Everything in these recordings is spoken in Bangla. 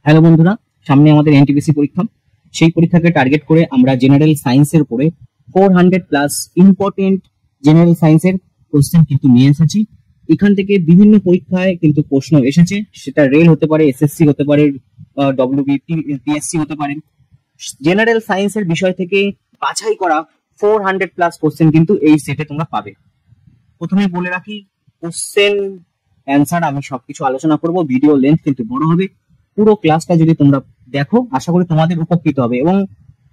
হ্যালো বন্ধুরা, সামনে আমাদের এনটিপিসি পরীক্ষা। সেই পরীক্ষাকে টার্গেট করে আমরা জেনারেল সায়েন্সের উপরে 400+ ইম্পর্টেন্ট জেনারেল সায়েন্সের কোশ্চেন কিন্তু নিয়ে এসেছি। এখান থেকে বিভিন্ন পরীক্ষায় কিন্তু প্রশ্ন এসেছে, সেটা রেল হতে পারে, এসএসসি হতে পারে, পিএসসি হতে পারে। জেনারেল সায়েন্সের বিষয় থেকে বাছাই করা 400+ কোশ্চেন কিন্তু এই সেটে তোমরা পাবে। প্রথমে বলে রাখি, কোশ্চেন অ্যান্সার আমি সবকিছু আলোচনা করব, ভিডিও লেন্থ কিন্তু বড় হবে। পুরো ক্লাসটা যদি তোমরা দেখো, আশা করি তোমাদের উপকৃত হবে। এবং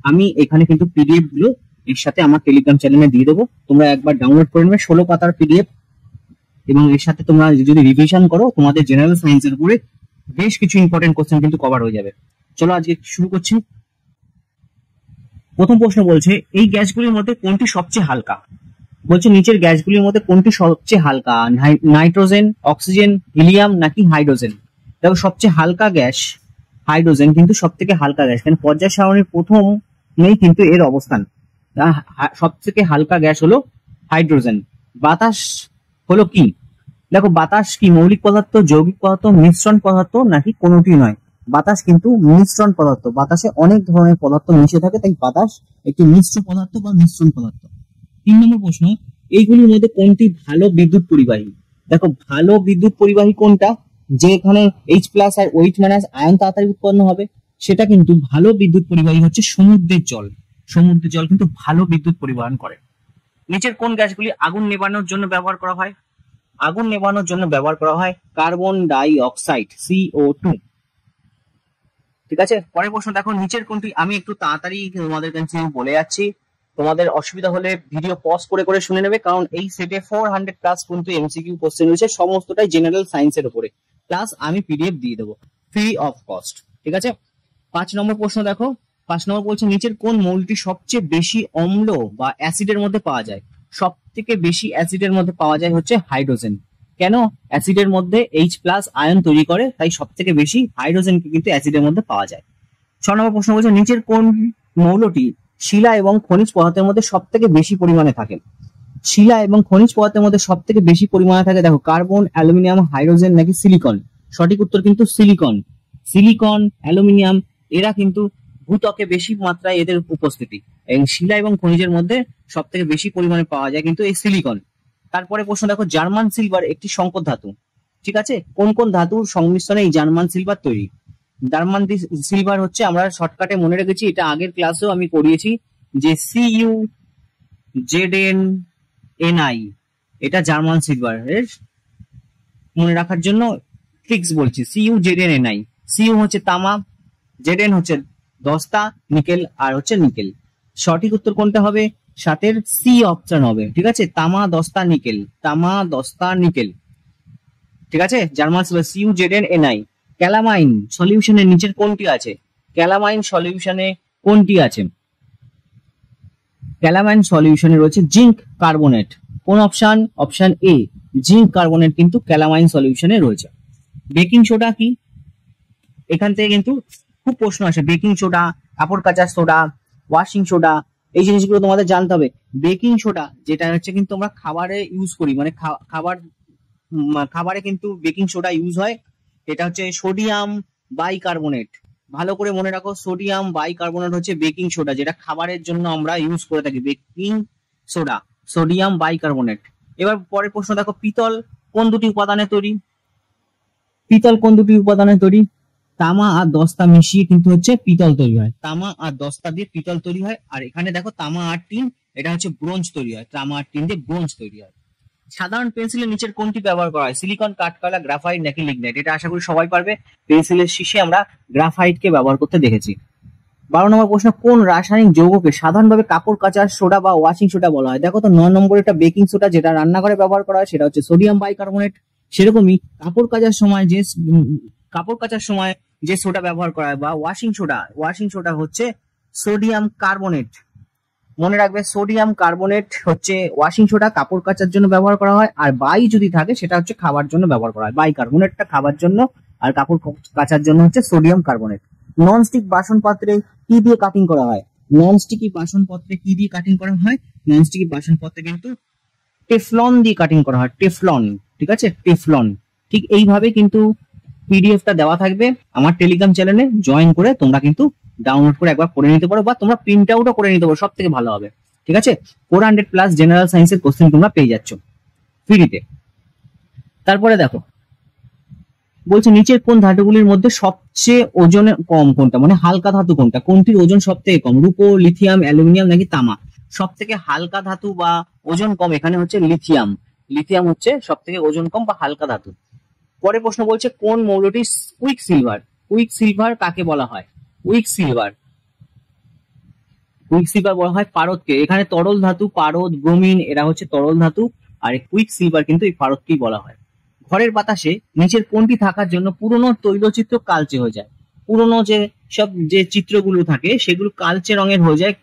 আমি এখানে কিন্তু পিডিএফ গুলো এর সাথে আমার টেলিগ্রাম চ্যানেলে দিয়ে দেবো, তোমরা একবার ডাউনলোড করে নেবে 16 পাতার পিডিএফ। এবং এর সাথে তোমরা যদি রিভিশন করো, তোমাদের জেনারেল সায়েন্সের উপরে বেশ কিছু ইম্পর্টেন্ট কোশ্চেন কিন্তু কভার হয়ে যাবে। চলো আজকে শুরু করছি। প্রথম প্রশ্ন বলছে, এই গ্যাসগুলির মধ্যে কোনটি সবচেয়ে হালকা? বলছে নিচের গ্যাসগুলির মধ্যে কোনটি সবচেয়ে হালকা, নাইট্রোজেন, অক্সিজেন, হিলিয়াম নাকি হাইড্রোজেন? দেখো, সবচেয়ে হালকা গ্যাস হাইড্রোজেন কিন্তু সব থেকে হালকা গ্যাস, কারণ পর্যায় সারণীর প্রথম নেই কিন্তু এর অবস্থান। সব থেকে হালকা গ্যাস হলো হাইড্রোজেন। বাতাস হলো কি? দেখো, বাতাস কি মৌলিক পদার্থ, যৌগিক পদার্থ, মিশ্রণ পদার্থ নাকি কোনোটি নয়? বাতাস কিন্তু মিশ্রণ পদার্থ, বাতাসে অনেক ধরনের পদার্থ মিশে থাকে, তাই বাতাস একটি মিশ্র পদার্থ বা মিশ্রণ পদার্থ। 3 নম্বর প্রশ্ন, এইগুলির মধ্যে কোনটি ভালো বিদ্যুৎ পরিবাহী? দেখো, ভালো বিদ্যুৎ পরিবাহী কোনটা? যে এখানে H+ আর OH- আয়ন তাড়াতাড়ি উৎপন্ন হবে, সেটা কিন্তু ভালো বিদ্যুৎ পরিবাহী হচ্ছে সমুদ্রের জল। সমুদ্রের জল কিন্তু ভালো বিদ্যুৎ পরিবহন করে। নিচের কোন গ্যাসগুলি আগুন নেভানোর জন্য ব্যবহার করা হয়? আগুন নেভানোর জন্য ব্যবহার করা হয় কার্বন ডাই অক্সাইড, CO2। ঠিক আছে, পরের প্রশ্ন দেখো, নিচের কোনটি, আমি একটু তাড়াতাড়ি তোমাদের কাছে বলে যাচ্ছি, তোমাদের অসুবিধা হলে ভিডিও পজ করে করে শুনে নেবে, কারণ এই সেটে 400+ কিন্তু এমসিকিউ কোশ্চেন রয়েছে, সমস্তটাই জেনারেল সায়েন্সের উপরে, প্লাস আমি পিডিএফ দিয়ে দেবো ফ্রি অফ কস্ট। ঠিক আছে, 5 নম্বর প্রশ্ন দেখো। 5 নম্বর বলছে, নিচের কোন মৌলটি সবচেয়ে বেশি অম্ল বা অ্যাসিডের মধ্যে পাওয়া যায়? সব থেকে বেশি অ্যাসিডের মধ্যে পাওয়া যায় হচ্ছে হাইড্রোজেন। কেন? অ্যাসিডের মধ্যে H+ আয়ন তৈরি করে, তাই সব থেকে বেশি হাইড্রোজেনকে কিন্তু অ্যাসিডের মধ্যে পাওয়া যায়। 6 নম্বর প্রশ্ন বলছে, নিচের কোন মৌলটি শিলা এবং খনিজ পদার্থের মধ্যে সব থেকে বেশি পরিমাণে থাকে? শিলা এবং খনিজ পদার্থের মধ্যে সব থেকে বেশি পরিমাণে থাকে, দেখো, কার্বন, অ্যালুমিনিয়াম, হাইড্রোজেন নাকি সিলিকন? সঠিক উত্তর কিন্তু সিলিকন। সিলিকন, অ্যালুমিনিয়াম এরা কিন্তু ভূত্বকে বেশি মাত্রায় এদের উপস্থিতি, এবং শিলা এবং খনিজের মধ্যে সব থেকে বেশি পরিমাণে পাওয়া যায় কিন্তু এই সিলিকন। তারপরে প্রশ্ন দেখো, জার্মান সিলভার একটি সংকর ধাতু। ঠিক আছে, কোন কোন ধাতুর সংমিশ্রণে এই জার্মান সিলভার তৈরি? জার্মান সিলভার হচ্ছে, আমরা শর্টকাটে মনে রেখেছি, এটা আগের ক্লাসেও আমি করিয়েছি, যে CuZnNi, এটা জার্মান সিলভার এর মনে রাখার জন্য ট্রিক্স বলছি। CuZnNi, Cu হচ্ছে তামা, Zn হচ্ছে দস্তা, নিকেল আর হচ্ছে নিকেল। সঠিক উত্তর কোনটা হবে? 7 সি অপশন হবে। ঠিক আছে, তামা, দস্তা, নিকেল, তামা, দস্তা, নিকেল। ঠিক আছে, জার্মান সিলভার CuZnNi। ক্যালামাইন সলিউশনের নিচের কোনটি আছে? ক্যালামাইন সলিউশনে কোনটি আছে? ক্যালামাইন সলিউশনে রয়েছে জিঙ্ক কার্বনেট। কোন option? Option A, zinc carbonate কিন্তু ক্যালামাইন সলিউশনে রয়েছে। বেকিং সোডা কি? এখান থেকে কিন্তু খুব প্রশ্ন আসে, বেকিং সোডা, কাপড় কাচার সোডা, ওয়াশিং সোডা, এই জিনিসগুলো তোমাদের জানতে হবে। বেকিং সোডা যেটা হচ্ছে কিন্তু আমরা খাবারে ইউজ করি, মানে খাবারে কিন্তু বেকিং সোডা ইউজ হয়, এটা হচ্ছে সোডিয়াম বাইকার্বনেট। ভালো করে মনে রাখো, সোডিয়াম বাইকার্বনেট হচ্ছে বেকিং সোডা, যেটা খাবারের জন্য আমরা ইউজ করে থাকি, বেকিং সোডা, সোডিয়াম বাইকার্বনেট। এবার পরের প্রশ্ন দেখো, পিতল কোন দুটি উপাদানে তৈরি? পিতল কোন দুটি উপাদানে তৈরি? তামা আর দস্তা মিশিয়ে কিন্তু হচ্ছে পিতল তৈরি হয়, তামা আর দস্তা দিয়ে পিতল তৈরি হয়। আর এখানে দেখো, তামা আর টিন, এটা হচ্ছে ব্রোঞ্জ তৈরি হয়, তামা আর টিন দিয়ে ব্রোঞ্জ তৈরি হয়। সাধারণ পেন্সিলের নিচের কোনটি ব্যবহার করা হয়? সিলিকন, কাঠকয়লা, গ্রাফাইট নাকি লিগনাইট? এটা আশা করি সবাই পারবে, পেন্সিলের শীষে আমরা গ্রাফাইটকে ব্যবহার করতে দেখেছি। 12 নম্বর প্রশ্ন, কোন রাসায়নিক যৌগকে সাধারণভাবে কাপড় কাচার সোডা বা ওয়াশিং সোডা বলা হয়? দেখো তো, 9 নম্বর এটা বেকিং সোডা, যেটা রান্নাঘরে ব্যবহার করা হয়, সেটা হচ্ছে সোডিয়াম বাইকার্বনেট। সেরকমই কাপড় কাচার সময় যে সোডা ব্যবহার করা হয় বা ওয়াশিং সোডা হচ্ছে সোডিয়াম কার্বনেট। মনে রাখবে, সোডিয়াম কার্বনেট হচ্ছে ওয়াশিং সোডা, কাপড় কাচার জন্য ব্যবহার করা হয়। আর বাই যদি থাকে, সেটা হচ্ছে খাবার জন্য ব্যবহার করা হয়। বাইকার্বনেটটা খাবার জন্য, আর কাপড় কাচার জন্য হচ্ছে সোডিয়াম কার্বনেট। ননস্টিক বাসন পাত্রে কি দিয়ে কাটিং করা হয়? ননস্টিকি বাসন পত্রে কি দিয়ে কাটিং করা হয়? ননস্টিকি বাসন পত্রে কিন্তু টেফলন দিয়ে কাটিং করা হয়, টেফলন। ঠিক আছে, টেফলন। ঠিক এইভাবে কিন্তু পিডিএফটা দেওয়া থাকবে আমার টেলিগ্রাম চ্যানেলে, জয়েন করে তোমরা কিন্তু ডাউনলোড করে একবার পড়ে নিতে পারো, বা তোমরা প্রিন্ট আউটও করে নিতে পারো, সব থেকে ভালো হবে। ঠিক আছে, 400+ জেনারেল সায়েন্সের কোশ্চেন তোমরা পেয়ে যাচ্ছ ফ্রিতে। তারপরে দেখো বলছে নিচের কোন ধাতুগুলির মধ্যে সবচেয়ে ওজনে কম কোনটা, মানে হালকা ধাতু কোনটা, কোনটির ওজন সব থেকে কম, রূপো, লিথিয়াম, অ্যালুমিনিয়াম নাকি তামা। সব থেকে হালকা ধাতু বা ওজন কম এখানে হচ্ছে লিথিয়াম। লিথিয়াম হচ্ছে সব থেকে ওজন কম বা হালকা ধাতু। পরের প্রশ্ন বলছে কোন মৌলটি কুইক সিলভার। কুইক সিলভার কাকে বলা হয়? কুইক সিলভার, কুইক সিলভার বলা হয় পারদকে। এখানে তরল ধাতু পারদ, ব্রোমিন এরা হচ্ছে তরল ধাতু, আর কুইক সিলভার কিন্তু এই পারদকেই বলা হয়। ঘরের বাতাসে নিচের কোনটি থাকার জন্য পুরনো তৈলচিত্র কালচে হয়ে যায়? পুরনো যে চিত্রগুলো থাকে সেগুলো কালচে রঙের হয়ে যায়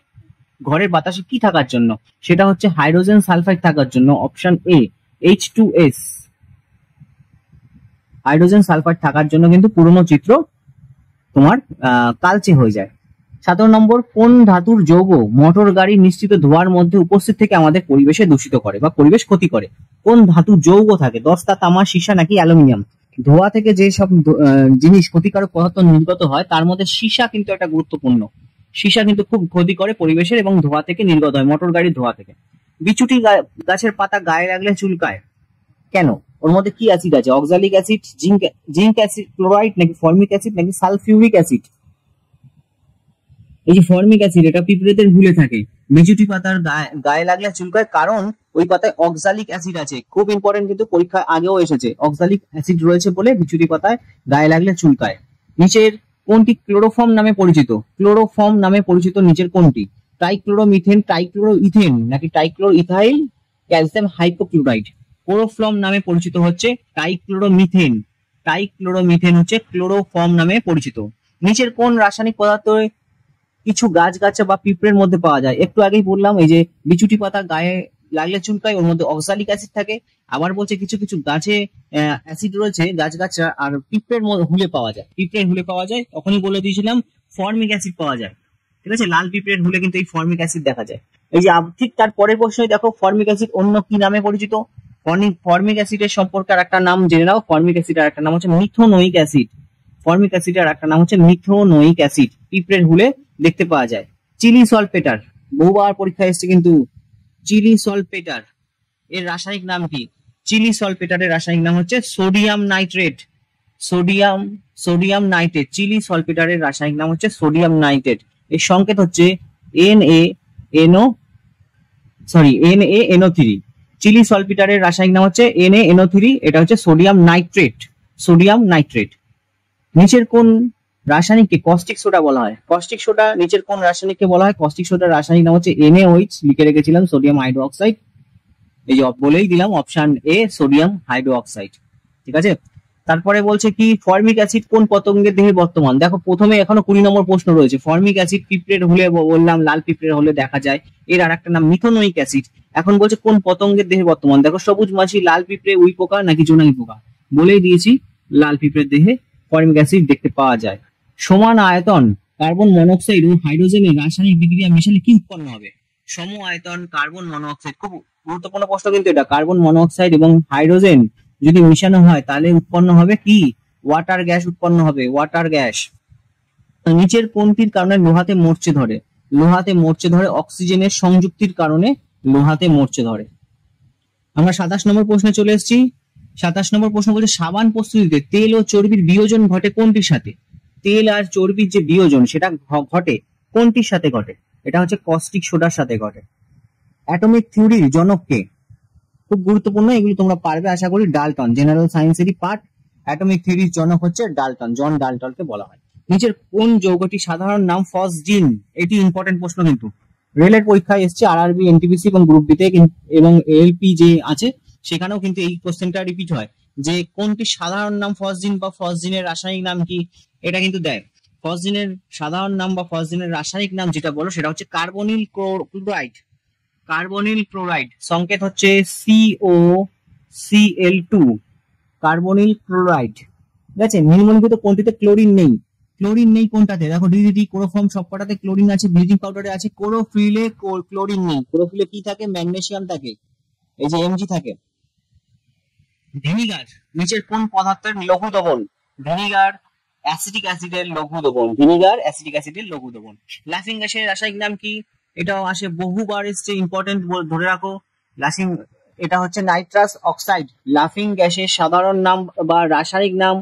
ঘরের বাতাসে কি থাকার জন্য? সেটা হচ্ছে হাইড্রোজেন সালফাইড থাকার জন্য, option A H2S। Hydrogen sulphide থাকার জন্য কিন্তু পুরনো চিত্র তোমার কালচে হয়ে যায়। 17 নম্বর, কোন ধাতুর যৌগ মোটর গাড়ি নিশ্চিত ধোঁয়ার মধ্যে উপস্থিত থেকে আমাদের পরিবেশে দূষিত করে বা পরিবেশ ক্ষতি করে? কোন ধাতুর যৌগ থাকে? দস্তা, তামা, সীসা নাকি অ্যালুমিনিয়াম? ধোঁয়া থেকে যে সব জিনিস ক্ষতিকারক পদার্থ নির্গত হয় তার মধ্যে সীসা কিন্তু একটা গুরুত্বপূর্ণ। সীসা কিন্তু খুব ক্ষতি করে পরিবেশের এবং ধোঁয়া থেকে নির্গত হয় মোটর গাড়ির ধোঁয়া থেকে। বিচুটি গাছের পাতা গায়ে লাগলে চুলকায় কেন? ওর মধ্যে কি অ্যাসিড আছে? Oxalic acid, zinc acid chloride নাকি ফর্মিক অ্যাসিড নাকি সালফিউরিক অ্যাসিড? এই যে ফর্মিক অ্যাসিড, এটা পিঁপড়েদের ভুলে থাকে। বিচুটি পাতার গায়ে লাগলে চুলকায় কারণ ওই পাতায় অক্সালিক অ্যাসিড আছে। খুব ইম্পর্টেন্ট, কিন্তু পরীক্ষা আগেও এসেছে, অক্সালিক অ্যাসিড রয়েছে বলে বিচুটি পাতায় গায়ে লাগলে চুলকায়। নিচের কোনটি ক্লোরোফর্ম নামে পরিচিত? ক্লোরোফর্ম নামে পরিচিত নিচের কোনটি? ট্রাইক্লোরোমিথেন, ট্রাইক্লোরোইথেন নাকি ট্রাইক্লোরোইথাইল ক্যালসিয়াম হাইপোক্লোরাইড? ক্লোরোফর্ম নামে পরিচিত হচ্ছে ট্রাইক্লোরোমিথেন। ট্রাইক্লোরোমিথেন হচ্ছে ক্লোরোফর্ম নামে পরিচিত। নিচের কোন রাসায়নিক পদার্থ কিছু গাছ বা পিঁপড়ের মধ্যে পাওয়া যায়? একটু আগেই বললাম, এই যে বিচুটি পাতা গায়ে লাগলে চুলকায়, ওর মধ্যে অক্সালিক অ্যাসিড থাকে। আবার বলছে কিছু কিছু গাছে অ্যাসিড রয়েছে গাছগাছরা, আর পিঁপড়ের হুলে পাওয়া যায়। পিঁপড়ের হুলে পাওয়া যায়, তখনই বলে দিয়েছিলাম ফর্মিক অ্যাসিড পাওয়া যায়। ঠিক আছে, লাল পিঁপড়ের হুলে কিন্তু এই ফর্মিক অ্যাসিড দেখা যায়। এই যে ঠিক তার পরের প্রশ্নে দেখো, ফর্মিক অ্যাসিড অন্য কি নামে পরিচিত? ফর্মিক অ্যাসিডের সম্পর্কে আর একটা নাম জেনে নাও। ফর্মিক অ্যাসিডের একটা নাম হচ্ছে মিথোনোইক অ্যাসিড। ফর্মিক অ্যাসিডের একটা নাম হচ্ছে মিথোনোইক অ্যাসিড, পিঁপড়ের হুলে দেখতে পাওয়া যায়। চিলি সলপেটার, বহুবার পরীক্ষা এসেছে কিন্তু। চিলি সলপেটার এর রাসায়নিক নাম কি? চিলি সলপেটারের রাসায়নিক নাম হচ্ছে sodium nitrate. Sodium nitrate, Chile সলপেটারের রাসায়নিক নাম হচ্ছে সোডিয়াম নাইট্রেট। এর সংকেত হচ্ছে NaNO3। চিলি সলপেটারের রাসায়নিক নাম হচ্ছে NaNO3, এটা হচ্ছে সোডিয়াম নাইট্রেট। Sodium nitrate. নিচের কোন রাসায়নিককে কস্টিক সোডা বলা হয়? কস্টিক সোডা নিচের কোন রাসায়নিককে বলা হয়? কস্টিক সোডার রাসায়নিক নাম হচ্ছে NaOH, লিখে রেখেছিলাম সোডিয়াম হাইড্রোক্সাইড। এই যে বলেই দিলাম অপশন এ সোডিয়াম হাইড্রোক্সাইড। ঠিক আছে, তারপরে বলছে কি ফর্মিক অ্যাসিড কোন পতঙ্গের দেহে বর্তমান? দেখো প্রথমে এখনো 20 নম্বর প্রশ্ন রয়েছে। ফর্মিক অ্যাসিড পিঁপড়ের হুলে বললাম, লাল পিঁপড়ের হুলে দেখা যায়। এর আর একটা নাম মিথোনোইক অ্যাসিড। এখন বলছে কোন পতঙ্গের দেহে বর্তমান? দেখো সবুজ মাছি, লাল পিঁপড়ে, উই পোকা নাকি জোনাকি পোকা? বলেই দিয়েছি লাল পিঁপড়ের দেহে ফর্মিক অ্যাসিড দেখতে পাওয়া যায়। সমান আয়তন কার্বন মনোক্সাইড ও হাইড্রোজেনের রাসায়নিক বিক্রিয়া মিশালে কি উৎপন্ন হবে? সম আয়তন কার্বন মনোক্সাইড, খুব গুরুত্বপূর্ণ প্রশ্ন কিন্তু এটা। কার্বন মনোক্সাইড এবং হাইড্রোজেন যদি মিশানো হয় তাহলে উৎপন্ন হবে কি? ওয়াটার গ্যাস উৎপন্ন হবে, ওয়াটার গ্যাস। নিচের কোনটির কারণে লোহাতে মরচে ধরে? লোহাতে মরচে ধরে অক্সিজেনের সংযুক্তির কারণে লোহাতে মরচে ধরে। আমরা 27 নম্বর প্রশ্নে চলে এসেছি। 27 নম্বর প্রশ্ন বলছে সাবান প্রস্তুতিতে তেল ও চর্বির বিয়োজন ঘটে কোনটির সাথে? তেল আর চর্বির যে বিয়োজন সেটা ঘটে কোনটির সাথে ঘটে? এটা হচ্ছে কস্টিক সোডার সাথে ঘটে। অ্যাটমিক থিওরির জনক কে? খুব গুরুত্বপূর্ণ, এগুলো তোমরা পারবে আশা করি। ডাল্টন, জেনারেল সায়েন্সেরই পার্ট। অ্যাটমিক থিওরির জনক হচ্ছে ডাল্টন, জন ডাল্টনকে বলা হয়। নিচের কোন যৌগটির সাধারণ নাম ফসজিন? এটি ইম্পর্টেন্ট প্রশ্ন কিন্তু, রেলের পরীক্ষায় এসছে, আরআরবি, এনটিপিসি এবং গ্রুপ বি তে এবং এলপি যে আছে সেখানেও কিন্তু এই কোশ্চেনটা রিপিট হয় যে কোনটি সাধারণ নাম ফসজিন বা ফসজিনের রাসায়নিক নাম কি? এটা কিন্তু দেয়। ফসজিনের সাধারণ নাম বা ফসজিনের রাসায়নিক নাম যেটা বলো সেটা হচ্ছে কার্বনিল ক্লোরাইড। কার্বনিল ক্লোরাইড, সংকেত হচ্ছে COCl2, কার্বনিল ক্লোরাইড। ঠিক আছে, নিম্নলিখিত কোনটিতে ক্লোরিন নেই? ক্লোরিন নেই কোনটাতে? দেখো ডিডিটি, ক্লোরোফর্ম সবকটাতে ক্লোরিন আছে, ব্লিচিং পাউডারে আছে, ক্লোরোফিলে ক্লোরিন নেই। ক্লোরোফিলে কি থাকে? ম্যাগনেসিয়াম থাকে, এই যে Mg থাকে। ভিনিগার নিচের কোন পদার্থের লঘু দ্রবণ? ভিনিগার অ্যাসিটিক অ্যাসিডের লঘু দ্রবণ, ভিনিগার অ্যাসিটিক অ্যাসিডের লঘু দ্রবণ। লাফিং গ্যাসের রাসায়নিক নাম কি? এটাও আসে বহুবার এসছে, ইম্পর্টেন্ট ধরে রাখো। লাফিং, এটা হচ্ছে নাইট্রাস অক্সাইড। লাফিং গ্যাসের সাধারণ নাম বা রাসায়নিক নাম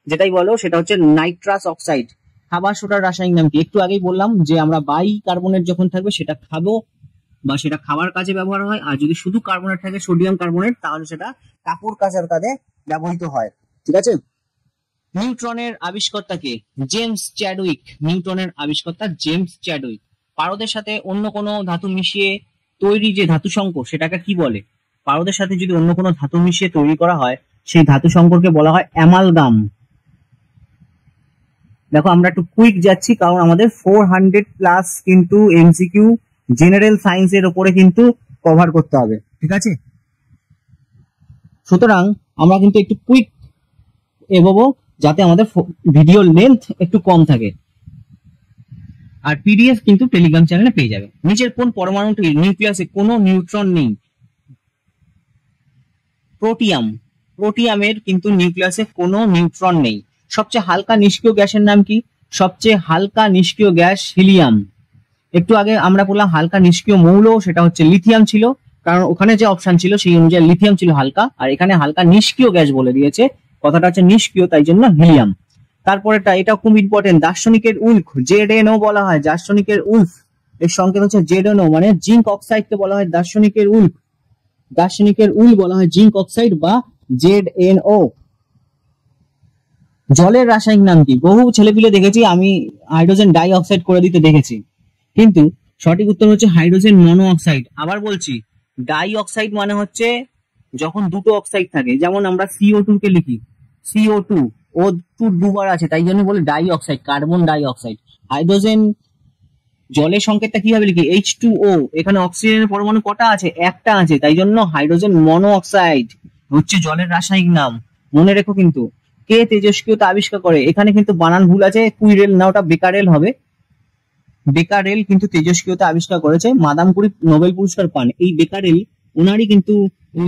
যেটাই বলো সেটা হচ্ছে নাইট্রাস অক্সাইড। খাবার সোডার রাসায়নিক নাম কি? একটু আগেই বললাম যে আমরা বাইকার্বনেট যখন থাকবে সেটা খাবো বা সেটা খাবার কাজে ব্যবহার হয়, আর যদি শুধু কার্বনেট থাকে সোডিয়াম কার্বনেট তাহলে সেটা কাপড় কাচার কাজে ব্যবহৃত হয়। ঠিক আছে। নিউট্রনের আবিষ্কর্তা কে? James Chadwick. নিউটনের আবিষ্কর্তা জেমস চ্যাডউইক। পারদের সাথে অন্য কোনো ধাতু মিশিয়ে তৈরি যে ধাতু সংকর সেটাকে কি বলে? পারদের সাথে যদি অন্য কোনো ধাতু মিশিয়ে তৈরি করা হয় সেই ধাতু সংকরকে বলা হয় অ্যামালগাম। দেখো আমরা একটু কুইক যাচ্ছি কারণ আমাদের 400+ কিন্তু এমসিকিউ জেনারেল সায়েন্সের উপরে কিন্তু কভার করতে হবে। ঠিক আছে, সুতরাং আমরা কিন্তু একটু কুইক এগোবো যাতে আমাদের ভিডিও লেন্থ একটু কম থাকে। আর পিডিএফ কিন্তু টেলিগ্রাম চ্যানেলে পেয়ে যাবে। নিচের কোন পরমাণুটির নিউক্লিয়াসে কোনো নিউট্রন নেই? প্রোটিয়াম। প্রোটিয়ামের কিন্তু নিউক্লিয়াসে কোনো নিউট্রন নেই। সবচেয়ে হালকা নিষ্ক্রিয় গ্যাসের নাম কি? সবচেয়ে হালকা নিষ্ক্রিয় গ্যাস হিলিয়াম। একটু আগে আমরা বললাম হালকা নিষ্ক্রিয় মৌল, সেটা হচ্ছে লিথিয়াম ছিল, কারণ ওখানে যে অপশন ছিল সেই অনুযায়ী লিথিয়াম ছিল হালকা, আর এখানে হালকা নিষ্ক্রিয় গ্যাস বলে দিয়েছে, কথাটা হচ্ছে নিষ্ক্রিয়, তাই জন্য হিলিয়াম। তারপরেটা এটা খুব ইম্পর্টেন্ট, দার্শনিকের উল্ফ, জেডএনও বলা হয় দার্শনিকের উল্ফ। এর সংকেত হচ্ছে জেডএনও, মানে জিঙ্ক অক্সাইডকে বলা হয় দার্শনিকের উল্ফ। দার্শনিকের উল বলা হয় জিঙ্ক অক্সাইড বা জেডএনও। জলের রাসায়নিক নাম কি? বহু ছেলেপিলে দেখেছি আমি হাইড্রোজেন ডাই অক্সাইড করে দিতে দেখেছি, কিন্তু সঠিক উত্তর হচ্ছে হাইড্রোজেন মনো অক্সাইড। আবার বলছি, ডাই অক্সাইড মানে হচ্ছে যখন দুটো অক্সাইড থাকে, যেমন আমরা CO2 কে লিখি CO2, ও টু দুবার আছে তাই জন্য বলে die oxide, carbon die oxide. Hydrogen জলের সংকেতটা কিভাবে লিখি? H2O। এখানে অক্সিজেনের পরমাণু কটা আছে? একটা আছে, তাই জন্য হাইড্রোজেন মনো অক্সাইড হচ্ছে জলের রাসায়নিক নাম। মনে রেখো কিন্তু। কে তেজস্ক্রিয়তা আবিষ্কার করে? এখানে কিন্তু বানান ভুল আছে, কুইরেল না, ওটা বেকারেল হবে। বেকারেল কিন্তু তেজস্ক্রিয়তা আবিষ্কার করেছে। মাদাম কুরি নোবেল পুরস্কার পান এই বেকারেল, ওনারই কিন্তু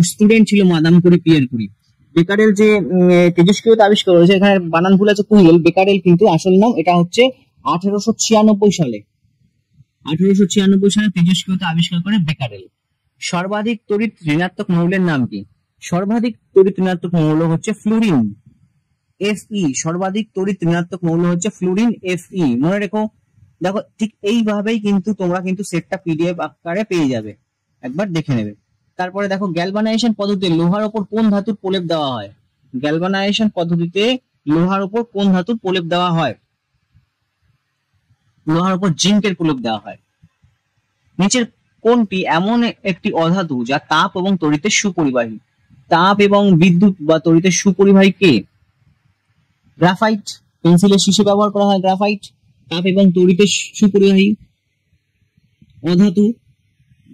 স্টুডেন্ট ছিল Madame Curie, Pierre Curie. Becquerel যে তেজস্ক্রিয়তা আবিষ্কার করেছে, এখানে বানান ভুল আছে কুইরেল, বেকারেল কিন্তু আসল নাম এটা হচ্ছে 1896 সালে। 1896 সালে তেজস্ক্রিয়তা আবিষ্কার করে বেকারেল। সর্বাধিক তড়িৎ ঋণাত্মক মৌলের নাম কি? সর্বাধিক তড়িৎ ঋণাত্মক মৌল হচ্ছে ফ্লুরিন, Fe। সর্বাধিক তড়িৎ ঋণাত্মক মৌল হচ্ছে ফ্লুরিন, Fe। মনে রেখো। দেখো ঠিক এইভাবেই কিন্তু তোমরা কিন্তু সেটটা পিডিএফ আকারে পেয়ে যাবে, একবার দেখে নেবে। তারপরে দেখো গ্যালভানাইজেশন পদ্ধতিতে লোহার উপর কোন ধাতুর প্রলেপ দেওয়া হয়? গ্যালভানাইজেশন পদ্ধতিতে লোহার উপর কোন ধাতুর প্রলেপ দেওয়া হয়? লোহার উপর জিঙ্কের প্রলেপ দেওয়া হয়। নিচের কোনটি এমন একটি অধাতু যা তাপ এবং তড়িতের সুপরিবাহী? তাপ এবং বিদ্যুৎ বা তড়িতের সুপরিবাহী কে? গ্রাফাইট। পেন্সিলের শীষে ব্যবহার করা হয় গ্রাফাইট। তাপ এবং তড়িতের সুপরিবাহী অধাতু।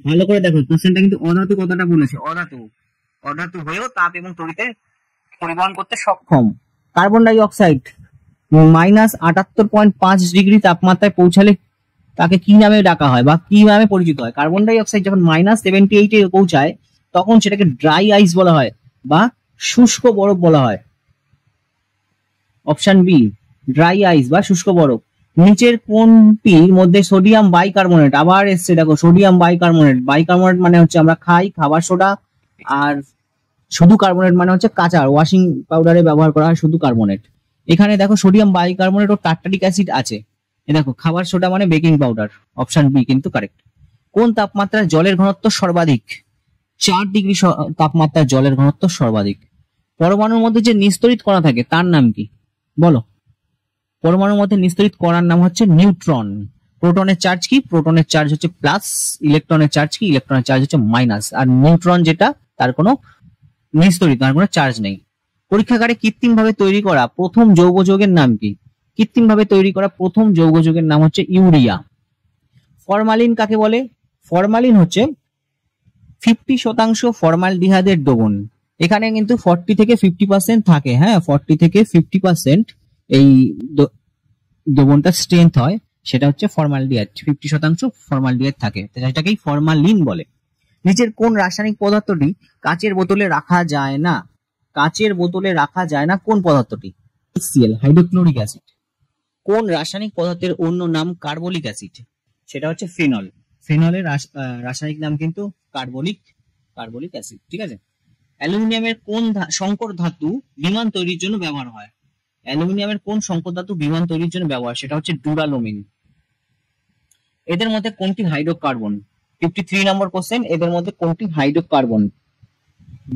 ভালো করে দেখো, কোশ্চেনটা কিন্তু অধাতু কথাটা বলেছে, অধাতু। অধাতু হয়েও তাপ এবং তড়িতে পরিবহন করতে সক্ষম। কার্বন ডাই অক্সাইড -78.5 ডিগ্রি তাপমাত্রায় পৌঁছালে তাকে কি নামে ডাকা হয় বা কি নামে পরিচিত হয়? কার্বন ডাই অক্সাইড যখন -78 এ পৌঁছায় তখন সেটাকে ড্রাই আইস বলা হয় বা শুষ্ক বরফ বলা হয়। অপশন বি, ড্রাই আইস বা শুষ্ক বরফ। নিচের কোনটির মধ্যে সোডিয়াম বাইকার্বনেট? আবার এসছে দেখো সোডিয়াম বাইকার্বনেট। বাইকার্বনেট মানে হচ্ছে আমরা খাই খাবার সোডা, আর শুধু কার্বনেট মানে হচ্ছে কাঁচা ওয়াশিং পাউডারে ব্যবহার করা হয় শুধু কার্বনেট। এখানে দেখো সোডিয়াম বাইকার্বনেট ও টার্টারিক অ্যাসিড আছে। এ দেখো খাবার সোডা মানে বেকিং পাউডার। অপশন বি কিন্তু কারেক্ট। কোন তাপমাত্রায় জলের ঘনত্ব সর্বাধিক? 4 ডিগ্রি তাপমাত্রায় জলের ঘনত্ব সর্বাধিক। পরমাণুর মধ্যে যে নিস্তড়িত কণা থাকে তার নাম কি? বলো। পরমাণুর মধ্যে নিস্তড়িত কণার নাম হচ্ছে নিউট্রন। প্রোটনের চার্জ কি? প্রোটনের চার্জ হচ্ছে প্লাস। ইলেকট্রনের চার্জ কি? ইলেকট্রনের চার্জ হচ্ছে মাইনাস। আর নিউট্রন যেটা তার কোনো নিস্তড়িত, তার কোনো চার্জ নেই। পরীক্ষাগারে কৃত্রিমভাবে তৈরি করা প্রথম যৌগ যৌগের নাম কি? কৃত্রিমভাবে তৈরি করা প্রথম যৌগ যৌগের নাম হচ্ছে ইউরিয়া। ফরমালিন কাকে বলে? ফরমালিন হচ্ছে 50% ফরমালডিহাইডের দ্রবণ। এখানে কিন্তু 40 থেকে 50% থাকে, হ্যাঁ 40 থেকে 50% এই দ্রবণটা স্ট্রেংথ হয়, সেটা হচ্ছে ফরমালডিহাইড। 50% ফরমালডিহাইড থাকে, সেটাকেই ফরমালিন বলে। নিচের কোন রাসায়নিক পদার্থটি কাচের বোতলে রাখা যায় না? কাচের বোতলে রাখা যায় না কোন পদার্থটি? HCl hydrochloric acid. কোন রাসায়নিক পদার্থের অন্য নাম কার্বলিক অ্যাসিড? সেটা হচ্ছে ফেনল। ফেনলের রাসায়নিক নাম কিন্তু কার্বলিক অ্যাসিড। ঠিক আছে। অ্যালুমিনিয়ামের কোন সংকর ধাতু বিমান তৈরির জন্য ব্যবহার হয়? অ্যালুমিনিয়ামের কোন সংকর ধাতু বিমান তৈরির জন্য ব্যবহার, সেটা হচ্ছে ডুরালুমিন। এদের মধ্যে কোনটি হাইড্রোকার্বন? 53 নম্বর কোশ্চেন, এদের মধ্যে কোনটি হাইড্রোকার্বন?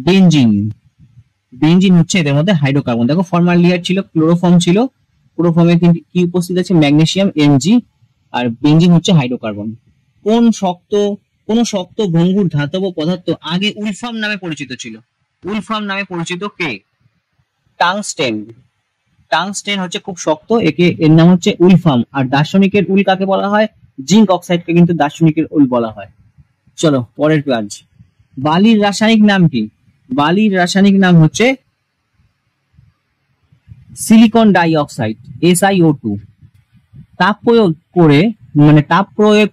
বেনজিন। বেনজিন হচ্ছে এদের মধ্যে হাইড্রোকার্বন। দেখো ফর্মালডিহাইড ছিল, ক্লোরোফর্ম ছিল, ক্লোরোফর্মে কিন্তু কি উপস্থিত আছে? ম্যাগনেসিয়াম Mg, আর বেনজিন হচ্ছে হাইড্রোকার্বন। কোন শক্ত ভঙ্গুর ধাতব পদার্থ আগে উলফাম নামে পরিচিত ছিল? উলফাম নামে পরিচিত কে? টাংস্টেন। টাংস্টেন হচ্ছে খুব শক্ত, এর নাম হচ্ছে উলফাম। আর দার্শনিকের উল কাকে বলা হয়? জিঙ্ক অক্সাইডকে কিন্তু দার্শনিকের উল বলা হয়। চলো পরের কাজ। বালির রাসায়নিক নাম কি? বালির রাসায়নিক নাম হচ্ছে সিলিকন ডাই অক্সাইড, SiO2। তাপ প্রয়োগ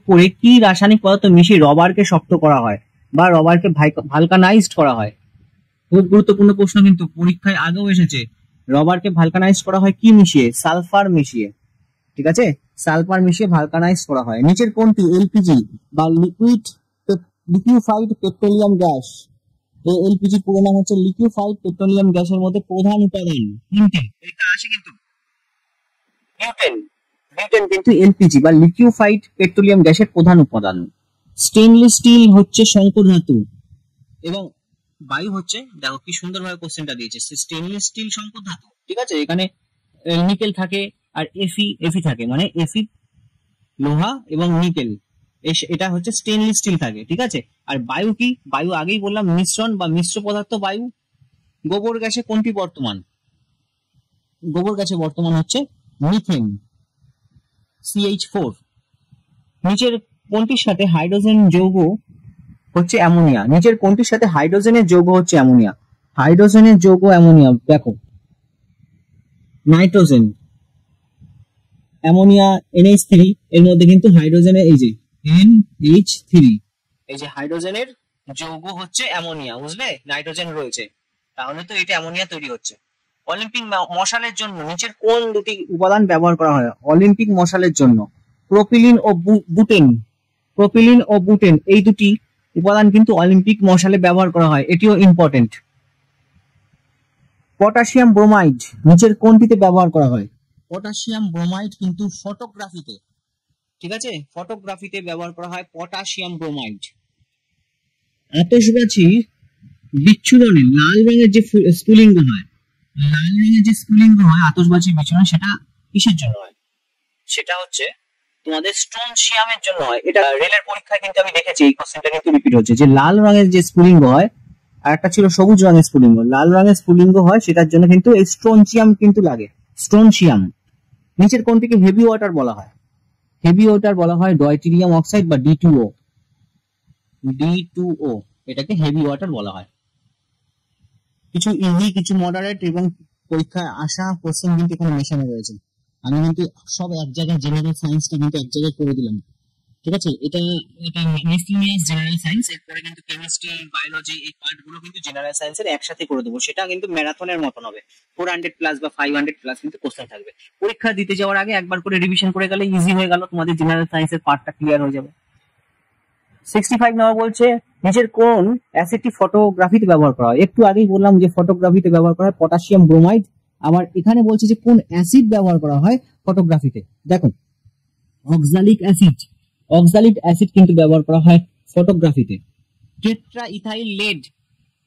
করে কি রাসায়নিক পদার্থ মিশিয়ে রবারকে শক্ত করা হয় বা রবারকে ভালকানাইজড করা হয়? খুব গুরুত্বপূর্ণ প্রশ্ন, কিন্তু পরীক্ষায় আগেও এসেছে। রবারকে ভালকানাইজড করা হয় কি মিশিয়ে? সালফার মিশিয়ে। ঠিক আছে, সালফার মিশিয়ে ভালকানাইজ করা হয়। নিচের কোনটি এলপিজি বা লিকুইফাইড পেট্রোলিয়াম গ্যাস? এলপিজি পুরো নাম হচ্ছে লিকুইফাইড পেট্রোলিয়াম গ্যাসের মধ্যে প্রধান উপাদান কোনটি? এটা আসে কিন্তু বিউটেন। বিউটেন কিন্তু এলপিজি বা লিকুইফাইড পেট্রোলিয়াম গ্যাসের প্রধান উপাদান। স্টেনলেস স্টিল হচ্ছে সংকর ধাতু এবং বায়ু হচ্ছে, দেখো কি সুন্দরভাবে কোশ্চেনটা দিয়েছে, স্টেনলেস স্টিল সংকর ধাতু। ঠিক আছে, এখানে নিকেল থাকে আর এফি থাকে, মানে এফি লোহা এবং নিকেল, এটা হচ্ছে স্টেনলেস স্টিল থাকে। ঠিক আছে। আর বায়ু কি? বায়ু আগেই বললাম মিশ্রণ বা মিশ্র পদার্থ বায়ু। গোবর গ্যাসে কোনটি বর্তমান? গোবর গ্যাসে বর্তমান হচ্ছে মিথেন, CH4। নিচের কোনটির সাথে হাইড্রোজেন যৌগ হচ্ছে অ্যামোনিয়া? নিচের কোনটির সাথে হাইড্রোজেনের যৌগ হচ্ছে অ্যামোনিয়া? হাইড্রোজেনের যৌগ অ্যামোনিয়া, দেখো নাইট্রোজেন, অ্যামোনিয়া NH3, এর মধ্যে কিন্তু হাইড্রোজেনের এই যে NH3, এই যে হাইড্রোজেনের যৌগ হচ্ছে অ্যামোনিয়া, বুঝলে? নাইট্রোজেন রয়েছে, তাহলে তো এটা অ্যামোনিয়া তৈরি হচ্ছে। অলিম্পিক মশালের জন্য নিচের কোন দুটি উপাদান ব্যবহার করা হয়? অলিম্পিক মশালের জন্য প্রোপিলিন ও বুটেন। প্রোপিলিন ও বুটেন এই দুটি উপাদান কিন্তু অলিম্পিক মশালে ব্যবহার করা হয়, এটিও ইম্পর্টেন্ট। পটাশিয়াম ব্রোমাইড নিচের কোনটিতে ব্যবহার করা হয়? পটাশিয়াম ব্রোমাইড কিন্তু ফটোগ্রাফিতে, ঠিক আছে, ফটোগ্রাফিতে ব্যবহার করা হয় পটাশিয়াম ব্রোমাইড। আতশবাজি বিচ্ছুরণে লাল রঙের যে স্ফুলিঙ্গ হয়, লাল রঙের যে স্ফুলিঙ্গ হয় আতশবাজি বিচ্ছুরণ, সেটা কিসের জন্য হয়? সেটা হচ্ছে তোমাদের স্ট্রনশিয়ামের জন্য হয়। এটা রেলের পরীক্ষায় কিন্তু আমি দেখেছি, এই কোশ্চেনটা কিন্তু রিপিট হচ্ছে, যে লাল রঙের যে স্ফুলিঙ্গ হয় আর একটা ছিল সবুজ রঙের স্ফুলিঙ্গ। লাল রঙের স্ফুলিঙ্গ হয় সেটার জন্য কিন্তু এই স্ট্রনশিয়াম কিন্তু লাগে, স্ট্রনশিয়াম। নিচের কোনটিকে হেভি ওয়াটার বলা হয়? হেভি ওয়াটার বলা হয় ডয়টেরিয়াম অক্সাইড বা D2O। D2O এটাকে হেভি ওয়াটার বলা হয়। কিছু ইজি, কিছু মডারেট এবং পরীক্ষায় আসা কোশ্চেন কিন্তু এখানে মেশানো রয়েছে। আমি কিন্তু সব এক জায়গায়, জেনারেল সায়েন্সটা কিন্তু এক জায়গায় করে দিলাম, ঠিক আছে। এটা মিসলিনিয়াস জেনারেল সায়েন্স, এরপরে কিন্তু কেমিস্ট্রি, বায়োলজি, এই পার্টগুলো কিন্তু জেনারেল সায়েন্সের একসাথে করে দেবো। সেটা কিন্তু ম্যারাথনের মতন হবে, 400 প্লাস বা 500 প্লাস কিন্তু কোশ্চেন থাকবে। পরীক্ষা দিতে যাওয়ার আগে একবার করে রিভিশন করে গেলে ইজি হয়ে গেল, তোমাদের জেনারেল সায়েন্সের পার্টটা ক্লিয়ার হয়ে যাবে। 65 নম্বর বলছে নিচের কোন অ্যাসিডটি ফটোগ্রাফিতে ব্যবহার করা হয়? একটু আগেই বললাম যে ফটোগ্রাফিতে ব্যবহার করা হয় পটাশিয়াম ব্রোমাইড। আবার এখানে বলছে যে কোন অ্যাসিড ব্যবহার করা হয় ফটোগ্রাফিতে। দেখো অক্সালিক অ্যাসিড, অক্সালিক অ্যাসিড কিন্তু ব্যবহার করা হয় ফটোগ্রাফিতে। টেট্রা ইথাইল লেড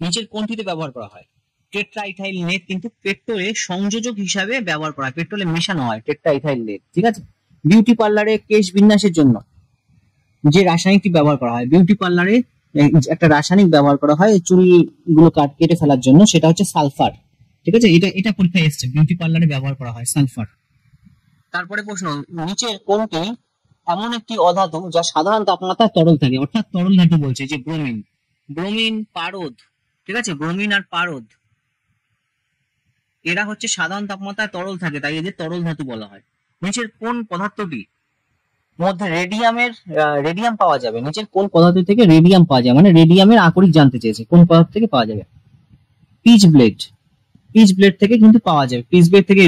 নিচের কোনটিতে ব্যবহার করা হয়? টেট্রা ইথাইল লেড কিন্তু পেট্রোলে সংযোজক হিসাবে ব্যবহার করা হয়, পেট্রোলে মেশানো হয় টেট্রা ইথাইল লেড, ঠিক আছে। বিউটি পার্লারে কেশ বিন্যাসের জন্য যে রাসায়নিকটি ব্যবহার করা হয়, বিউটি পার্লারে একটা রাসায়নিক ব্যবহার করা হয় চুলগুলো কেটে ফেলার জন্য, সেটা হচ্ছে সালফার, ঠিক আছে। এটা পরীক্ষায় এসেছে, বিউটি পার্লারে ব্যবহার করা হয় সালফার। তারপরে প্রশ্ন, নিচের কোনটি এমন একটি অধাতু যা সাধারণ তাপমাত্রায় তরল থাকে? অর্থাৎ তরল ধাতু বলছে, যে ব্রোমিন, ব্রোমিন, পারদ, ঠিক আছে, ব্রোমিন আর পারদ এরা হচ্ছে সাধারণ তাপমাত্রায় তরল থাকে, তাই এদের তরল ধাতু বলা হয়। নিচের কোন পদার্থটি মধ্যে রেডিয়াম পাওয়া যাবে? নিচের কোন পদার্থ থেকে রেডিয়াম পাওয়া যায়, মানে রেডিয়ামের আকরিক জানতে চেয়েছে, কোন পদার্থ থেকে পাওয়া যাবে? পিচ ব্লেড, পিচ ব্লেড থেকে কিন্তু পাওয়া যাবে, পিচ ব্লেড থেকে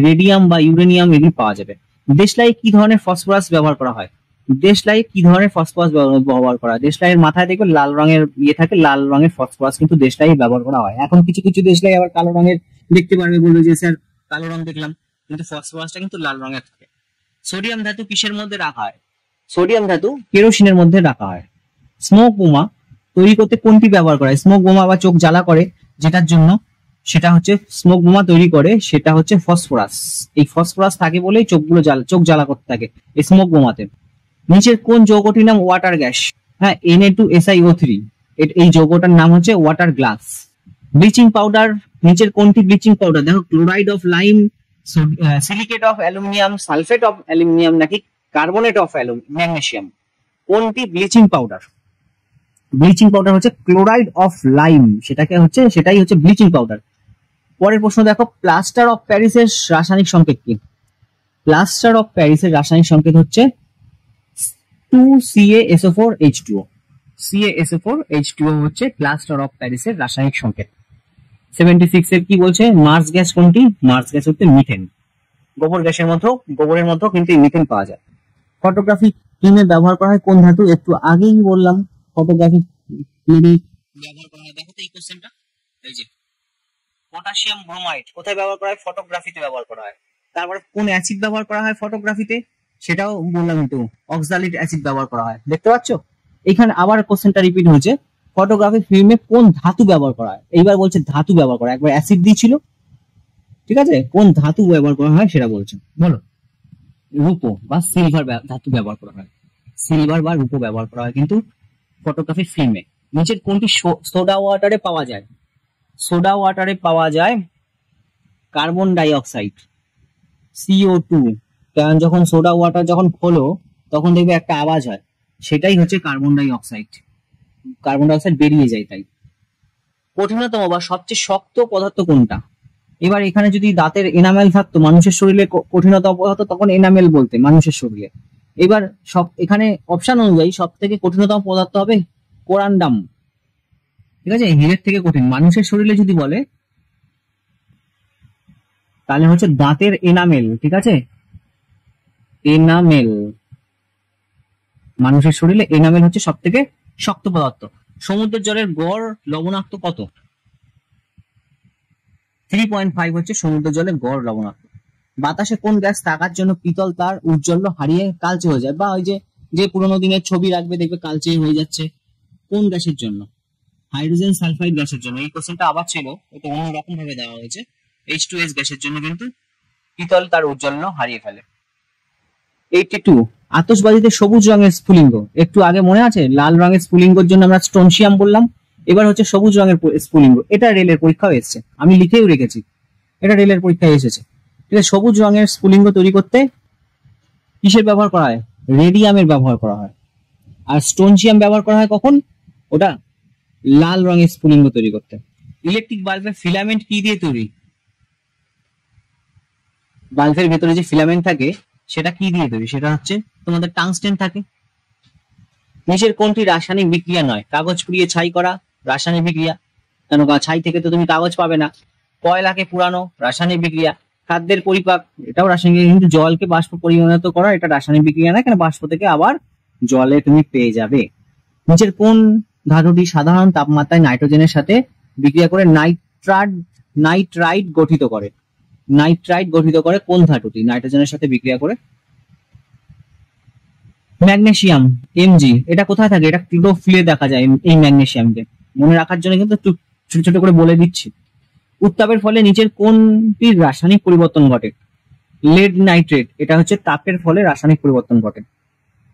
রেডিয়াম বা ইউরেনিয়াম এগুলি পাওয়া যাবে। দেশলাই কি ধরনের ফসফরাস ব্যবহার করা হয়? দেশলাই কি ধরনের ফসফরাস ব্যবহার করা হয়? দেশলাইয়ের মাথায় দেখবে লাল রঙের ইয়ে থাকে, লাল রঙের ফসফরাস কিন্তু দেশলাই ব্যবহার করা হয়। এখন কিছু কিছু দেশলাই আবার কালো রঙের দেখতে পারবে, বলবে যে স্যার কালো রং দেখলাম, কিন্তু ফসফরাসটা কিন্তু লাল রঙের থাকে। সোডিয়াম ধাতু কিসের মধ্যে রাখা হয়? সোডিয়াম ধাতু কেরোসিনের মধ্যে রাখা হয়। স্মোক বোমা তৈরি করতে কোনটি ব্যবহার করা হয়? স্মোক বোমা বা চোখ জ্বালা করে যেটার জন্য, সেটা হচ্ছে স্মোক বোমা তৈরি করে, সেটা হচ্ছে ফসফরাস। এই ফসফরাস থাকে বলেই চোখ জ্বালা করতে থাকে এই স্মোক বোমাতে। নিচের কোন যৌগটির নাম ওয়াটার গ্যাস? হ্যাঁ, Na2SiO3, এই যৌগটার নাম হচ্ছে ওয়াটার গ্লাস। ব্লিচিং পাউডার, নিচের কোনটি ব্লিচিং পাউডার? দেখো, chloride of lime, silicate of aluminium, sulphate of aluminium নাকি কার্বনেট অফ ম্যাগনেসিয়াম, কোনটি ব্লিচিং পাউডার? ব্লিচিং পাউডার হচ্ছে ক্লোরাইড অফ লাইম, সেটাই হচ্ছে ব্লিচিং পাউডার। পরের প্রশ্ন দেখো, প্লাস্টার অফ প্যারিসের রাসায়নিক সংকেত কি? প্লাস্টার অফ প্যারিসের রাসায়নিক সংকেত হচ্ছে 2CaSO4H2O। CaSO4H2O হচ্ছে প্লাস্টার অফ প্যারিসের রাসায়নিক সংকেত। 76 এর কি বলছে? মার্স গ্যাস কোনটি? মার্স গ্যাস হচ্ছে মিথেন। গোবরের মধ্যেও কিন্তু মিথেন পাওয়া যায়। ফটোগ্রাফি ফিল্মে ব্যবহার করা হয় কোন ধাতু? একটু আগেই বললাম ফটোগ্রাফি ফিল্মে ব্যবহার করা হয়। দেখো তো এই কোশ্চেনটা, এই যে পটাশিয়াম ব্রোমাইড কোথায় ব্যবহার করা হয়? ফটোগ্রাফিতে ব্যবহার করা হয়। তারপরে কোন অ্যাসিড ব্যবহার করা হয় ফটোগ্রাফিতে? সেটাও বললাম, কিন্তু অক্সালিক অ্যাসিড ব্যবহার করা হয়। দেখতে পাচ্ছ এখানে আবার কোশ্চেনটা রিপিট হয়েছে, ফটোগ্রাফি ফিল্মে কোন ধাতু ব্যবহার করা হয়? এইবার বলছে ধাতু ব্যবহার করা, একবার অ্যাসিড দিয়েছিল, ঠিক আছে, কোন ধাতু ব্যবহার করা হয় সেটা বলছে, বলো। রূপো বা সিলভার ধাতু ব্যবহার করা হয়, সিলভার বা রূপো ব্যবহার করা হয় কিন্তু ফটোগ্রাফি ফিল্মে। নিচের কোনটি সোডা ওয়াটারে পাওয়া যায়? সোডা ওয়াটারে পাওয়া যায় কার্বন ডাই অক্সাইড, CO2। কারণ যখন সোডা ওয়াটার যখন খোলো তখন দেখবে একটা আওয়াজ হয়, সেটাই হচ্ছে carbon die oxide. Carbon die oxide বেরিয়ে যায় তাই। কঠিনতম বা সবচেয়ে শক্ত পদার্থ কোনটা? এবার এখানে যদি দাঁতের এনামেল থাকতো মানুষের শরীরে কঠিনতম পদার্থ, তখন এনামেল বলতে মানুষের শরীরে। এবার এখানে অপশন অনুযায়ী সব থেকে কঠিনতম পদার্থ হবে কোরান্ডাম, ঠিক আছে, হীরের থেকে কঠিন। মানুষের শরীরে যদি বলে তাহলে হচ্ছে দাঁতের এনামেল, ঠিক আছে, এনামেল। মানুষের শরীরে এনামেল হচ্ছে সব থেকে শক্ত পদার্থ। সমুদ্রের জলের গড় লবণাক্ত কত? 3.5 হচ্ছে সমুদ্রের জলের গড় লবণাক্ত। বাতাসে কোন গ্যাস থাকার জন্য পিতল তার উজ্জ্বল্য হারিয়ে কালচে হয়ে যায়? বা ওই যে পুরোনো দিনের ছবি রাখবে দেখবে কালচে হয়ে যাচ্ছে, কোন গ্যাসের জন্য? হাইড্রোজেন সালফাইড গ্যাসের জন্য। এই কোশ্চেনটা আবার ছিল, এটা অন্যরকম ভাবে দেওয়া হয়েছে। H2S গ্যাসের জন্য কিন্তু পিতল তার উজ্জ্বল্য হারিয়ে ফেলে। 82, আতশবাজিতে সবুজ রঙের স্ফুলিঙ্গ, একটু আগে মনে আছে লাল রঙের স্ফুলিঙ্গের জন্য আমরা স্ট্রনশিয়াম বললাম, এবার হচ্ছে সবুজ রঙের স্ফুলিঙ্গ। এটা রেলের পরীক্ষাও এসেছে, আমি লিখেও রেখেছি, এটা রেলের পরীক্ষায় এসেছে। ঠিক আছে, সবুজ রঙের স্ফুলিঙ্গ তৈরি করতে কিসের ব্যবহার করা হয়? রেডিয়ামের ব্যবহার করা হয়। আর স্ট্রনশিয়াম ব্যবহার করা হয় কখন? ওটা লাল রঙের স্ফুলিঙ্গ তৈরি করতে। ইলেকট্রিক বাল্বের ফিলামেন্ট কি দিয়ে তৈরি? বাল্বের ভেতরে যে ফিলামেন্ট থাকে সেটা কি দিয়ে তৈরি? সেটা হচ্ছে তোমাদের টাংস্টেন থাকে। নিচের কোনটি রাসায়নিক বিক্রিয়া নয়? কাগজ পুড়িয়ে ছাই করা রাসায়নিক বিক্রিয়া, কেন ছাই থেকে তো তুমি কাগজ পাবে না। কয়লাকে পুরানো রাসায়নিক বিক্রিয়া। খাদ্যের পরিপাক, এটাও রাসায়নিক বিক্রিয়া, কিন্তু জলকে বাষ্প পরিণত করা এটা রাসায়নিক বিক্রিয়া না, কেন বাষ্প থেকে আবার জলে তুমি পেয়ে যাবে। নিচের কোন ধাতুটি সাধারণ তাপমাত্রায় নাইট্রোজেনের সাথে বিক্রিয়া করে নাইট্রাইট গঠিত করে? নাইট্রাইট গঠিত করে কোন ধাতুটি নাইট্রোজেনের সাথে বিক্রিয়া করে? Magnesium, Mg। এটা কোথায় থাকে? এটা ক্লোরোফিলে দেখা যায় এই ম্যাগনেসিয়ামকে। মনে রাখার জন্য কিন্তু একটু ছোট ছোট করে বলে দিচ্ছি। উত্তাপের ফলে নিচের কোনটির রাসায়নিক পরিবর্তন ঘটে? লেড নাইট্রেট, এটা হচ্ছে তাপের ফলে রাসায়নিক পরিবর্তন ঘটে।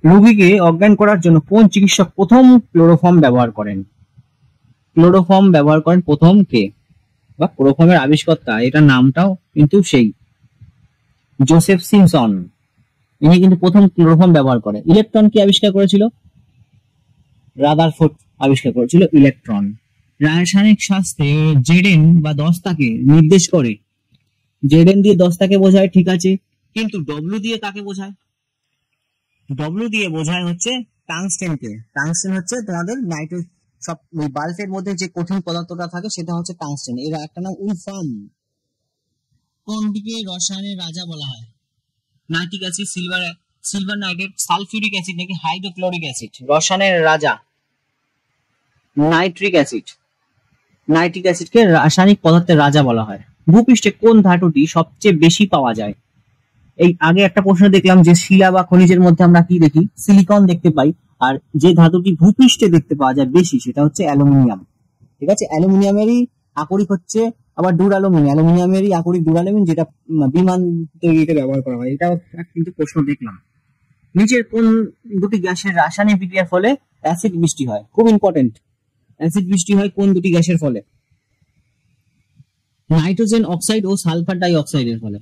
রোগীকে অজ্ঞান করার জন্য কোন চিকিৎসক প্রথম ক্লোরোফর্ম ব্যবহার করেন? ক্লোরোফর্ম ব্যবহার করেন প্রথম কে, বা ক্লোরোফর্মের আবিষ্কর্তা, এটা নামটাও কিন্তু সেই জোসেফ সিমসন, ইনি কিন্তু প্রথম ক্লোরোফর্ম ব্যবহার করে। ইলেকট্রন কি আবিষ্কার করেছিল? রাদারফোর্ড আবিষ্কার করেছিল ইলেকট্রন। রাসায়নিক শাস্ত্রে জেডেন বা দস্তাকে নির্দেশ করে। জেডেন দিয়ে দস্তাকে বোঝায়, ঠিক আছে, কিন্তু ডব্লিউ দিয়ে কাকে বোঝায়? ডব্লিউ দিয়ে বোঝায় হচ্ছে টাংস্টেনকে। টাংস্টেন হচ্ছে তোমাদের সব বাল্বের মধ্যে যে কঠিন পদার্থটা থাকে সেটা হচ্ছে টাংস্টেন। এর একটা নাম উলফাম। কোনটিকে রসায়নের রাজা বলা হয়? Nitric acid, silver nitrate, sulphuric acid নাকি হাইড্রোক্লোরিক অ্যাসিড? রসায়নের রাজা নাইট্রিক অ্যাসিড। নাইট্রিক অ্যাসিডকে রাসায়নিক পদার্থের রাজা বলা হয়। ভূপৃষ্ঠে কোন ধাতুটি সবচেয়ে বেশি পাওয়া যায়? এই আগে একটা প্রশ্ন দেখলাম যে শিলা বা খনিজের মধ্যে আমরা কি দেখি? সিলিকন দেখতে পাই। আর যে ধাতুটি ভূপৃষ্ঠে দেখতে পাওয়া যায় বেশি সেটা হচ্ছে অ্যালুমিনিয়াম। ঠিক আছে, অ্যালুমিনিয়ামেরই আকরিক হচ্ছে আবার ডুরালুমিন। অ্যালুমিনিয়ামেরই আকরিক ডুরালুমিন, যেটা বিমান তৈরিতে ব্যবহার করা হয়। এটাও কিন্তু প্রশ্ন দেখলাম। নিচের কোন দুটি গ্যাসের রাসায়নিক বিক্রিয়ার ফলে অ্যাসিড বৃষ্টি হয়? খুব ইম্পর্টেন্ট। অ্যাসিড বৃষ্টি হয় কোন দুটি গ্যাসের ফলে? নাইট্রোজেন অক্সাইড ও সালফার ডাই অক্সাইডের ফলে।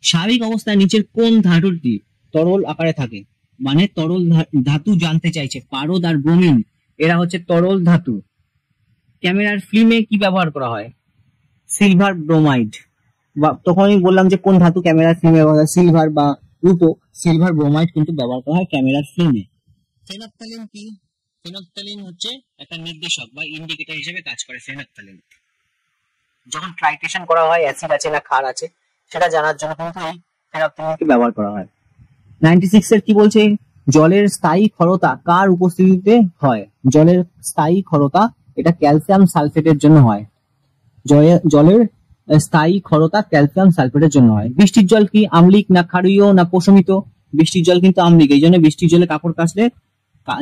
স্বাভাবিক অবস্থায় নিচের কোন ধাতুটি তরল আকারে থাকে? মানে তরল ধাতু জানতে চাইছে। পারদ আর ব্রোমিন এরা হচ্ছে তরল ধাতু। ক্যামেরার ফিল্মে কি ব্যবহার করা হয়? Silver bromide. বা তখনই বললাম যে কোন ধাতু ক্যামেরার ফিল্মে ব্যবহার হয়, সিলভার বা রূপো। সিলভার ব্রোমাইড কিন্তু ব্যবহার করা হয় ক্যামেরার ফিল্মে। ফেনফথ্যালিন কি? ফেনফথ্যালিন হচ্ছে একটা নির্দেশক বা ইন্ডিকেটর হিসেবে কাজ করে। ফেনফথ্যালিন যখন ট্রাইটেশন করা হয় অ্যাসিড আছে না ক্ষার আছে সেটা জানার জন্য কিন্তু এই ফেনফথ্যালিনকে ব্যবহার করা হয়। 96 এর কি বলছে? জলের স্থায়ী ক্ষারতা কার উপস্থিতিতে হয়? জলের স্থায়ী ক্ষারতা এটা ক্যালসিয়াম সালফেটের জন্য হয়। জলের স্থায়ী ক্ষারতা ক্যালসিয়াম সালফেটের জন্য হয়। বৃষ্টির জল কি আম্লিক না ক্ষারীয় না প্রশমিত? বৃষ্টির জল কিন্তু আম্লিক, এই জন্য বৃষ্টির জলে কাপড় কাচলে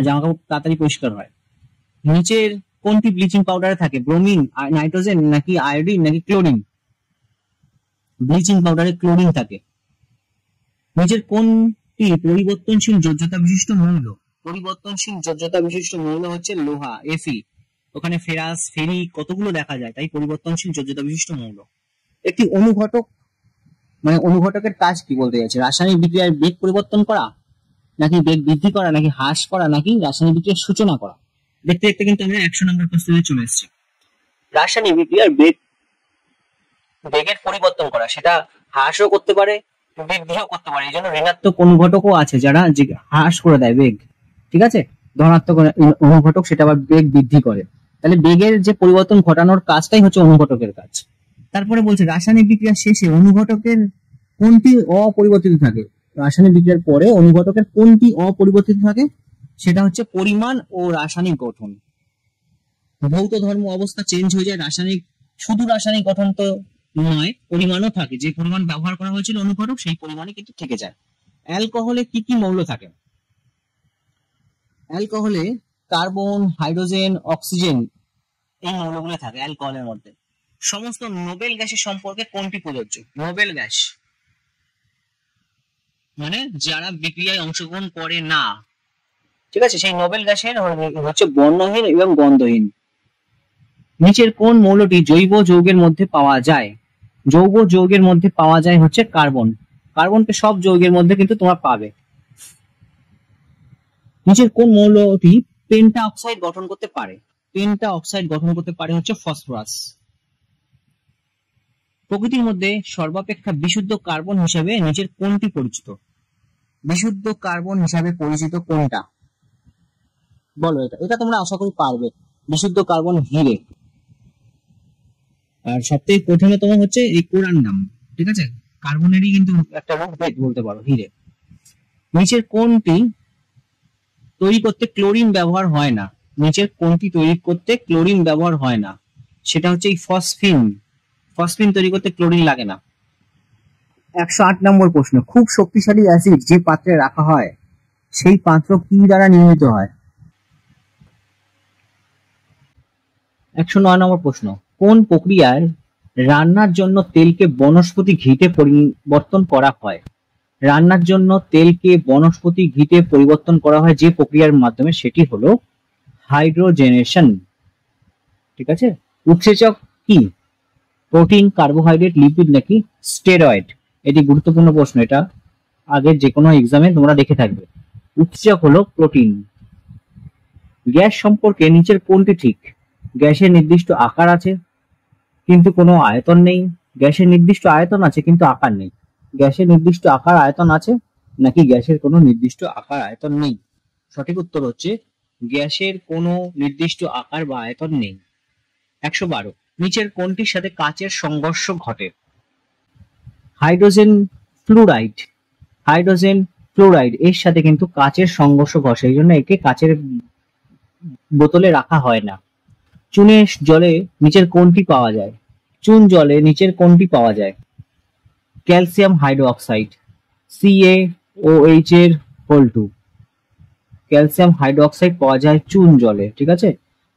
জামা কাপড় তাড়াতাড়ি পরিষ্কার হয়। নিচের কোনটি ব্লিচিং পাউডারে থাকে? ব্রোমিন, নাইট্রোজেন নাকি আয়োডিন নাকি ক্লোরিন? ব্লিচিং পাউডারে ক্লোরিন থাকে। নিচের কোনটি পরিবর্তনশীল যোজ্যতা বিশিষ্ট মৌল? পরিবর্তনশীল যোজ্যতা বিশিষ্ট মৌল হচ্ছে লোহা, এফি। ওখানে ফেরাস, ফেরি কতগুলো দেখা যায়, তাই পরিবর্তনশীল যোজ্যতা বিশিষ্ট মৌল। একটি অনুঘটক মানে অনুঘটকের কাজ কি বলতে যাচ্ছে? রাসায়নিক বিক্রিয়ার বেগ পরিবর্তন করা নাকি বেগ বৃদ্ধি করা নাকি হ্রাস করা নাকি রাসায়নিক বিক্রিয়ার সূচনা করা? দেখতে দেখতে কিন্তু আমরা 100 নম্বর প্রশ্নে চলে এসেছি। রাসায়নিক বিক্রিয়ার বেগের পরিবর্তন করা, সেটা হ্রাসও করতে পারে বৃদ্ধিও করতে পারে। এই জন্য ঋণাত্মক অনুঘটকও আছে যারা যে হ্রাস করে দেয় বেগ। ঠিক আছে, ধনাত্মক অনুঘটক সেটা আবার বেগ বৃদ্ধি করে। তাহলে বেগের যে পরিবর্তন ঘটানোর কাজটাই হচ্ছে অনুঘটকের কাজ। তারপরে বলছে রাসায়নিক বিক্রিয়া শেষে অনুঘটকের কোনটি অপরিবর্তিত থাকে? রাসায়নিক বিক্রিয়ার পরে অনুঘটকের কোনটি অপরিবর্তিত থাকে? সেটা হচ্ছে পরিমাণ ও রাসায়নিক গঠন। ভৌত ধর্ম অবস্থা চেঞ্জ হয়ে যায়, শুধু রাসায়নিক গঠন তো নয়, পরিমাণও থাকে। যে পরিমাণ ব্যবহার করা হয়েছিল অনুঘটক সেই পরিমাণে কিন্তু থেকে যায়। অ্যালকোহলে কি কি মৌল থাকে? অ্যালকোহলে কার্বন, হাইড্রোজেন, অক্সিজেন এই মৌলগুলো থাকে অ্যালকোহলের মধ্যে। সমস্ত নোবেল গ্যাসের সম্পর্কে কোনটি প্রযোজ্য? নোবেল গ্যাস মানে যারা বিক্রিয়ায় অংশগ্রহণ করে না, ঠিক আছে, সেই নোবেল গ্যাসের হচ্ছে বর্ণহীন এবং গন্ধহীন। নিচের কোন মৌলটি জৈব যৌগের মধ্যে পাওয়া যায়? জৈব যৌগের মধ্যে পাওয়া যায় হচ্ছে কার্বন। কার্বনকে সব যৌগের মধ্যে কিন্তু তোমরা পাবে। নিচের কোন মৌলটি পেন্টা অক্সাইড গঠন করতে পারে? পেন্টা অক্সাইড গঠন করতে পারে হচ্ছে ফসফরাস। প্রকৃতির মধ্যে সর্বাপেক্ষা বিশুদ্ধ কার্বন হিসাবে নিচের কোনটি পরিচিত? বিশুদ্ধ কার্বন হিসাবে পরিচিত কোনটা? বলো, এটা তোমরা আশা করি পারবে। বিশুদ্ধ কার্বন হিরে। আর সবথেকে কঠিনতম হচ্ছে এই কোরান্ডাম। ঠিক আছে, কার্বনেরই কিন্তু একটা রূপভেদ বলতে পারো, হিরে। নিচের কোনটি তৈরি করতে ক্লোরিন ব্যবহার হয় না? নিচের কোনটি তৈরি করতে ক্লোরিন ব্যবহার হয় না? সেটা হচ্ছে এই ফসফিন। ফসফিন তৈরি করতে ক্লোরিন লাগে না। 108 নম্বর প্রশ্ন, খুব শক্তিশালী অ্যাসিড যে পাত্রে রাখা হয় সেই পাত্র কি দ্বারা নির্মিত হয়? 109 নম্বর প্রশ্ন, কোন প্রক্রিয়ায় রান্নার জন্য তেলকে বনস্পতি ঘিতে পরিবর্তন করা হয়? রান্নার জন্য তেলকে বনস্পতি ঘিতে পরিবর্তন করা হয় যে প্রক্রিয়ার মাধ্যমে, সেটি হলো হাইড্রোজেনেশন। ঠিক আছে, উৎসেচক কি? প্রোটিন, কার্বোহাইড্রেট, লিপিড নাকি স্টেরয়েড? এটি গুরুত্বপূর্ণ প্রশ্ন, এটা আগের যে কোনো এক্সামে তোমরা দেখে থাকবে। উৎসেচক হলো প্রোটিন। গ্যাস সম্পর্কে নিচের কোনটি ঠিক? গ্যাসের নির্দিষ্ট আকার আছে কিন্তু কোনো আয়তন নেই। গ্যাসের নির্দিষ্ট আয়তন আছে কিন্তু আকার নেই। গ্যাসের নির্দিষ্ট আকার আয়তন আছে নাকি গ্যাসের কোনো নির্দিষ্ট আকার আয়তন নেই? সঠিক উত্তর হচ্ছে গ্যাসের কোনো নির্দিষ্ট আকার বা আয়তন নেই। 112, নিচের কোনটির সাথে কাচের সংঘর্ষ ঘটে? হাইড্রোজেন ফ্লুরাইড, হাইড্রোজেন ফ্লোরাইড এর সাথে কিন্তু কাচের সংঘর্ষ ঘটে, এই জন্য একে কাচের বোতলে রাখা হয় না। চুনের জলে নিচের কোনটি পাওয়া যায়? চুন জলে নিচের কোনটি পাওয়া যায়? ক্যালসিয়াম হাইড্রোক্সাইড, CaOH এর হোল 2। ক্যালসিয়াম হাইড্রোক্সাইড পাওয়া যায় চুন জলে, ঠিক আছে।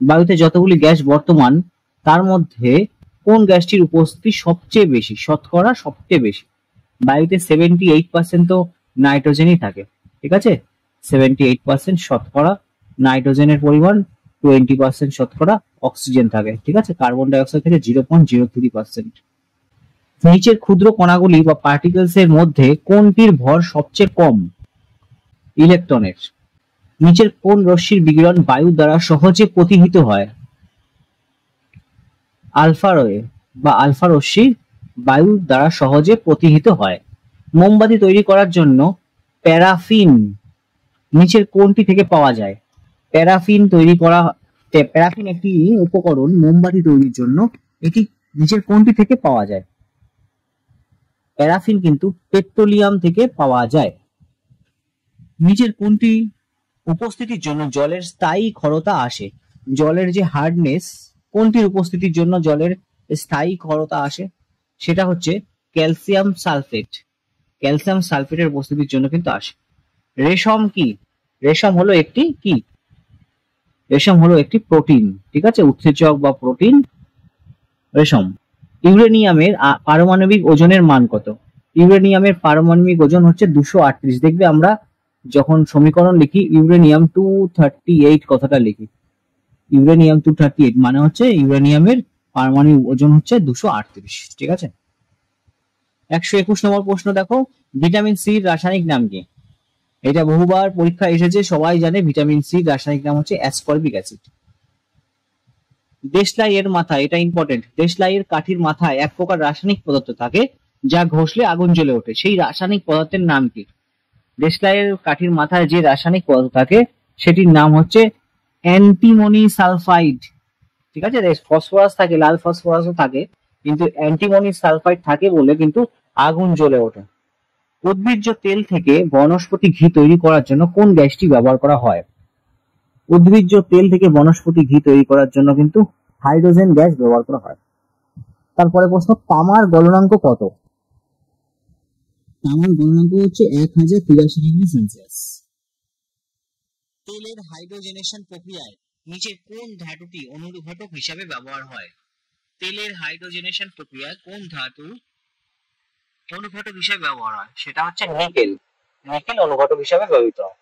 বায়ুতে যতগুলি গ্যাস বর্তমান তার মধ্যে কোন গ্যাসটির উপস্থিতি সবচেয়ে বেশি, শতকরা সবচেয়ে বেশি? বায়ুতে 78% তো নাইট্রোজেনই থাকে, ঠিক আছে। 78% শতকরা নাইট্রোজেনের পরিমাণ, 20% শতকরা অক্সিজেন থাকে, ঠিক আছে। কার্বন ডাই অক্সাইড থেকে 0.03%। নিচের ক্ষুদ্র কণাগুলি বা পার্টিকেলস এর মধ্যে কোনটির ভর সবচেয়ে কম? ইলেকট্রনের। নিচের কোন রশ্মির বিকিরণ বায়ু দ্বারা সহজে প্রতিহিত হয়? আলফা রে বা আলফা রশ্মি বায়ু দ্বারা সহজে প্রতিহিত হয়। মোমবাতি তৈরি করার জন্য প্যারাফিন নিচের কোনটি থেকে পাওয়া যায়? প্যারাফিন একটি উপকরণ মোমবাতি তৈরির জন্য, এটি নিচের কোনটি থেকে পাওয়া যায়? প্যারাফিন কিন্তু পেট্রোলিয়াম থেকে পাওয়া যায়। নিচের কোনটি উপস্থিতির জন্য জলের স্থায়ী ক্ষরতা আসে? জলের যে হার্ডনেস, কোনটির উপস্থিতির জন্য জলের স্থায়ী ক্ষরতা আসে? সেটা হচ্ছে ক্যালসিয়াম সালফেট। ক্যালসিয়াম সালফেটের উপস্থিতির জন্য কিন্তু আসে। রেশম কি? রেশম হলো একটি কি? রেশম হলো একটি প্রোটিন, ঠিক আছে, উৎসেচক বা প্রোটিন রেশম। ইউরেনিয়ামের পারমাণবিক ওজনের মান কত? ইউরেনিয়ামের পারমাণবিক ওজন হচ্ছে 238। দেখবে আমরা যখন সমীকরণ লিখি ইউরেনিয়াম 238 কথাটা লিখি, ইউরেনিয়াম 238 মানে হচ্ছে ইউরেনিয়ামের পারমাণবিক ওজন হচ্ছে 238, ঠিক আছে। 121 নম্বর প্রশ্ন দেখো, ভিটামিন সি রাসায়নিক নাম কি? এটা বহুবার পরীক্ষা এসেছে, সবাই জানে ভিটামিন সি রাসায়নিক নাম হচ্ছে অ্যাসকর্বিক অ্যাসিড। দেশলাই এর মাথায়, এটা ইম্পর্টেন্ট, দেশলাই এর কাঠির মাথায় এক প্রকার রাসায়নিক পদার্থ থাকে যা ঘষলে আগুন জ্বলে ওঠে, সেই রাসায়নিক পদার্থের নাম কি? দেশলাই এর কাঠির মাথায় যে রাসায়নিক পদার্থ থাকে সেটির নাম হচ্ছে অ্যান্টিমনি সালফাইড, ঠিক আছে। ফসফরাস থাকে, লাল ফসফরাসও থাকে, কিন্তু অ্যান্টিমনি সালফাইড থাকে বলে কিন্তু আগুন জ্বলে ওঠে। উদ্ভিজ্জ তেল থেকে বনস্পতি ঘি তৈরি করার জন্য কোন গ্যাসটি ব্যবহার করা হয়? উদ্ভিজ্জ তেল থেকে বনস্পতি ঘি তৈরি করার জন্য কিন্তু হাইড্রোজেন গ্যাস ব্যবহার করা হয়। তারপরে প্রশ্ন, তামার গলনাঙ্ক কত? তামার গলনাঙ্ক হচ্ছে 1083 ডিগ্রি সেলসিয়াস। তেলের হাইড্রোজেনেশন প্রক্রিয়ায় নিচে কোন ধাতুটি অনুঘটক হিসাবে ব্যবহার হয়? তেলের হাইড্রোজেনেশন প্রক্রিয়ায় কোন ধাতু অনুঘটক হিসাবে ব্যবহার হয়? সেটা হচ্ছে নিকেল। নিকেল অনুঘটক হিসাবে ব্যবহৃত হয়।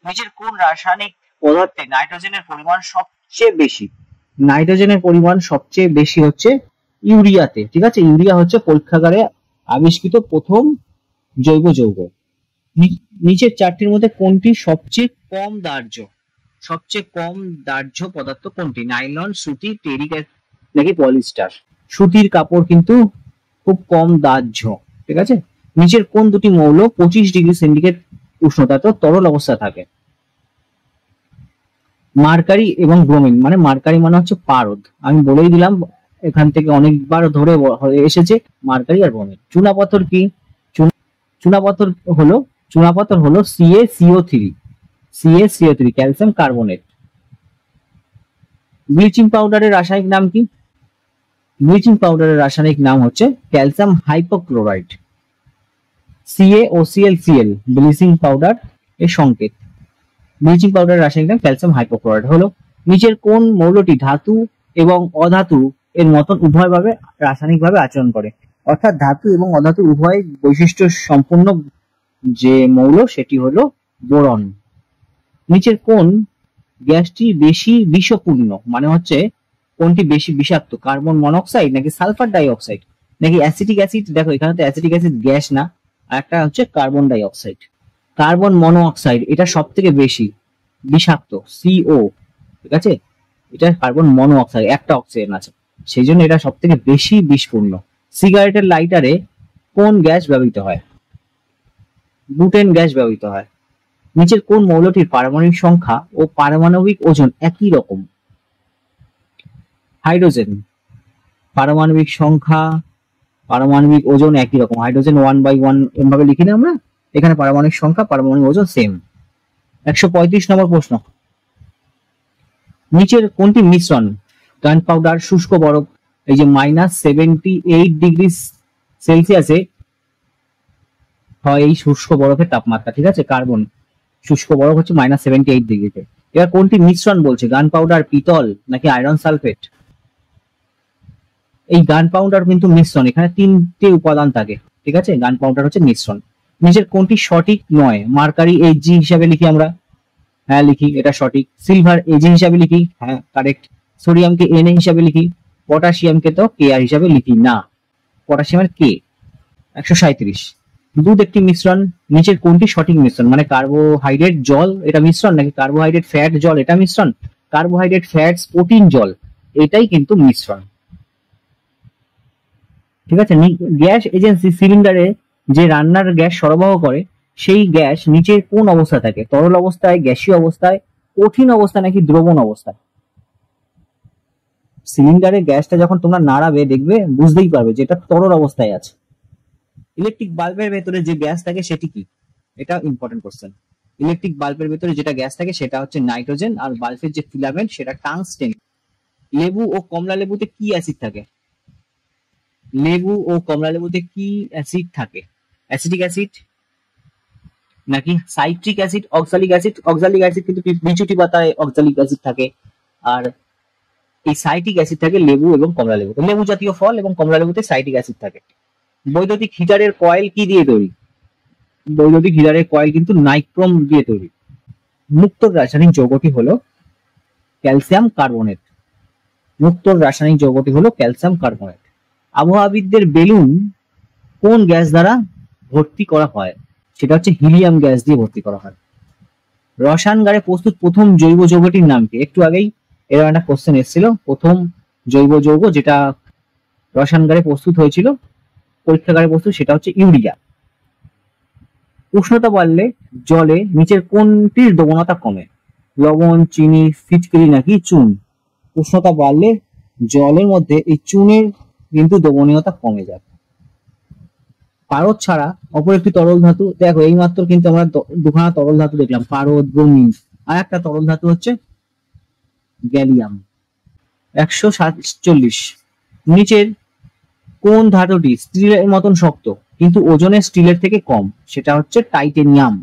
নিচের কোন রাসায়নিক পদার্থে নাইট্রোজেনের পরিমাণ সবচেয়ে বেশি? নাইট্রোজেনের পরিমাণ সবচেয়ে বেশি হচ্ছে ইউরিয়াতে, ঠিক আছে। ইউরিয়া হচ্ছে পরীক্ষাগারে আবিষ্কৃত প্রথম জৈব যৌগ। নিচের চারটির মধ্যে কোনটি সবচেয়ে কম দাহ্য? সবচেয়ে কম দাহ্য পদার্থ কোনটি? নাইলন, সুতি, টেরিক নাকি পলিস্টার? সুতির কাপড় কিন্তু খুব কম দাহ্য, ঠিক আছে। নিচের কোন দুটি মৌল 25 ডিগ্রি সেন্টিগ্রেড উষ্ণতাতে তরল অবস্থা থাকে? মার্কারি এবং ব্রোমিন। মানে মার্কারি মানে হচ্ছে পারদ, আমি বলেই দিলাম, এখান থেকে অনেকবার ধরে এসেছে মার্কারি আর ব্রোমিন। চুনাপাথর কি? চুনাপাথর হলো CaCO3, ক্যালসিয়াম কার্বনেট। ব্লিচিং পাউডারের রাসায়নিক নাম কি? ব্লিচিং পাউডারের রাসায়নিক নাম হচ্ছে calcium hypochlorite. CaOClCl bleaching powder এর সংকেত। ব্লিচিং পাউডারের রাসায়নিক নাম ক্যালসিয়াম হাইপোক্লোরাইট। হলো নিচের কোন মৌলটি ধাতু এবং অধাতু এর মতন উভয়ভাবে রাসায়নিকভাবে আচরণ করে? অর্থাৎ ধাতু এবং অধাতু উভয় বৈশিষ্ট্য সম্পূর্ণ যে মৌল সেটি হলো বোরন। নিচের কোন গ্যাসটি বেশি বিষপূর্ণ? মানে হচ্ছে কোনটি বেশি বিষাক্ত? কার্বন মনোক্সাইড নাকি সালফার ডাই অক্সাইড নাকি অ্যাসিটিক অ্যাসিড? দেখো এখানে তো অ্যাসিটিক অ্যাসিড গ্যাস না, আর একটা হচ্ছে carbon die oxide. Carbon monoxide এটা সব থেকে বেশি বিষাক্ত, CO, ঠিক আছে। এটা কার্বন মনোক্সাইড, একটা অক্সিজেন আছে, সেই জন্য এটা সব থেকে বেশি বিষপূর্ণ। সিগারেটের লাইটারে কোন গ্যাস ব্যবহৃত হয়? বুটেন গ্যাস ব্যবহৃত হয়। নিচের কোন মৌলটির পারমাণবিক সংখ্যা ও পারমাণবিক ওজন একই রকম? হাইড্রোজেন। পারমাণবিক সংখ্যা পারমাণবিক ওজন একই রকম, হাইড্রোজেন 1/1 এভাবে লিখি না আমরা, এখানে পারমাণবিক সংখ্যা পারমাণবিক ওজন সেম। 135 নম্বর প্রশ্ন, নিচের কোনটি মিশ্রণ? গান পাউডার, শুষ্ক বরফ, এই যে -78°C হয় এই শুষ্ক বরফের তাপমাত্রা, ঠিক আছে, কার্বন শুষ্ক বরফ হচ্ছে -78°তে। এবার কোনটি মিশ্রণ বলছে, গান পাউডার, পিতল নাকি আয়রন সালফেট? এই গান পাউডার কিন্তু মিশ্রণ, এখানে 3টে উপাদান থাকে, ঠিক আছে, গান পাউডার হচ্ছে মিশ্রণ। নিচের কোনটি সঠিক নয়? মার্কারি Hg হিসাবে লিখি আমরা, হ্যাঁ লিখি, এটা সঠিক। সিলভার Ag হিসাবে লিখি, হ্যাঁ কারেক্ট। সোডিয়ামকে Na হিসাবে লিখি, পটাশিয়ামকে তো Kr হিসাবে লিখি না, পটাশিয়ামের K। 137, দুধ একটি মিশ্রণ, নিচের কোনটি সঠিক মিশ্রণ? মানে কার্বোহাইড্রেট জল এটা মিশ্রণ, নাকি কার্বোহাইড্রেট ফ্যাট জল এটা মিশ্রণ? কার্বোহাইড্রেট ফ্যাটস প্রোটিন জল এটাই কিন্তু মিশ্রণ, ঠিক আছে। গ্যাস এজেন্সি সিলিন্ডারে যে রান্নার গ্যাস সরবরাহ করে সেই গ্যাস নিচে কোন অবস্থা থাকে? তরল অবস্থায়, গ্যাসীয় অবস্থায়, কঠিন অবস্থায় নাকি দ্রবণ অবস্থায়? সিলিন্ডারে গ্যাসটা যখন তোমরা নাড়াবে দেখবে, বুঝতেই পারবে যে এটা তরল অবস্থায় আছে। ইলেকট্রিক বাল্বের ভেতরে যে গ্যাস থাকে সেটি কি? এটা ইম্পর্টেন্ট কোশ্চেন। ইলেকট্রিক বাল্বের ভেতরে যেটা গ্যাস থাকে সেটা হচ্ছে নাইট্রোজেন, আর বাল্বের যে ফিলামেন্ট সেটা টাংস্টেন। লেবু ও কমলা লেবুতে কি অ্যাসিড থাকে? লেবু ও কমলা লেবুতে কি অ্যাসিড থাকে? অ্যাসিটিক অ্যাসিড নাকি citric acid, oxalic acid? Oxalic acid কিন্তু বিচুটি পাতায় অক্সালিক অ্যাসিড থাকে, আর এই সাইট্রিক অ্যাসিড থাকে লেবু এবং কমলা লেবুতে। লেবু জাতীয় ফল এবং কমলা লেবুতে সাইট্রিক অ্যাসিড থাকে। বৈদ্যুতিক হিটারের কয়েল কি দিয়ে তৈরি? বৈদ্যুতিক হিটারের কয়েল কিন্তু নাইক্রোম দিয়ে তৈরি। মুক্ত রাসায়নিক যৌগটি হলো ক্যালসিয়াম কার্বনেট। মুক্ত রাসায়নিক যৌগটি হলো ক্যালসিয়াম কার্বনেট। আবহাওয়াবিদদের বেলুন কোন গ্যাস দ্বারা ভর্তি করা হয়? সেটা হচ্ছে হিলিয়াম গ্যাস দিয়ে ভর্তি করা হয়। রসায়নগারে প্রস্তুত প্রথম জৈব যৌগটির নাম কি? একটু আগেই এরকম একটা কোশ্চেন এসেছিল, প্রথম জৈব যৌগ যেটা রসায়নগারে প্রস্তুত হয়েছিল, পরীক্ষাগারে প্রস্তুত, সেটা হচ্ছে ইউরিয়া। উষ্ণতা বাড়লে জলে নিচের কোনটির দ্রবণতা কমে? লবণ, চিনি, ফিটকিরি নাকি চুন? উষ্ণতা বাড়লে জলের মধ্যে এই চুনের কিন্তু দ্রবণীয়তা কমে যায়। পারদ ছাড়া অপর একটি তরল ধাতু, দেখো এই মাত্র কিন্তু আমরা দুখানা তরল ধাতু দেখলাম, পারদ, ব্রোমিন, আর একটা তরল ধাতু হচ্ছে গ্যালিয়াম। 147, নিচের কোন ধাতুটি স্টিলের মতন শক্ত কিন্তু ওজনে স্টিলের থেকে কম? সেটা হচ্ছে টাইটেনিয়াম।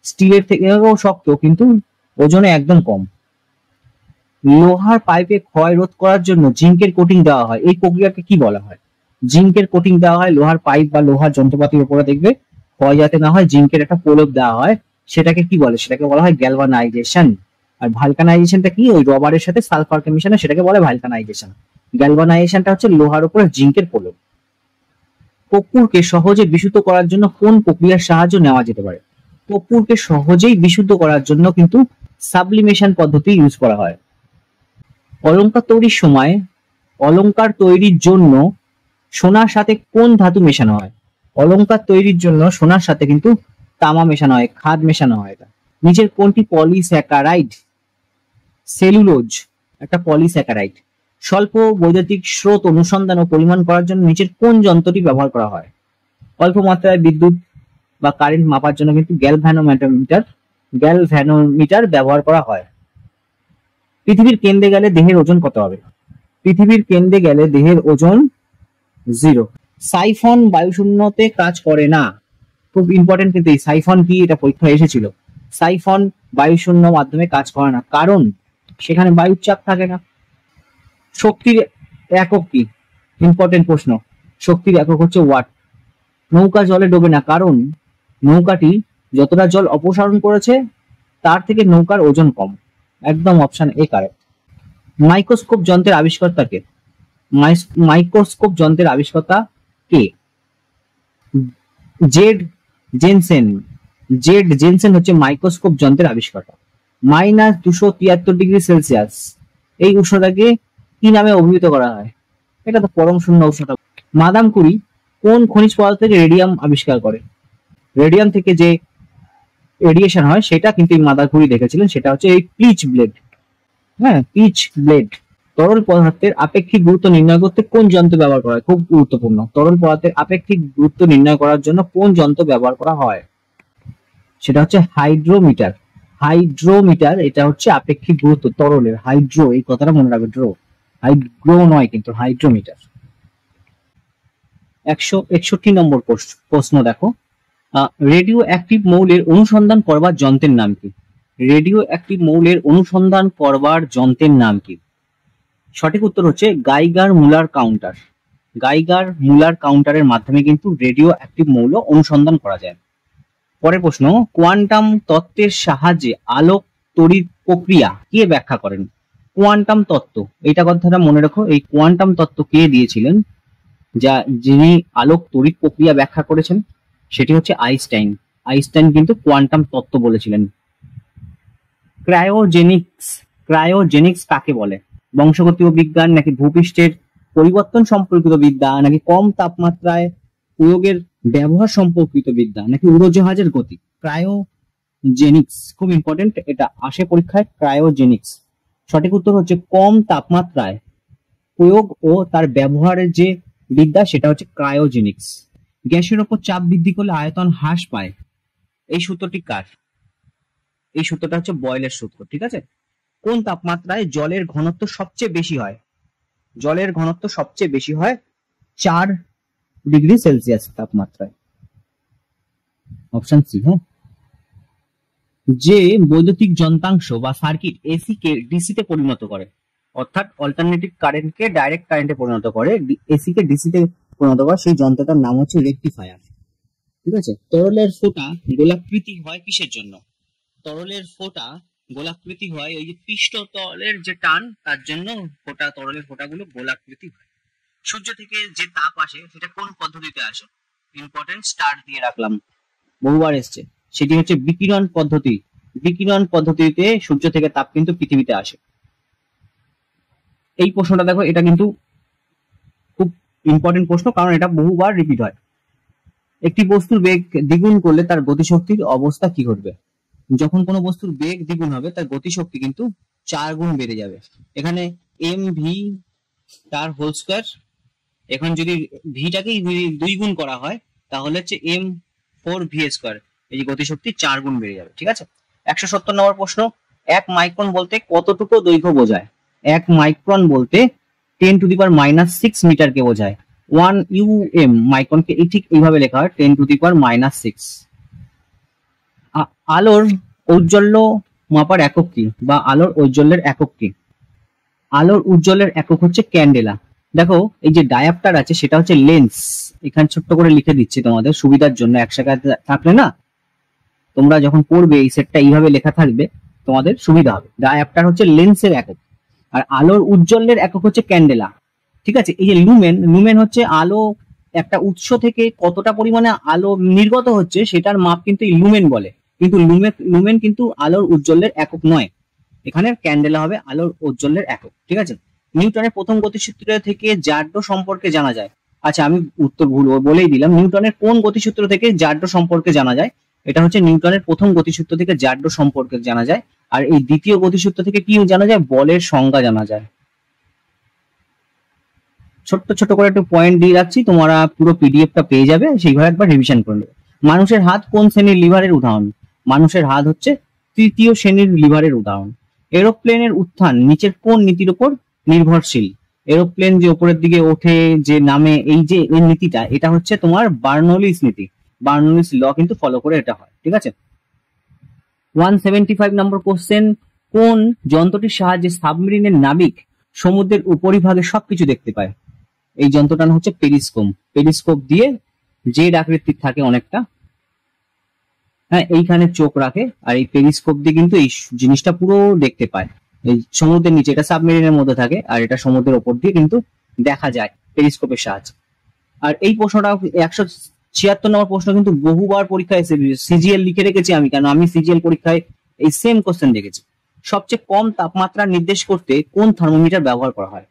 স্টিলের থেকেও শক্ত কিন্তু ওজনে একদম কম। লোহার পাইপে ক্ষয় রোধ করার জন্য জিঙ্কের কোটিং দেওয়া হয়, এই প্রক্রিয়াকে কি বলা হয়? জিঙ্কের কোটিং দেওয়া হয় লোহার পাইপ বা লোহার যন্ত্রপাতির উপরে, দেখবে ক্ষয় যাতে না হয় জিঙ্কের একটা প্রলেপ দেওয়া হয়, সেটাকে কি বলে? সেটাকে বলা হয় গ্যালভানাইজেশন। আর ভালকানাইজেশনটা কি? ওই রবারের সাথে সালফারকে মিশানো, সেটাকে বলে ভালকানাইজেশন। গ্যালভানাইজেশনটা হচ্ছে লোহার উপরে জিঙ্কের প্রলেপ। কর্পূরকে সহজে বিশুদ্ধ করার জন্য কোন প্রক্রিয়ার সাহায্য নেওয়া যেতে পারে? কর্পূরকে সহজেই বিশুদ্ধ করার জন্য কিন্তু সাবলিমেশন পদ্ধতি ইউজ করা হয়। অলংকার তৈরির সময় অলংকার তৈরির জন্য সোনার সাথে কোন ধাতু মেশানো হয়? অলংকার তৈরির জন্য সোনার সাথে কিন্তু তামা মেশানো হয়, খাদ মেশানো হয়। এটা নিচের কোনটি পলিস্যাকারাইড? সেলুলোজ একটা পলিস্যাকারাইড। স্বল্প বৈদ্যুতিক স্রোত অনুসন্ধান ও পরিমাণ করার জন্য নিচের কোন যন্ত্রটি ব্যবহার করা হয়? অল্প মাত্রায় বিদ্যুৎ বা কারেন্ট মাপার জন্য কিন্তু গ্যালভ্যানোমিটার ব্যবহার করা হয়। পৃথিবীর কেন্দ্রে গেলে দেহের ওজন কত হবে? পৃথিবীর কেন্দ্রে গেলে দেহের ওজন 0। সাইফন বায়ুশূন্যতে কাজ করে না, খুব ইম্পর্টেন্ট কিন্তু এই সাইফন কি, এটা পরীক্ষায় এসেছিল। সাইফন বায়ুশূন্য মাধ্যমে কাজ করে না, কারণ সেখানে বায়ুর চাপ থাকে না। শক্তির একক কি? ইম্পর্টেন্ট প্রশ্ন। শক্তির একক হচ্ছে ওয়াট। নৌকা জলে ডোবে না, কারণ নৌকাটি যতটা জল অপসারণ করেছে তার থেকে নৌকার ওজন কম। একদম অপশন এ কারেক্ট। মাইক্রোস্কোপ যন্ত্রের আবিষ্কর্তা কে? মাইক্রোস্কোপ যন্ত্রের আবিষ্কর্তা কে? জেড জেনসেন হচ্ছে মাইক্রোস্কোপ যন্ত্রের আবিষ্কর্তা। -273°C এই উষ্ণতাকে কি নামে অভিহিত করা হয়? এটা তো পরম শূন্য উষ্ণতা। মাদাম কুরি কোন খনিজ পদার্থ থেকে রেডিয়াম আবিষ্কার করে? রেডিয়াম থেকে যে রেডিয়েশন হয় সেটা কিন্তু এই মাদাম কুরি দেখেছিলেন, সেটা হচ্ছে এই পিচ ব্লেড। হ্যাঁ, পিচ ব্লেড। তো তরল পদার্থের আপেক্ষিক গুরুত্ব নির্ণয় করতে কোন যন্ত্র ব্যবহার করা হয়? খুব গুরুত্বপূর্ণ। তরল পদার্থের আপেক্ষিক গুরুত্ব নির্ণয় করার জন্য কোন যন্ত্র ব্যবহার করা হয়? সেটা হচ্ছে হাইড্রোমিটার। হাইড্রোমিটার, এটা হচ্ছে আপেক্ষিক গুরুত্ব তরলের। হাইড্রো, এই কথাটা মনে রাখবে, ড্রো, হাইড্রো নয় কিন্তু, হাইড্রোমিটার। 161 নম্বর প্রশ্ন দেখো, রেডিও অ্যাক্টিভ মৌলের অনুসন্ধান করবার যন্ত্রের নাম কি? রেডিও অ্যাক্টিভ মৌলের অনুসন্ধান করবার যন্ত্রের নাম কি? সঠিক উত্তর হচ্ছে গাইগার মুলার কাউন্টার। গাইগার মুলার কাউন্টারের মাধ্যমে কিন্তু রেডিও অ্যাক্টিভ মৌল অনুসন্ধান করা যায়। পরের প্রশ্ন, কোয়ান্টাম তত্ত্বের সাহায্যে আলোক তড়িৎ প্রক্রিয়া কে ব্যাখ্যা করেন? কোয়ান্টাম তত্ত্ব, এইটা কথাটা মনে রাখো, এই কোয়ান্টাম তত্ত্ব কে দিয়েছিলেন, যিনি আলোক তড়িৎ প্রক্রিয়া ব্যাখ্যা করেছেন? সেটি হচ্ছে আইনস্টাইন। আইনস্টাইন কিন্তু কোয়ান্টাম তত্ত্ব বলেছিলেন। ক্রায়োজেনিক্স, ক্রায়োজেনিক্স কাকে বলে? বংশগতীয় বিজ্ঞান, নাকি ভূপৃষ্ঠের পরিবর্তন সম্পর্কিত বিদ্যা, নাকি কম তাপমাত্রায় প্রয়োগের ব্যবহার সম্পর্কিত বিদ্যা, নাকি উড়োজাহাজের গতি? ক্রায়োজেনিক্স খুব ইম্পর্টেন্ট, এটা আসে পরীক্ষায়। ক্রায়োজেনিক্স সঠিক উত্তর হচ্ছে কম তাপমাত্রায় প্রয়োগ ও তার ব্যবহারের যে বিদ্যা, সেটা হচ্ছে ক্রায়োজেনিক্স। গ্যাসের উপর চাপ বৃদ্ধি করলে আয়তন হ্রাস পায়, এই সূত্রটি কার? এই সূত্রটা হচ্ছে বয়েলের সূত্র, ঠিক আছে। কোন তাপমাত্রায় জলের ঘনত্ব সবচেয়ে বেশি হয়? জলের ঘনত্ব সবচেয়ে বেশি হয় 4 ডিগ্রি সেলসিয়াস তাপমাত্রায়। Option C. হ্যাঁ, যে বৈদ্যুতিক যন্ত্রাংশ বা সার্কিট এসি কে ডিসি তে পরিণত করে, অর্থাৎ অল্টারনেটিভ কারেন্টকে ডাইরেক্ট কারেন্টে পরিণত করে, এসি কে ডিসি তে পরিণত করে, সেই যন্ত্রটার নাম হচ্ছে রেকটিফায়ার, ঠিক আছে। তরলের ফোঁটা গোলাকৃতি হয় কিসের জন্য? তরলের ফোঁটা গোলাকৃতি হয় ওই যে পৃষ্ঠতলের যে টান, তার জন্য ফোঁটা, তরলের ফোঁটাগুলো গোলাকৃতি হয়। সূর্য থেকে যে তাপ আসে সেটা কোন পদ্ধতিতে আসে? ইম্পর্টেন্ট, স্টার দিয়ে রাখলাম, বহুবার এসছে। সেটি হচ্ছে বিকিরণ পদ্ধতি। বিকিরণ পদ্ধতিতে সূর্য থেকে তাপ কিন্তু পৃথিবীতে আসে। এই প্রশ্নটা দেখো, এটা কিন্তু খুব ইম্পর্টেন্ট প্রশ্ন, কারণ এটা বহুবার রিপিট হয়। একটি বস্তুর বেগ দ্বিগুণ করলে তার গতিশক্তির অবস্থা কি ঘটবে? যখন কোনো বস্তুর বেগ দ্বিগুণ হবে, তার গতিশক্তি কিন্তু 4 গুণ বেড়ে যাবে। এখানে এম ভি তার হোল স্কোয়ার, এখন যদি ভিটাকেই 2 গুণ করা হয়, তাহলে হচ্ছে m4 ভি স্কোয়ার, এই যে গতিশক্তি 4 গুণ বেড়ে যাবে, ঠিক আছে। 170 নম্বর প্রশ্ন, 1 মাইক্রন বলতে কতটুকু দৈর্ঘ্য বোঝায়? 1 মাইক্রন বলতে 10⁻⁻6 মিটারকে বোঝায়। 1 ইউএম মাইক্রনকে ঠিক এইভাবে লেখা হয়, 10⁻⁻6। আলোর ঔজ্জ্বল্য মাপার একক কি, বা আলোর ঔজ্জ্বল্যের একক কি? আলোর উজ্জ্বলের একক হচ্ছে ক্যান্ডেলা। দেখো, এই যে ডায়াপ্টার আছে সেটা হচ্ছে লেন্স। এখানে ছোট্ট করে লিখে দিচ্ছি তোমাদের সুবিধার জন্য, একসাথে থাকলে না তোমরা যখন পড়বে এই সেটটা এইভাবে লেখা থাকবে, তোমাদের সুবিধা হবে। ডায়াপ্টার হচ্ছে লেন্সের একক, আর আলোর উজ্জ্বলের একক হচ্ছে ক্যান্ডেলা, ঠিক আছে। এই যে লুমেন, লুমেন হচ্ছে আলো, একটা উৎস থেকে কতটা পরিমাণে আলো নির্গত হচ্ছে সেটার মাপ কিন্তু লুমেন বলে, কিন্তু লুমেন কিন্তু আলোর উজ্জ্বলের একক নয়। এখানে ক্যান্ডেলা হবে আলোর ঔজ্জ্বল্যের একক, ঠিক আছে। নিউটনের প্রথম গতিসূত্র থেকে জাড্য সম্পর্কে জানা যায়। আচ্ছা, আমি উত্তর ভুল বলেই দিলাম। নিউটনের কোন গতিসূত্র থেকে জাড্য সম্পর্কে জানা যায়? এটা হচ্ছে নিউটনের প্রথম গতিসূত্র থেকে জাড্য সম্পর্কে জানা যায়। আর এই দ্বিতীয় গতিসূত্র থেকে কি জানা যায়? বলের সংজ্ঞা জানা যায়। ছোট্ট ছোট করে একটু পয়েন্ট দিয়ে রাখছি, তোমরা পুরো পিডিএফটা পেয়ে যাবে, সেইভাবে একবার রিভিশন করে নেবে। মানুষের হাত কোন শ্রেণীর লিভারের উদাহরণ? মানুষের হাত হচ্ছে তৃতীয় শ্রেণীর লিভারের উদাহরণ। এরোপ্লেনের উত্থান নিচের কোন নীতির উপর নির্ভরশীল? এরোপ্লেন যে উপরের দিকে ওঠে, যে নামে, এই যে এই নীতিটা, এটা হচ্ছে তোমার বার্নৌলিস নীতি। বার্নৌলিস ল কিন্তু ফলো করে এটা হয়, ঠিক আছে। 175 নম্বর কোশ্চেন, কোন যন্ত্রটির সাহায্যে সাবমেরিনের নাবিক সমুদ্রের উপরিভাগে সবকিছু দেখতে পায়? এই যন্ত্রটা হচ্ছে পেরিস্কোপ। পেরিস্কোপ দিয়ে জেড আকৃতির থাকে অনেকটা, হ্যাঁ, এইখানে চোখ রাখে, আর এই পেরিস্কোপ দিয়ে কিন্তু এই জিনিসটা পুরো দেখতে পায়। এই সমুদ্রের নিচে, এটা সাবমেরিনের মধ্যে থাকে, আর এটা সমুদ্রের ওপর দিয়ে কিন্তু দেখা যায় পেরিস্কোপের সাহায্যে। আর এই প্রশ্নটা 176 নম্বর প্রশ্ন কিন্তু বহুবার পরীক্ষায় এসে, সিজিএল লিখে রেখেছি আমি, কেন আমি সিজিএল পরীক্ষায় এই সেম কোশ্চেন দেখেছি। সবচেয়ে কম তাপমাত্রা নির্দেশ করতে কোন থার্মোমিটার ব্যবহার করা হয়?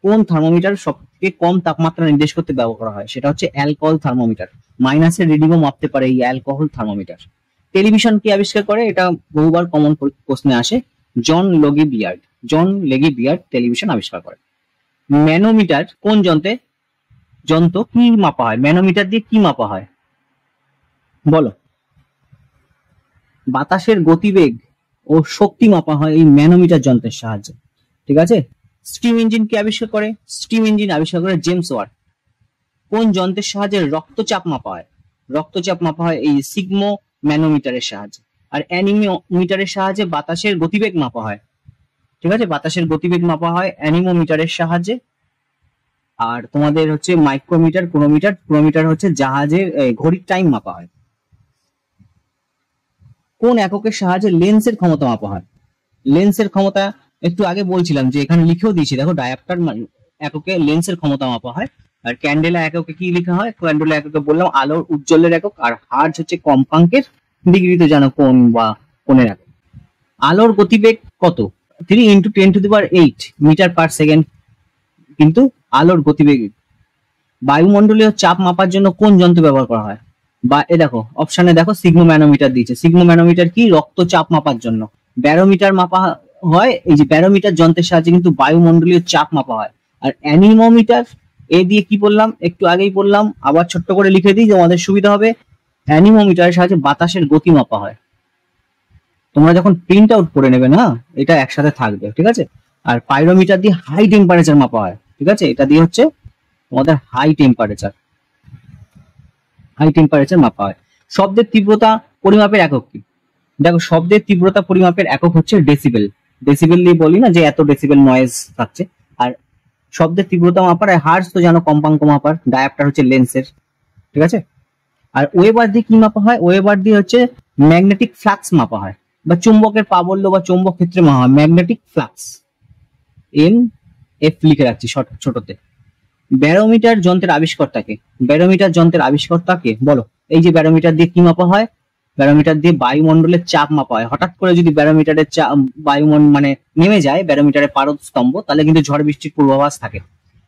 কোন থার্মোমিটার সবচেয়ে কম তাপমাত্রা নির্দেশ করতে ব্যবহার করা হয়? সেটা হচ্ছে অ্যালকোহল থার্মোমিটার। মাইনাসের রিডিংও মাপতে পারে এই অ্যালকোহল থার্মোমিটার। টেলিভিশন কি আবিষ্কার করে? এটা বহুবার কমন প্রশ্নে আসে, জন লগি বিয়ার্ড। জন লেগি বিয়ার টেলিভিশন আবিষ্কার করেন। ম্যানোমিটার কোন যন্ত্র কি মাপা হয়? ম্যানোমিটার দিয়ে কি মাপা হয় বলো? বাতাসের গতিবেগ ও শক্তি মাপা হয় এই ম্যানোমিটার যন্ত্রের সাহায্যে। ঠিক আছে। স্টিম ইঞ্জিন কে আবিষ্কার করে? স্টিম ইঞ্জিন আবিষ্কার করে জেমস ওয়াট। কোন যন্ত্রের সাহায্যে রক্তচাপ মাপা হয়? রক্তচাপ মাপা হয় এই সিগমো ম্যানোমিটারের সাহায্যে। আর অ্যানিমোমিটারের সাহায্যে বাতাসের গতিবেগ মাপা হয়। ঠিক আছে, বাতাসের গতিবেগ মাপা হয় অ্যানিমোমিটারের সাহায্যে। আর তোমাদের হচ্ছে মাইক্রোমিটার, ক্রোনোমিটার। ক্রোনোমিটার হচ্ছে জাহাজের ঘড়ির টাইম মাপা হয়। কোন এককের সাহায্যে লেন্সের ক্ষমতা মাপা হয়? লেন্সের ক্ষমতা একটু আগে বলছিলাম যে এখানে লিখেও দিয়েছি, দেখো ডায়াপ্টার এককে লেন্সের ক্ষমতা মাপা হয়। আর ক্যান্ডেলা এককে কি লেখা হয়? ক্যান্ডেলা এককে বললাম আলোর উজ্জ্বলের একক। আর হার্জ হচ্ছে কম্পাঙ্কের ডিগ্রিতে জানো কোন বা কোণের একক। আলোর গতিবেগ কত? 3 × 10⁸ মিটার পার সেকেন্ড কিন্তু আলোর গতিবেগ। বায়ুমণ্ডলীয় চাপ মাপার জন্য কোন যন্ত্র ব্যবহার করা হয়? বা দেখো অপশনে দেখো সিগমো ম্যানোমিটার দিয়েছে। সিগমো ম্যানোমিটার কি? রক্তচাপ মাপার জন্য। ব্যারোমিটার মাপা হয় এই যে ব্যারোমিটার যন্ত্রের সাহায্যে কিন্তু বায়ুমণ্ডলীয় চাপ মাপা হয়। আর অ্যানিমোমিটার এ দিয়ে কি বললাম? একটু আগেই বললাম, আবার ছোট্ট করে লিখে দিই তোমাদের সুবিধা হবে। অ্যানিমোমিটারের সাহায্যে বাতাসের গতি মাপা হয়। তোমরা যখন প্রিন্ট আউট করে নেবে না, এটা একসাথে থাকবে। ঠিক আছে। আর পাইরোমিটার দিয়ে হাই টেম্পারেচার মাপা হয়। ঠিক আছে, এটা দিয়ে হচ্ছে তোমাদের হাই টেম্পারেচার মাপা হয়। শব্দের তীব্রতা পরিমাপের একক কি? দেখো শব্দের তীব্রতা পরিমাপের একক হচ্ছে ডেসিবেল। ডেসিবেল দিয়ে বলি না যে এত ডেসিবেল নয়েজ থাকছে। আর শব্দের তীব্রতা মাপার হার্জ তো জানো কম্পাঙ্ক মাপার। ডায়াপ্টার হচ্ছে লেন্সের। ঠিক আছে। আর ওয়েবার দিয়ে কি মাপা হয়? ওয়েবার দিয়ে হচ্ছে ম্যাগনেটিক ফ্লাক্স মাপা হয়, বা চুম্বকের প্রাবল্য বা চৌম্বক ক্ষেত্রে মাপা হয় ম্যাগনেটিক ফ্লাক্স। MF লিখে রাখছি ছোটতে। ব্যারোমিটার যন্ত্রের আবিষ্কর্তাকে? ব্যারোমিটার যন্ত্রের আবিষ্কর্তাকে বলো? এই যে ব্যারোমিটার দিয়ে কি মাপা হয়? ব্যারোমিটার দিয়ে বায়ুমণ্ডলের চাপ মাপা হয়। হঠাৎ করে যদি ব্যারোমিটারের চাপ মানে নেমে যায় ব্যারোমিটারের পারদ স্তম্ভ, তাহলে কিন্তু ঝড় বৃষ্টির পূর্বাভাস থাকে।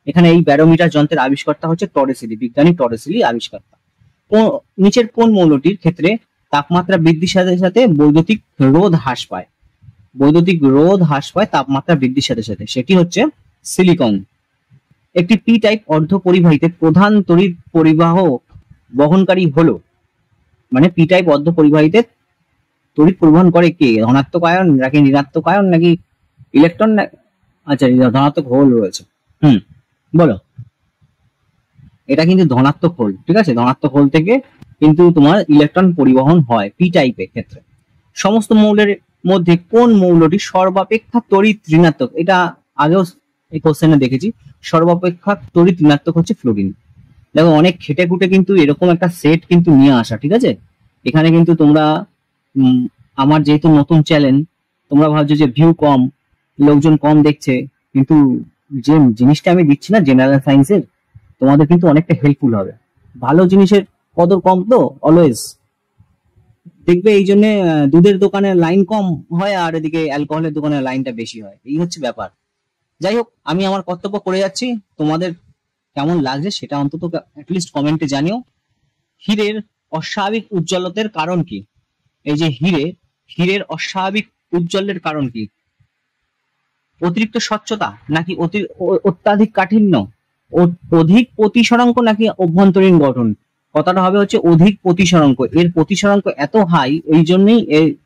এখানে এই ব্যারোমিটার যন্ত্রের আবিষ্কর্তা হচ্ছে টরেসিলি, বিজ্ঞানী টরেসিলি আবিষ্কর্তা। নিচের কোন মৌলটির ক্ষেত্রে তাপমাত্রা বৃদ্ধির সাথে সাথে বৈদ্যুতিক রোধ হ্রাস পায়? বৈদ্যুতিক রোধ হ্রাস পায় তাপমাত্রা বৃদ্ধির সাথে সাথে, সেটি হচ্ছে সিলিকন। একটি পি টাইপ অর্ধ পরিবাহীতে প্রধান তড়িৎ পরিবাহ বহনকারী হলো, মানে পি টাইপ অর্ধ পরিবাহীতে তড়িৎ পরিবহন করে কে? ধনাত্মক আয়ন নাকি ঋণাত্মক আয়ন নাকি ইলেকট্রন? আচ্ছা, ধনাত্মক হোল রয়েছে। বলো। এটা কিন্তু ধনাত্মক হোল। ঠিক আছে, ধনাত্মক হোল থেকে কিন্তু তোমার ইলেকট্রন পরিবহন হয় পি টাইপের ক্ষেত্রে। সমস্ত মৌলের মধ্যে কোন মৌলটি সর্বাপেক্ষা তড়িৎ ঋণাত্মক? এটা আগেও এই কোশ্চেনে দেখেছি। সর্বাপেক্ষা তড়িৎ ঋণাত্মক হচ্ছে ফ্লোরিন। দেখো অনেক খেটে খুঁটে কিন্তু এরকম একটা সেট কিন্তু নিয়ে আসা। ঠিক আছে, এখানে কিন্তু তোমরা আমার যেহেতু নতুন চ্যানেল, তোমরা ভাবছো যে ভিউ কম, লোকজন কম দেখছে, কিন্তু যে জিনিসটা আমি দিচ্ছি না জেনারেল সায়েন্সের, তোমাদের কিন্তু অনেকটা হেল্পফুল হবে। ভালো জিনিসের কদর কম তো অলওয়েজ দেখবে। এই জন্য দুধের দোকানে লাইন কম হয় আর এদিকে অ্যালকোহলের দোকানে লাইনটা বেশি হয়। এই হচ্ছে ব্যাপার। যাই হোক, আমি আমার কর্তব্য করে যাচ্ছি। তোমাদের কেমন লাগছে সেটা অন্তত অ্যাটলিস্ট কমেন্টে জানিও। হীরের অস্বাভাবিক উজ্জ্বলতার কারণ কি? এই যে হীরের অস্বাভাবিক উজ্জ্বলের কারণ কি? অতিরিক্ত স্বচ্ছতা নাকি অত্যাধিক কাঠিন্য, অধিক প্রতিসরাঙ্ক নাকি অভ্যন্তরীণ গঠন? কথাটা হবে হচ্ছে অধিক প্রতিসরাঙ্ক। এর প্রতিসরাঙ্ক এত হাই, এই জন্যই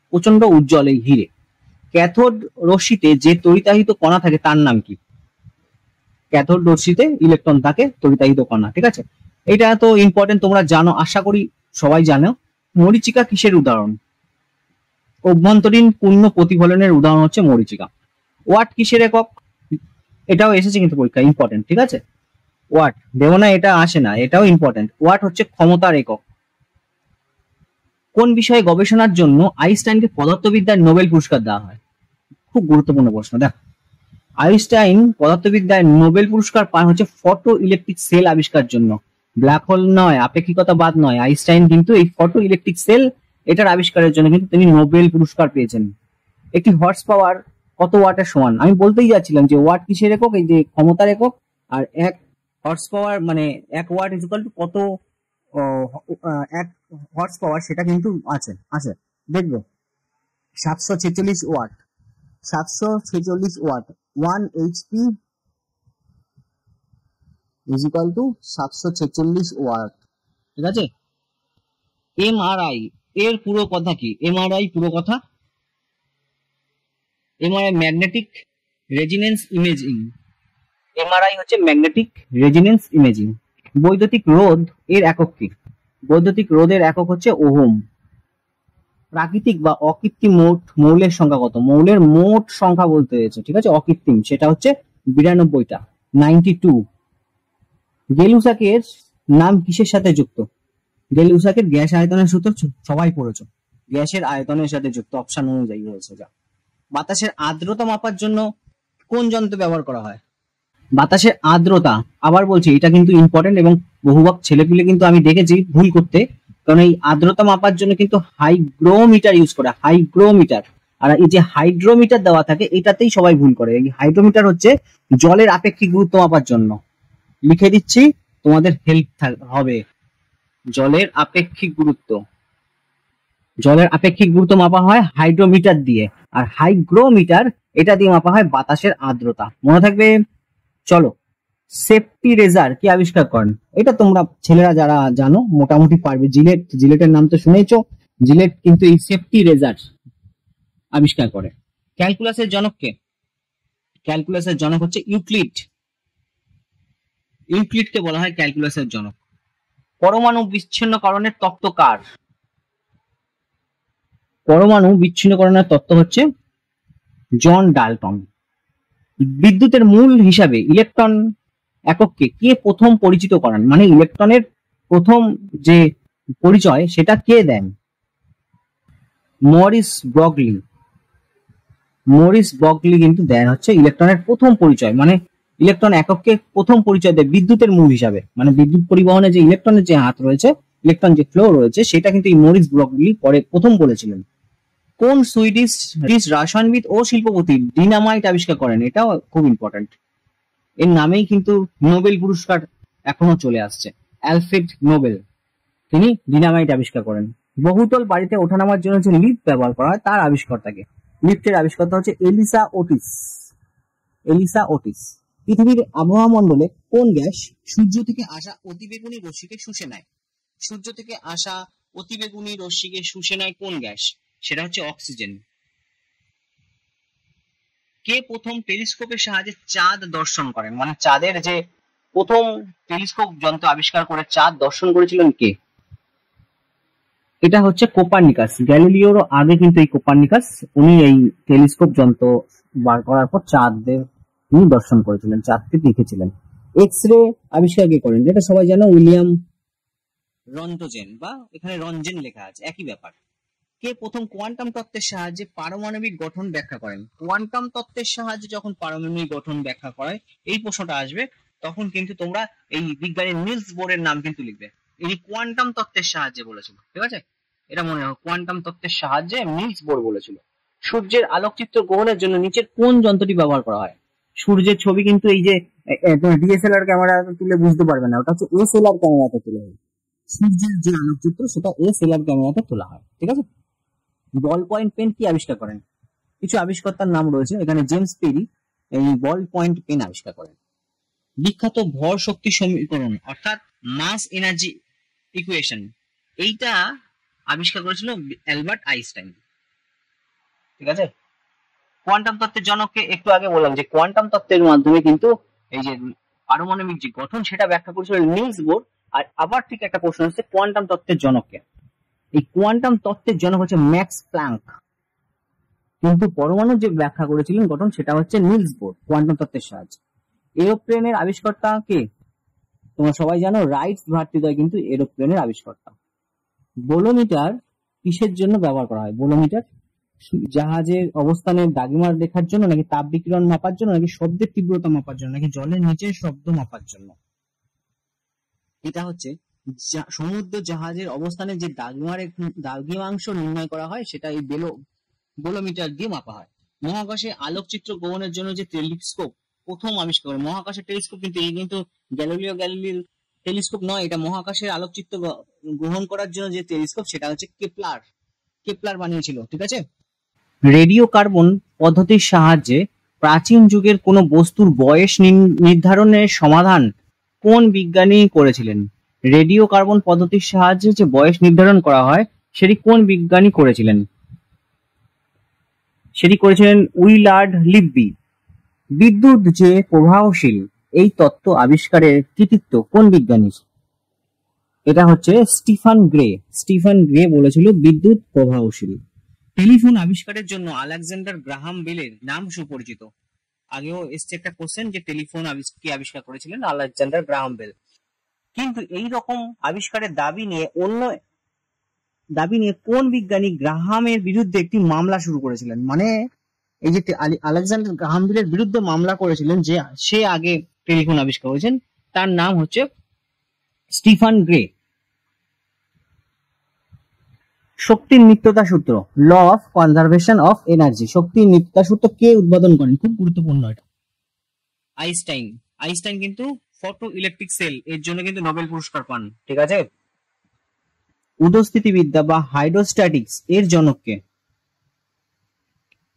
প্রচন্ড উজ্জ্বল এই হীরে। ক্যাথোড রশ্মিতে যে তড়িতাহিত কণা থাকে তার নাম কি? ক্যাথোড রশ্মিতে ইলেকট্রন থাকে, তড়িতাহিত কণা। ঠিক আছে, এটা তো ইম্পর্টেন্ট, তোমরা জানো, আশা করি সবাই জানো। মরীচিকা কিসের উদাহরণ? অভ্যন্তরীণ পূর্ণ প্রতিফলনের উদাহরণ হচ্ছে মরীচিকা। ওয়াট কিসের একক? এটাও এসেছে কিন্তু পরীক্ষা, ইম্পর্টেন্ট। ঠিক আছে, ওয়াট দেবো না, এটা আসে না, এটাও ইম্পর্টেন্ট। ওয়াট হচ্ছে ক্ষমতার একক। কোন বিষয়ে গবেষণার জন্য আইনস্টাইনকে পদার্থবিদ্যায় নোবেল পুরস্কার দেওয়া হয়? খুব গুরুত্বপূর্ণ প্রশ্ন। দেখ, আইনস্টাইন পদার্থবিদ্যায় নোবেল পুরস্কার পান হচ্ছে ফটো ইলেকট্রিক সেল আবিষ্কারের জন্য। ব্ল্যাক হোল নয়, আপেক্ষিকতাবাদ নয়, আইনস্টাইন কিন্তু এই ফটো ইলেকট্রিক সেল এটার আবিষ্কারের জন্য কিন্তু তিনি নোবেল পুরস্কার পেয়েছেন। একটি হর্স পাওয়ার কত ওয়াটের সমান? আমি বলতেই যাচ্ছিলাম যে ওয়াট কিসের একক? এই যে ক্ষমতার একক। আর এক হর্স পাওয়ার মানে এক ওয়াট ইকুয়াল টু কত এক হর্স পাওয়ার, সেটা কিন্তু আছে দেখবে 746 watt. 746 watt, 1 HP is equal to 746 watt. ঠিক আছে। এমআরআই এর পুরো কথা কি? এমআরআই পুরো কথা, এমআরআই ম্যাগনেটিক রেজিনেন্স ইমেজিং। এমআরআই হচ্ছে ম্যাগনেটিক রেজিনেন্স ইমেজিং। বৈদ্যুতিক রোধ এর একক কি? বৈদ্যুতিক রোধের একক হচ্ছে ওহম। প্রাকৃতিক বা অকৃত্রিম মৌলের সংখ্যা কত? মৌলের মোট সংখ্যা বলতে হয়েছে, ঠিক আছে, অকৃত্রিম, সেটা হচ্ছে 92টা, 92। গেলুসাকের নাম কিসের সাথে যুক্ত? গেলুসাকের গ্যাস আয়তনের সূত্র সবাই পড়েছো, গ্যাসের আয়তনের সাথে যুক্ত, অপশন অনুযায়ী হয়েছে যা। বাতাসের আর্দ্রতা মাপার জন্য কোন যন্ত্র ব্যবহার করা হয়? বাতাসের আর্দ্রতা, আবার বলছি এটা কিন্তু ইম্পর্টেন্ট, এবং বহুভাগ ছেলেপিলে কিন্তু আমি দেখেছি ভুল করতে, কারণ এই আর্দ্রতা মাপার জন্য কিন্তু হাইগ্রোমিটার ইউজ করে, হাইগ্রোমিটার। আর এই যে হাইড্রোমিটার দেওয়া থাকে এটাতেই সবাই ভুল করে। এই হাইড্রোমিটার হচ্ছে জলের আপেক্ষিক গুরুত্ব মাপার জন্য। লিখে দিচ্ছি, তোমাদের হেল্প হবে। জলের আপেক্ষিক গুরুত্ব, জলের আপেক্ষিক গুরুত্ব মাপা হয় হাইড্রোমিটার দিয়ে, আর হাইগ্রোমিটার এটা দিয়ে মাপা হয় বাতাসের আর্দ্রতা। মনে থাকবে। চলো, সেফটি রেজার কি আবিষ্কার করেন? এটা তোমরা ছেলেরা যারা জানো মোটামুটি পারবে। জিলেট, জিলেটের নাম তো শুনেছো। জিলেট কিন্তু এই সেফটি রেজার আবিষ্কার করে। ক্যালকুলাসের জনক কে? ক্যালকুলাসের জনক হচ্ছে ইউক্লিড। ইউক্লিডকে বলা হয় ক্যালকুলাসের জনক। পরমাণু বিচ্ছিন্নকরণের তত্ত্ব কার? পরমাণু বিচ্ছিন্নকরণের তত্ত্ব হচ্ছে জন ডাল্টন। বিদ্যুতের মূল হিসাবে ইলেকট্রন একককে কে প্রথম পরিচিত করান? মানে ইলেকট্রনের প্রথম যে পরিচয় সেটা কে দেন? Maurice Broglie. মরিস ব্রগলি কিন্তু দেন হচ্ছে ইলেকট্রনের প্রথম পরিচয়, মানে ইলেকট্রন একককে প্রথম পরিচয় দেয় বিদ্যুতের মূল হিসাবে। মানে বিদ্যুৎ পরিবহনে যে ইলেকট্রনের যে হাত রয়েছে, ইলেকট্রন যে ফ্লো রয়েছে, সেটা কিন্তু এই মরিস ব্রগলি পরে প্রথম বলেছিলেন। কোন সুইডিশ রসায়নবিদ ও শিল্পপতি ডিনামাইট আবিষ্কার করেন? এটাও খুব ইম্পর্টেন্ট। এর নামেই কিন্তু নোবেল পুরস্কার এখনো চলে আসছে। অ্যালফ্রেড নোবেল, তিনি ডিনামাইট আবিষ্কার করেন। বহুতল বাড়িতে ওঠানামার জন্য যে লিফট ব্যবহার করা হয় তার আবিষ্কর্তাকে? লিফটের আবিষ্কর্তা হচ্ছে এলিসা ওটিস। ELISA Otis. পৃথিবীর আবহাওয়া মণ্ডলে কোন গ্যাস সূর্য থেকে আসা অতিবেগুনি রশ্মিকে শুষে নেয়? সূর্য থেকে আসা অতিবেগুনি রশ্মিকে শুষে নেয় কোন গ্যাস? সেটা হচ্ছে অক্সিজেন। কে প্রথম টেলিস্কোপের সাহায্যে চাঁদ দর্শন করেন? মানে চাঁদের যে প্রথম টেলিস্কোপ যন্ত্র আবিষ্কার করে চাঁদ দর্শন করেছিলেন কে? এটা হচ্ছে কোপার্নিকাস। গ্যালিলিওর আগে কিন্তু এই কোপার্নিকাস, উনি এই টেলিস্কোপ যন্ত্র বার করার পর চাঁদের তিনি দর্শন করেছিলেন, চাঁদকে দেখেছিলেন। এক্স রে আবিষ্কার কে করেন? এটা সবাই জানো, উইলিয়াম রন্টজেন, বা এখানে রঞ্জেন লেখা আছে, একই ব্যাপার। কে প্রথম কোয়ান্টাম তত্ত্বের সাহায্যে পারমাণবিক গঠন ব্যাখ্যা করেন? কোয়ান্টাম তত্ত্বের সাহায্যে যখন পারমাণবিক গঠন ব্যাখ্যা করায়, এই প্রশ্নটা আসবে, তখন কিন্তু তোমরা এই বিজ্ঞানী নিলস বোরের নাম কিন্তু লিখবে। ইনি কোয়ান্টাম তত্ত্বের সাহায্যে বলেছিল, ঠিক আছে, এটা মনে রাখো, কোয়ান্টাম তত্ত্বের সাহায্যে নিলস বোর বলেছিল। সূর্যের আলোকচিত্র গ্রহণের জন্য নিচের কোন যন্ত্রটি ব্যবহার করা হয়? সূর্যের ছবি কিন্তু এই যে ডিএসএলআর ক্যামেরাতে তুলে বুঝতে পারবে না, ওটা হচ্ছে এসএলআর ক্যামেরাতে তোলা হয়। সূর্যের যে আলোকচিত্র সেটা এসএলআর ক্যামেরাতে তোলা হয়, ঠিক আছে। বল পয়েন্ট পেন কি আবিষ্কার করেন? কিছু আবিষ্কর্তার নাম রয়েছে এখানে। জেমস পেরি এই বল পয়েন্ট পেন আবিষ্কার করেন। বিখ্যাত ভর শক্তি সমীকরণ অর্থাৎ মাস এনার্জি ইকুয়েশন, এইটা আবিষ্কার করেছিল অ্যালবার্ট আইনস্টাইন, ঠিক আছে। কোয়ান্টাম তত্ত্বের জনককে একটু আগে বললাম যে কোয়ান্টাম তত্ত্বের মাধ্যমে কিন্তু এই যে পারমাণবিক যে গঠন সেটা ব্যাখ্যা করেছিল নিলস বোর। আর আবার ঠিক একটা প্রশ্ন হচ্ছে কোয়ান্টাম তত্ত্বের জনককে? এই কোয়ান্টাম তত্ত্বের জনক হচ্ছে ম্যাক্স প্ল্যাঙ্ক, কিন্তু পরমাণুর যে ব্যাখ্যা করেছিলেন গঠন সেটা হচ্ছে নিলস বোর কোয়ান্টাম তত্ত্বের সাহায্যে। এরোপ্লেনের আবিষ্কর্তা কে? তোমরা সবাই জানো রাইট ভ্রাতৃদ্বয় কিন্তু এরোপ্লেনের আবিষ্কর্তা। বোলোমিটার কিসের জন্য ব্যবহার করা হয়? বোলোমিটার জাহাজের অবস্থানের দাগিমার দেখার জন্য, নাকি তাপ বিকিরণ মাপার জন্য, নাকি শব্দের তীব্রতা মাপার জন্য, নাকি জলের নিচে শব্দ মাপার জন্য? এটা হচ্ছে সমুদ্র জাহাজের অবস্থানে যে দাগিমাংশ নির্ণয় করা হয় সেটা এই বোলোমিটার দিয়ে মাপা হয়। মহাকাশে আলোকচিত্র গ্রহণের জন্য যে টেলিস্কোপ প্রথম আবিষ্কার করে, মহাকাশের টেলিস্কোপ কিন্তু এই কিন্তু গ্যালিলির টেলিস্কোপ নয়, এটা মহাকাশের আলোকচিত্র গ্রহণ করার জন্য যে টেলিস্কোপ সেটা হচ্ছে কেপলার বানিয়েছিল, ঠিক আছে। রেডিও কার্বন পদ্ধতির সাহায্যে প্রাচীন যুগের কোনো বস্তুর বয়স নির্ধারণের সমাধান কোন বিজ্ঞানী করেছিলেন? রেডিও কার্বন পদ্ধতির সাহায্যে যে বয়স নির্ধারণ করা হয় সেটি কোন বিজ্ঞানী করেছিলেন? সেটি করেছিলেন উইলার্ড লিব্বি। বিদ্যুৎ যে প্রবাহশীল এই তত্ত্ব আবিষ্কারের কৃতিত্ব কোন বিজ্ঞানীর? এটা হচ্ছে স্টিফান গ্রে। স্টিফান গ্রে বলেছিল বিদ্যুৎ প্রবাহশীল। টেলিফোন আবিষ্কারের জন্য আলেকজান্ডার গ্রাহাম বেলের নাম সুপরিচিত। আগেও এসছে একটা কোশ্চেন যে টেলিফোন কে আবিষ্কার করেছিলেন? Alexander Graham Bell. কিন্তু এই রকম আবিষ্কারের দাবি নিয়ে কোন বিজ্ঞানী গ্রাহামের বিরুদ্ধে একটি মামলা শুরু করেছিলেন? মানে এই যে আলেকজান্ডার গ্রাহাম বেলের বিরুদ্ধে মামলা করেছিলেন যে সে আগে টেলিফোন আবিষ্কার করেছেন, তার নাম হচ্ছে স্টিফান গ্রে। শক্তির নিত্যতা সূত্র, law of conservation of energy, শক্তির নিত্যতা সূত্র কে উদ্বোধন করেন? খুব গুরুত্বপূর্ণ এটা। আইনস্টাইন। আইনস্টাইন কিন্তু ফটো ইলেকট্রিক সেল এর জন্য কিন্তু নোবেল পুরস্কার পান। ঠিক আছে। উদস্থিতিবিদ্যা বা হাইড্রোস্ট্যাটিক্স এর জনক কে?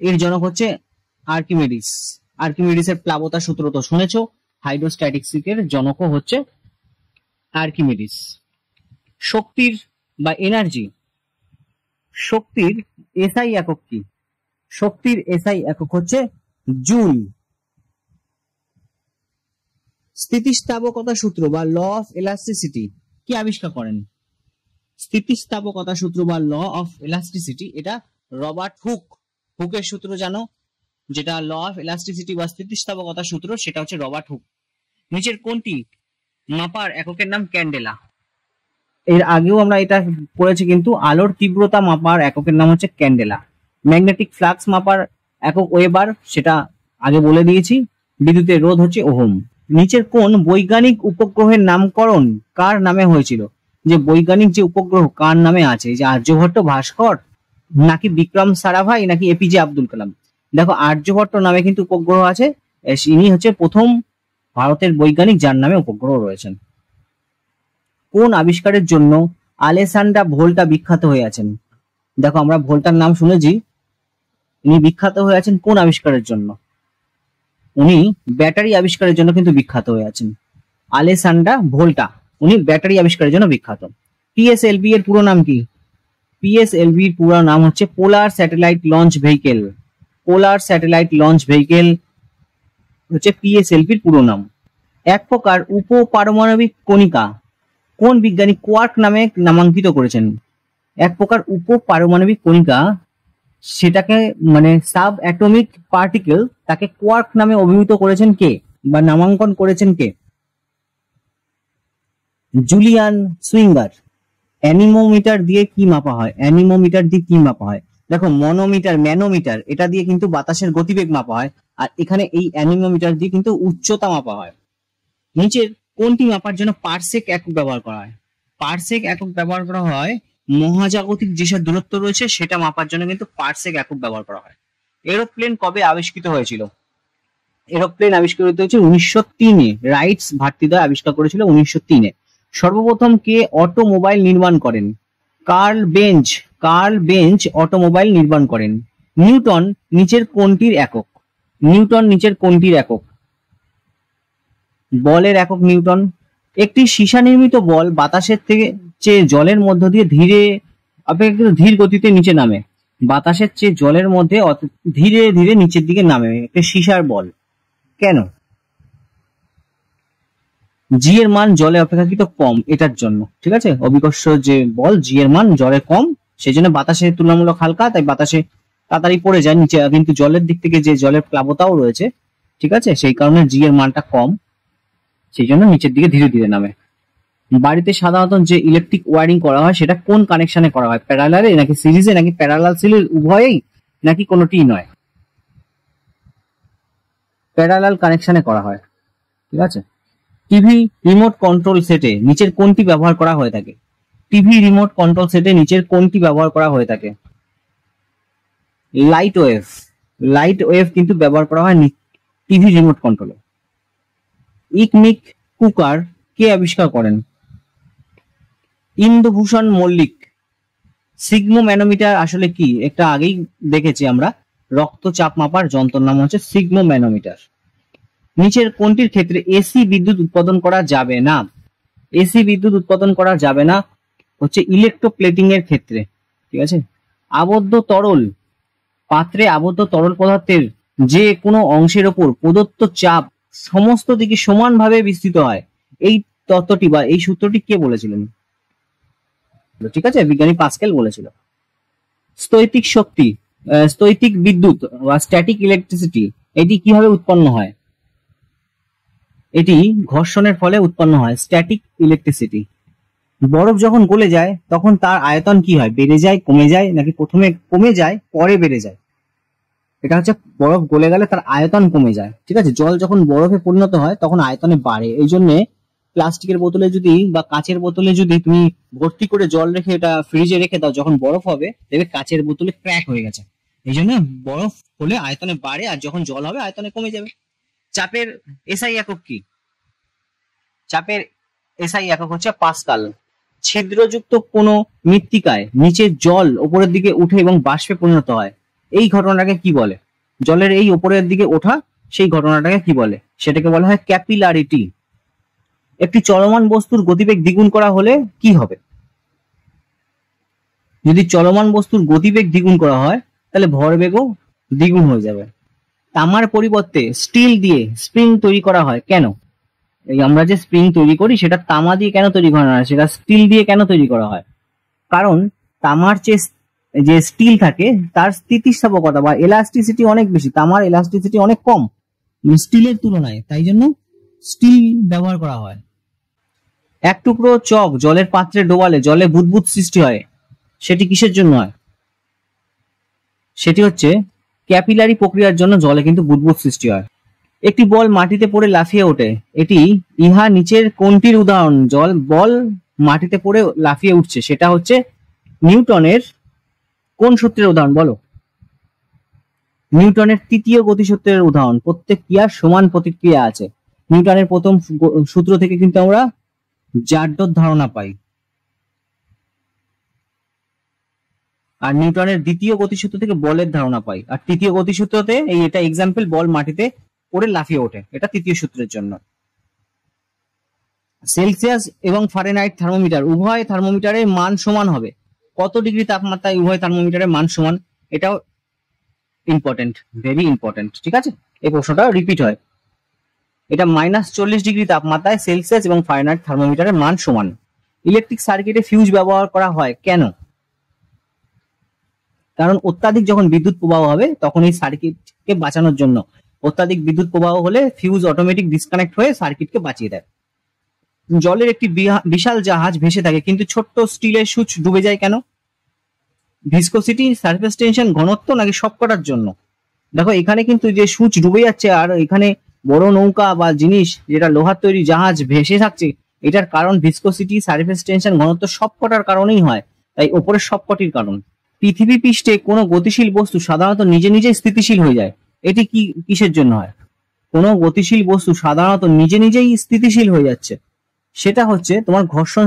এর জনক হচ্ছে আর্কিমিডিস। আর্কিমিডিসের প্লাবতা সূত্র তো শুনেছো। হাইড্রোস্ট্যাটিক্স এর জনকও হচ্ছে আর্কিমিডিস। শক্তির বা এনার্জি, শক্তির এসআই একক কি? শক্তির এসআই একক হচ্ছে জুল। স্থিতিস্থাপকতা সূত্র বা ল অফ ইলাস্টিসিটি কি আবিষ্কার করেন? স্থিতিস্থাপকতা সূত্র বা ল অফ ইলাস্টিসিটি এটা রবার্ট হুক। হুকের সূত্র জানো, যেটা ল অফ ইলাস্টিসিটি বা স্থিতিস্থাপকতা সূত্র, সেটা হচ্ছে রবার্ট হুক। নিচের কোনটি মাপার এককের নাম ক্যান্ডেলা? এর আগেও আমরা এটা পড়েছি, কিন্তু আলোর তীব্রতা মাপার এককের নাম হচ্ছে ক্যান্ডেলা। ম্যাগনেটিক ফ্লাক্স মাপার একক ওয়েবার, সেটা আগে বলে দিয়েছি। বিদ্যুতের রোধ হচ্ছে ওহম। নিচের কোন বৈজ্ঞানিক উপগ্রহের নামকরণ কার নামে হয়েছিল? যে বৈজ্ঞানিক যে উপগ্রহ কার নামে আছে, যে আর্যভট্ট, ভাস্কর, নাকি বিক্রম সারাভাই, নাকি এপিজে আব্দুল কালাম? দেখো আর্যভট্ট নামে কিন্তু উপগ্রহ আছে। ইনি হচ্ছে প্রথম ভারতের বৈজ্ঞানিক যার নামে উপগ্রহ রয়েছেন। কোন আবিষ্কারের জন্য আলেসান্ড্রা ভোল্টা বিখ্যাত হয়ে আছেন? দেখো আমরা ভোল্টার নাম শুনেছি, ইনি বিখ্যাত হয়ে আছেন কোন আবিষ্কারের জন্য? উনি ব্যাটারি আবিষ্কারের জন্য কিন্তু বিখ্যাত হয়ে আছেন। আলেসান্ড্রা ভোল্টা উনি ব্যাটারি আবিষ্কারের জন্য বিখ্যাত। পিএসএলভি এর পুরো নাম কি? পিএসএলভি এর পুরো নাম হচ্ছে polar satellite launch vehicle. Polar satellite launch vehicle হচ্ছে পিএসএলভি এর পুরো নাম। এক প্রকার উপপারমাণবিক কণিকা কোন বিজ্ঞানী কোয়ার্ক নামে নামাঙ্কিত করেছেন? এক প্রকার উপপারমাণবিক কণিকা, সেটাকে মানে সাব অ্যাটমিক পার্টিকেল, তাকে কোয়ার্ক নামে অভিহিত করেছেন কে বা নামাঙ্কন করেছেন কে? Julian swinger. অ্যানিমোমিটার দিয়ে কি মাপা হয়? অ্যানিমোমিটার দিয়ে কি মাপা হয়? দেখো মনোমিটার, ম্যানোমিটার, এটা দিয়ে কিন্তু বাতাসের গতিবেগ মাপা হয়, আর এখানে এই অ্যানিমোমিটার দিয়ে কিন্তু উচ্চতা মাপা হয়। নিচের কোনটি মাপার জন্য পারসেক একক ব্যবহার করা হয়? পারসেক একক ব্যবহার করা হয় মহাজাগতিক যেসব দূরত্ব রয়েছে সেটা মাপার জন্য কিন্তু পারসেক একক ব্যবহার করা হয়। এরোপ্লেন কবে আবিষ্কৃত হয়েছিল? এরোপ্লেন আবিষ্কৃত হয়েছে 1903-এ। রাইটস ভাতৃদ্বয় আবিষ্কার করেছিল 1903-এ। সর্বপ্রথম কে অটোমোবাইল নির্মাণ করেন? Karl Benz. Karl Benz automobile নির্মাণ করেন। নিউটন নিচের কোনটির একক? নিউটন নিচের কোনটির একক? বলের একক নিউটন। একটি সীসা নির্মিত বল বাতাসের থেকে চেয়ে জলের মধ্য দিয়ে অপেক্ষাকৃত ধীর গতিতে নিচে নামে। বাতাসের চেয়ে জলের মধ্যে ধীরে ধীরে নিচের দিকে নামে একটা সীসার বল। কেন? জি এর মান জলে অপেক্ষাকৃত কম, এটার জন্য। ঠিক আছে, অভিকর্ষ যে বল, জি এর মান জলে কম, সেই জন্য বাতাসে তুলনামূলক হালকা, তাই বাতাসে তাড়াতাড়ি পড়ে যায় নিচে। কিন্তু জলের দিক থেকে যে জলের প্লাবতাও রয়েছে, ঠিক আছে, সেই কারণে জি এর মানটা কম, সেই জন্য নিচের দিকে ধীরে ধীরে নামে। বাড়িতে সাধারণত যে ইলেকট্রিক ওয়ারিং করা হয় সেটা কোন কানেকশনে করা হয়? প্যারালালে নাকি সিরিজে নাকি প্যারালাল সিরিজ উভয়েই নাকি কোনোটিই নয়? প্যারালাল কানেকশনে করা হয়। ঠিক আছে। টিভি রিমোট কন্ট্রোল সেটে নিচের কোনটি ব্যবহার করা হয়ে থাকে? টিভি রিমোট কন্ট্রোল সেটে নিচের কোনটি ব্যবহার করা হয়ে থাকে? Light wave. লাইট ওয়েভ কিন্তু ব্যবহার করা হয় টিভি রিমোট কন্ট্রোলে। ইকমিক কুকার কে আবিষ্কার করেন? ইন্দুভূষণ মল্লিক। সিগমো ম্যানোমিটার আসলে কি? একটা আগেই দেখেছি আমরা। রক্তচাপ মাপার যন্ত্রের নাম হচ্ছে সিগমোম্যানোমিটার। নিচের কোনটির ক্ষেত্রে এসি বিদ্যুৎ উৎপাদন করা যাবে না? এসি বিদ্যুৎ উৎপাদন করা যাবে না হচ্ছে ইলেকট্রোপ্লেটিং এর ক্ষেত্রে, ঠিক আছে। আবদ্ধ তরল পাত্রে আবদ্ধ তরল পদার্থের যে কোনো অংশের ওপর প্রদত্ত চাপ সমস্ত দিকে সমানভাবে বিস্তৃত হয়, এই তত্ত্বটি বা এই সূত্রটি কে বলেছিলেন? ঠিক আছে, বিজ্ঞানী পাস্কেল বলেছিল। স্থৈতিক শক্তি, স্থৈতিক বিদ্যুৎ বা স্ট্যাটিক ইলেকট্রিসিটি, এটি কিভাবে উৎপন্ন হয়? এটি ঘর্ষণের ফলে উৎপন্ন হয়, স্ট্যাটিক ইলেকট্রিসিটি। বরফ যখন গলে যায় তখন তার আয়তন কি হয়? বেড়ে যায়, কমে যায়, নাকি প্রথমে কমে যায় পরে বেড়ে যায়? এটা হচ্ছে বরফ গলে গেলে তার আয়তন কমে যায়, ঠিক আছে। জল যখন বরফে পরিণত হয় তখন আয়তনে বাড়ে। এই জন্য প্লাস্টিকের বোতলে যদি বা কাঁচের বোতলে যদি তুমি ভর্তি করে জল রেখে এটা ফ্রিজে রেখে দাও, যখন বরফ হবে দেখবে কাঁচের বোতলে ক্র্যাক হয়ে গেছে। এই জন্য বরফ হলে আয়তনে বাড়ে, আর যখন জল হবে আয়তনে কমে যাবে। চাপের এসআই একক কি? চাপের এসআই একক হচ্ছে পাস্কাল। ছিদ্রযুক্ত কোনো মৃত্তিকায় নিচের জল উপরের দিকে উঠে এবং বাষ্পে পরিণত হয়, এই ঘটনাটাকে কি বলে? জলের এই উপরের দিকে ওঠা, সেই ঘটনাটাকে কি বলে? সেটাকে বলা হয় ক্যাপিলারিটি। একটি চলমান বস্তুর গতিবেগ দ্বিগুণ করা হলে কি হবে? যদি চলমান বস্তুর গতিবেগ দ্বিগুণ করা হয় তাহলে ভরবেগও দ্বিগুণ হয়ে যাবে। তামার পরিবর্তে স্টিল দিয়ে স্প্রিং তৈরি করা হয় কেন? এই আমরা যে স্প্রিং তৈরি করি সেটা তামা দিয়ে কেন তৈরি করা হয়, সেটা স্টিল দিয়ে কেন তৈরি করা হয়? কারণ তামার যে স্টিল থাকে তার স্থিতিস্থাপকতা বা এলাস্টিসিটি অনেক বেশি, তামার এলাস্টিসিটি অনেক কম স্টিলের তুলনায়, তাই জন্য স্টিল ব্যবহার করা হয়। এক টুকরো চক জলের পাত্রে ডোবালে জলে বুদবুদ সৃষ্টি হয়, সেটি কিসের জন্য হয়? সেটি হচ্ছে ক্যাপিলারি প্রক্রিয়ার জন্য জলে কিন্তু বুদবুদ সৃষ্টি হয়। একটি বল মাটিতে পড়ে লাফিয়ে ওঠে, এটি ইহা নিচের কোনটির উদাহরণ? জল বল মাটিতে পড়ে লাফিয়ে উঠছে, সেটা হচ্ছে নিউটনের কোন সূত্রের উদাহরণ বলো? নিউটনের তৃতীয় গতিসূত্রের উদাহরণ। প্রত্যেক ক্রিয়ার সমান প্রতিক্রিয়া আছে। নিউটনের প্রথম সূত্র থেকে কিন্তু আমরা জাড্যর ধারণা পাই, আর নিউটনের দ্বিতীয় গতিসূত্র থেকে বলের ধারণা পাই, আর তৃতীয় গতিসূত্রতে এই এটা এক্সাম্পল বল মাটিতে পড়ে লাফিয়ে ওঠে, এটা তৃতীয় সূত্রের জন্য। সেলসিয়াস এবং ফারেনহাইট থার্মোমিটার উভয় থার্মোমিটারের মান সমান হবে কত ডিগ্রি তাপমাত্রায় উভয় থার্মোমিটারের মান সমান? এটাও ইম্পর্টেন্ট, ভেরি ইম্পর্টেন্ট, ঠিক আছে। এই প্রশ্নটা রিপিট হয়। এটা -40 ডিগ্রি তাপমাত্রায় সেলসিয়াস এবং ফারেনহাইট থার্মোমিটারের মান সমান। ইলেকট্রিক সার্কিটে ফিউজ ব্যবহার করা হয় কেন? কারণ অত্যাধিক যখন বিদ্যুৎ প্রবাহ হবে তখন এই সার্কিটকে বাঁচানোর জন্য। অত্যাধিক বিদ্যুৎ প্রবাহ হলে ফিউজ অটোমেটিক ডিসকানেক্ট হয়ে সার্কিটকে বাঁচিয়ে দেয়। জলের একটি বিশাল জাহাজ ভেসে থাকে কিন্তু ছোট্ট স্টিলের সূচ ডুবে যায় কেন? ভিসকোসিটি, সারফেস টেনশন, ঘনত্ব, নাকি সবকটার জন্য? দেখো এখানে কিন্তু যে সূচ ডুবে যাচ্ছে আর এখানে বড় নৌকা বা জিনিস যেটা লোহার তৈরি জাহাজ ভেসে থাকছে, এটার কারণ ভিসকোসিটি, সারফেস টেনশন, ঘনত্ব সবকটার কারণেই হয়, তাই ওপরের সবকটির কারণ। পৃথিবী পৃষ্ঠে কোনো গতিশীল বস্তু সাধারণত নিজে নিজে স্থিতিশীল হয়ে যায়, এটি কি কিসের জন্য হয়? কোনো গতিশীল বস্তু সাধারণত নিজে নিজেই স্থিতিশীল হয়ে যাচ্ছে, সেটা হচ্ছে তোমার ঘর্ষণ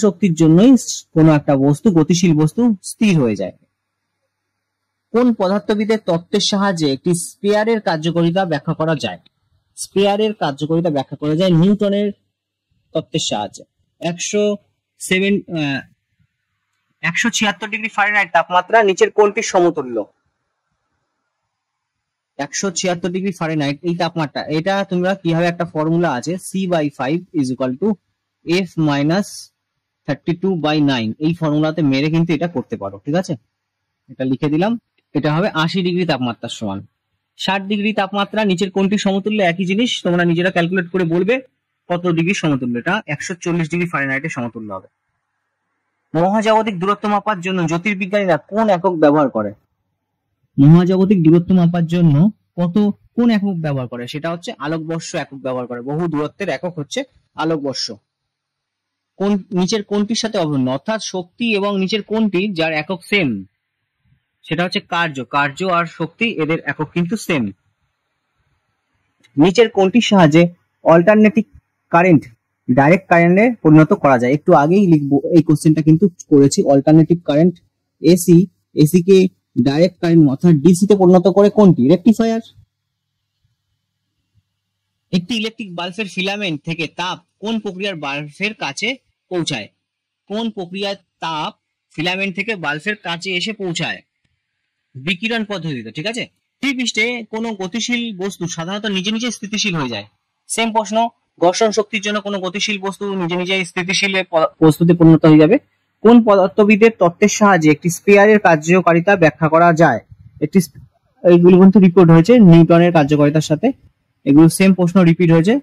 শক্তির জন্যই কোনো একটা বস্তু, গতিশীল বস্তু স্থির হয়ে যায়। কোন পদার্থবিদের তত্ত্বের সাহায্যে একটি স্পেয়ারের কার্যকারিতা ব্যাখ্যা করা যায়? স্পেয়ারের কার্যকারিতা ব্যাখ্যা করা যায় নিউটনের তত্ত্বের সাহায্যে। 176 ডিগ্রি ফারেনহাইট তাপমাত্রা নিচের কোনটির সমতুল্য? 176 ডিগ্রি ফারেনহাইট এই তাপমাত্রা, এটা তোমরা কিভাবে, একটা ফর্মুলা আছে C/5 = F - 32/9, এই ফর্মুলাতে মেরে কিন্তু এটা করতে পারো, ঠিক আছে। এটা লিখে দিলাম, এটা হবে 80 ডিগ্রি তাপমাত্রার সমান। 60 ডিগ্রি তাপমাত্রা নিচের কোনটির সমতুল্য? একই জিনিস তোমরা নিজেরা ক্যালকুলেট করে বলবে কত ডিগ্রি সমতুল্য। এটা 140 ডিগ্রি ফারেনহাইটের সমতুল্য হবে। মহাজাগতিক দূরত্ব মাপার জন্য জ্যোতির্বিজ্ঞানীরা কোন একক ব্যবহার করে? মহাজাগতিক দূরত্ব মাপার জন্য কোন একক ব্যবহার করে? সেটা হচ্ছে আলোকবর্ষ একক ব্যবহার করে। বহু দূরত্বের একক হচ্ছে আলোকবর্ষ। নিচের কোনটির সাথে অভিন্ন? অর্থাৎ শক্তি এবং নিচের কোনটি যার একক সেম? সেটা হচ্ছে কার্য আর শক্তি, এদের একক কিন্তু সেম। নিচের কোনটির সাহায্যে অল্টারনেটিভ কারেন্ট ডাইরেক্ট কারেন্টে পরিণত করা যায়? একটু আগেই লিখবো, এই কোশ্চেনটা কিন্তু করেছি। অল্টারনেটিভ কারেন্ট এসি কে ডাইরেক্ট কারেন্ট অর্থাৎ ডিসি তে পরিণত করে কোনটি? রেকটিফায়ার। একটি ইলেকট্রিক বাল্বের ফিলামেন্ট থেকে তাপ কোন প্রক্রিয়ার বাল্বের কাছে পৌঁছায়? কোন প্রক্রিয়ার তাপ ফিলামেন্ট থেকে বাল্বের কাছে এসে পৌঁছায়? বিকিরণ পদ্ধতিতে। ঠিক আছে। পৃষ্ঠে কোনো গতিশীল বস্তু সাধারণত নিজে নিজে স্থিতিশীল হয়ে যায়। সেম প্রশ্ন, ঘর্ষণ শক্তির জন্য কোনো গতিশীল বস্তু নিজে নিজে স্থিতিশীল বস্তুতে পরিণত হয়ে যাবে। কোন পদার্থবিদের তত্ত্বের সাহায্যে একটি স্পেয়ারের কার্যকারিতা ব্যাখ্যা করা যায়? একটি এইগুলো কিন্তু রিপোর্ট হয়েছে নিউটনের কার্যকারিতার সাথে, এগুলো সেম প্রশ্ন রিপিট হয়েছে।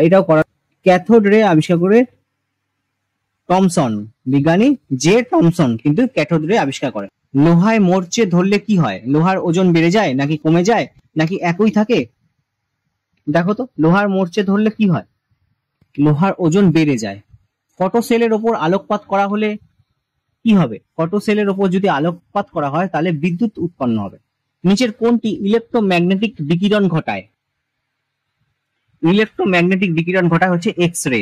এটাও করা। ক্যাথোড রে আবিষ্কার করে টমসন, বিজ্ঞানী জে টমসন কিন্তু ক্যাথোড রে আবিষ্কার করে। লোহায় মরচে ধরলে কি হয়? লোহার ওজন বেড়ে যায় নাকি কমে যায় নাকি একই থাকে? দেখো তো, লোহার মরচে ধরলে কি হয়? লোহার ওজন বেড়ে যায়। ফটোসেলের ওপর আলোকপাত করা হলে কি হবে? ফটোসেলের ওপর যদি আলোকপাত করা হয় তাহলে বিদ্যুৎ উৎপন্ন হবে। নিচের কোনটি ইলেকট্রোম্যাগনেটিক বিকিরণ ঘটায়? ইলেকট্রোম্যাগনেটিক বিকিরণ ঘটায় হচ্ছে এক্স রে।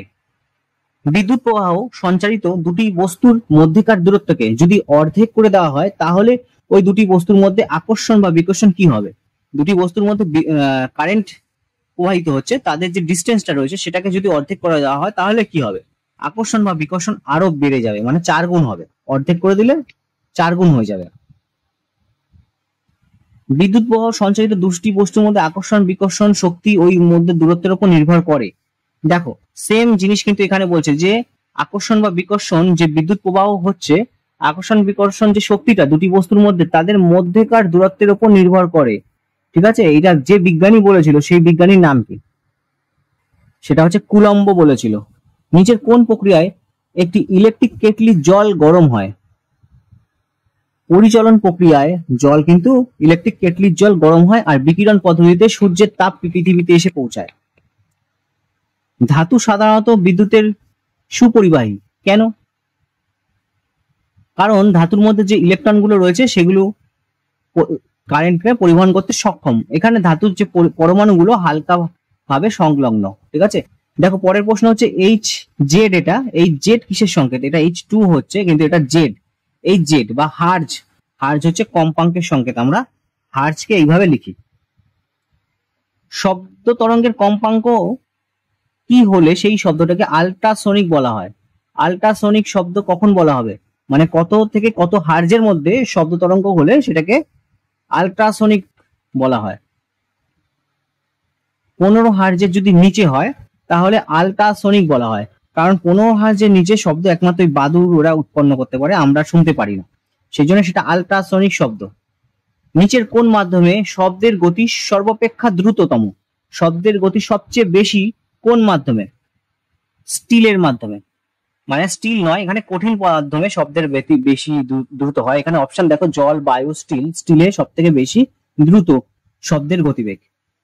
বিদ্যুৎ প্রবাহ সঞ্চারিত দুটি বস্তুর মধ্যেকার দূরত্বকে যদি অর্ধেক করে দেওয়া হয় তাহলে ওই দুটি বস্তুর মধ্যে আকর্ষণ বা বিকর্ষণ কি হবে? দুটি বস্তুর মধ্যে কারেন্ট প্রবাহিত হচ্ছে, তাদের যে ডিস্টেন্সটা রয়েছে সেটাকে যদি অর্ধেক করে দেওয়া হয় তাহলে কি হবে? আকর্ষণ বা বিকর্ষণ আরো বেড়ে যাবে, মানে 4 গুণ হবে। অর্ধেক করে দিলে 4 গুণ হয়ে যাবে। বিদ্যুৎ প্রবাহ সঞ্চারিত দুটি বস্তুর মধ্যে আকর্ষণ বিকর্ষণ শক্তি ওই মধ্যে দূরত্বের উপর নির্ভর করে। দেখো সেম জিনিস কিন্তু এখানে বলছে যে আকর্ষণ বা বিকর্ষণ যে বিদ্যুৎ প্রবাহ হচ্ছে, আকর্ষণ বিকর্ষণ যে শক্তিটা দুটি বস্তুর মধ্যে তাদের মধ্যেকার দূরত্বের উপর নির্ভর করে। ঠিক আছে, এটা যে বিজ্ঞানী বলেছিল সেই বিজ্ঞানীর নাম কি? সেটা হচ্ছে কুলম্ব বলেছিল। নিচের কোন প্রক্রিয়ায় একটি ইলেকট্রিক কেটলির জল গরম হয়? পরিচলন প্রক্রিয়ায় জল কিন্তু ইলেকট্রিক কেটলির জল গরম হয়, আর বিকিরণ পদ্ধতিতে সূর্যের তাপ পৃথিবীতে এসে পৌঁছায়। ধাতু সাধারণত বিদ্যুতের সুপরিবাহী কেন? কারণ ধাতুর মধ্যে যে ইলেকট্রন গুলো রয়েছে সেগুলো কারেন্টকে পরিবহন করতে সক্ষম। এখানে ধাতুর যে পরমাণুগুলো হালকা ভাবে সংলগ্ন। ঠিক আছে, দেখো পরের প্রশ্ন হচ্ছে এইচ জেড। এটা এই জেড কিসের সংকেত? এটা H2 হচ্ছে কিন্তু এটা জেড। এই জেড বা হার্জ, হার্জ হচ্ছে কম্পাঙ্কের সংকেত। আমরা হার্জকে এইভাবে লিখি। শব্দ তরঙ্গের কম্পাঙ্ক কি হলে সেই শব্দটাকে আল্ট্রাসনিক বলা হয়? আল্ট্রাসনিক শব্দ কখন বলা হবে? মানে কত থেকে কত হার্জের মধ্যে শব্দ তরঙ্গ হলে সেটাকে আল্ট্রাসনিক বলা হয়। 15 হার্জের যদি নিচে হয় তাহলে আল্ট্রাসনিক বলা হয়, কারণ 15 হার্জের নিচে শব্দ একমাত্র বাদুড় ওরা উৎপন্ন করতে পারে, আমরা শুনতে পারি না, সেই জন্য সেটা আল্ট্রাসনিক শব্দ। নিচের কোন মাধ্যমে শব্দের গতি সর্বাপেক্ষা দ্রুততম? শব্দের গতি সবচেয়ে বেশি কোন মাধ্যমে? স্টিলের মাধ্যমে। মানে স্টিল নয়, এখানে কঠিন মাধ্যমে শব্দের গতি বেশি দ্রুত হয়। এখানে অপশন দেখো, জল, বায়ু, স্টিল। স্টিলে সব থেকে বেশি দ্রুত শব্দের গতিবেগ।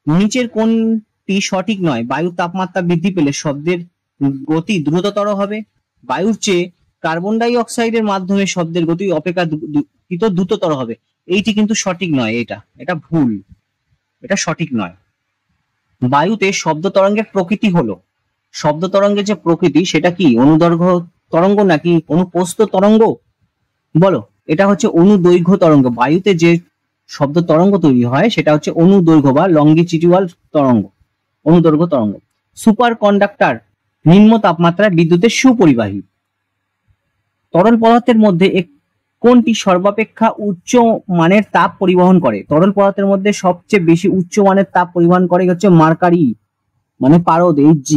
নিচের কোনটি সঠিক নয়? বায়ুর তাপমাত্রা বৃদ্ধি পেলে শব্দের গতি দ্রুততর হবে। বায়ুর চেয়ে কার্বন ডাই অক্সাইডের মাধ্যমে শব্দের গতি অপেক্ষাকৃত দ্রুততর হবে। এইটি কিন্তু সঠিক নয়, এটা ভুল, এটা সঠিক নয়। বায়ুতে শব্দ তরঙ্গের প্রকৃতি হলো, শব্দ তরঙ্গের যে প্রকৃতি সেটা কি? অনুদৈর্ঘ্য তরঙ্গ নাকি অনুপ্রস্থ তরঙ্গ? বলো, এটা হচ্ছে অনুদৈর্ঘ্য তরঙ্গ। বায়ুতে যে শব্দ তরঙ্গ তৈরি হয় সেটা হচ্ছে অনুদৈর্ঘ্য বা লঙ্গিটিউডাল তরঙ্গ, অনুদৈর্ঘ্য তরঙ্গ। সুপার কন্ডাক্টর নিম্ন তাপমাত্রায় বিদ্যুতের সুপরিবাহী। তরল পদার্থের মধ্যে কোনটি সর্বাপেক্ষা উচ্চ মানের তাপ পরিবহন করে? তরল পদার্থের মধ্যে সবচেয়ে বেশি উচ্চ মানের তাপ পরিবহন করে হচ্ছে মার্কারি, মানে পারদ, Hg।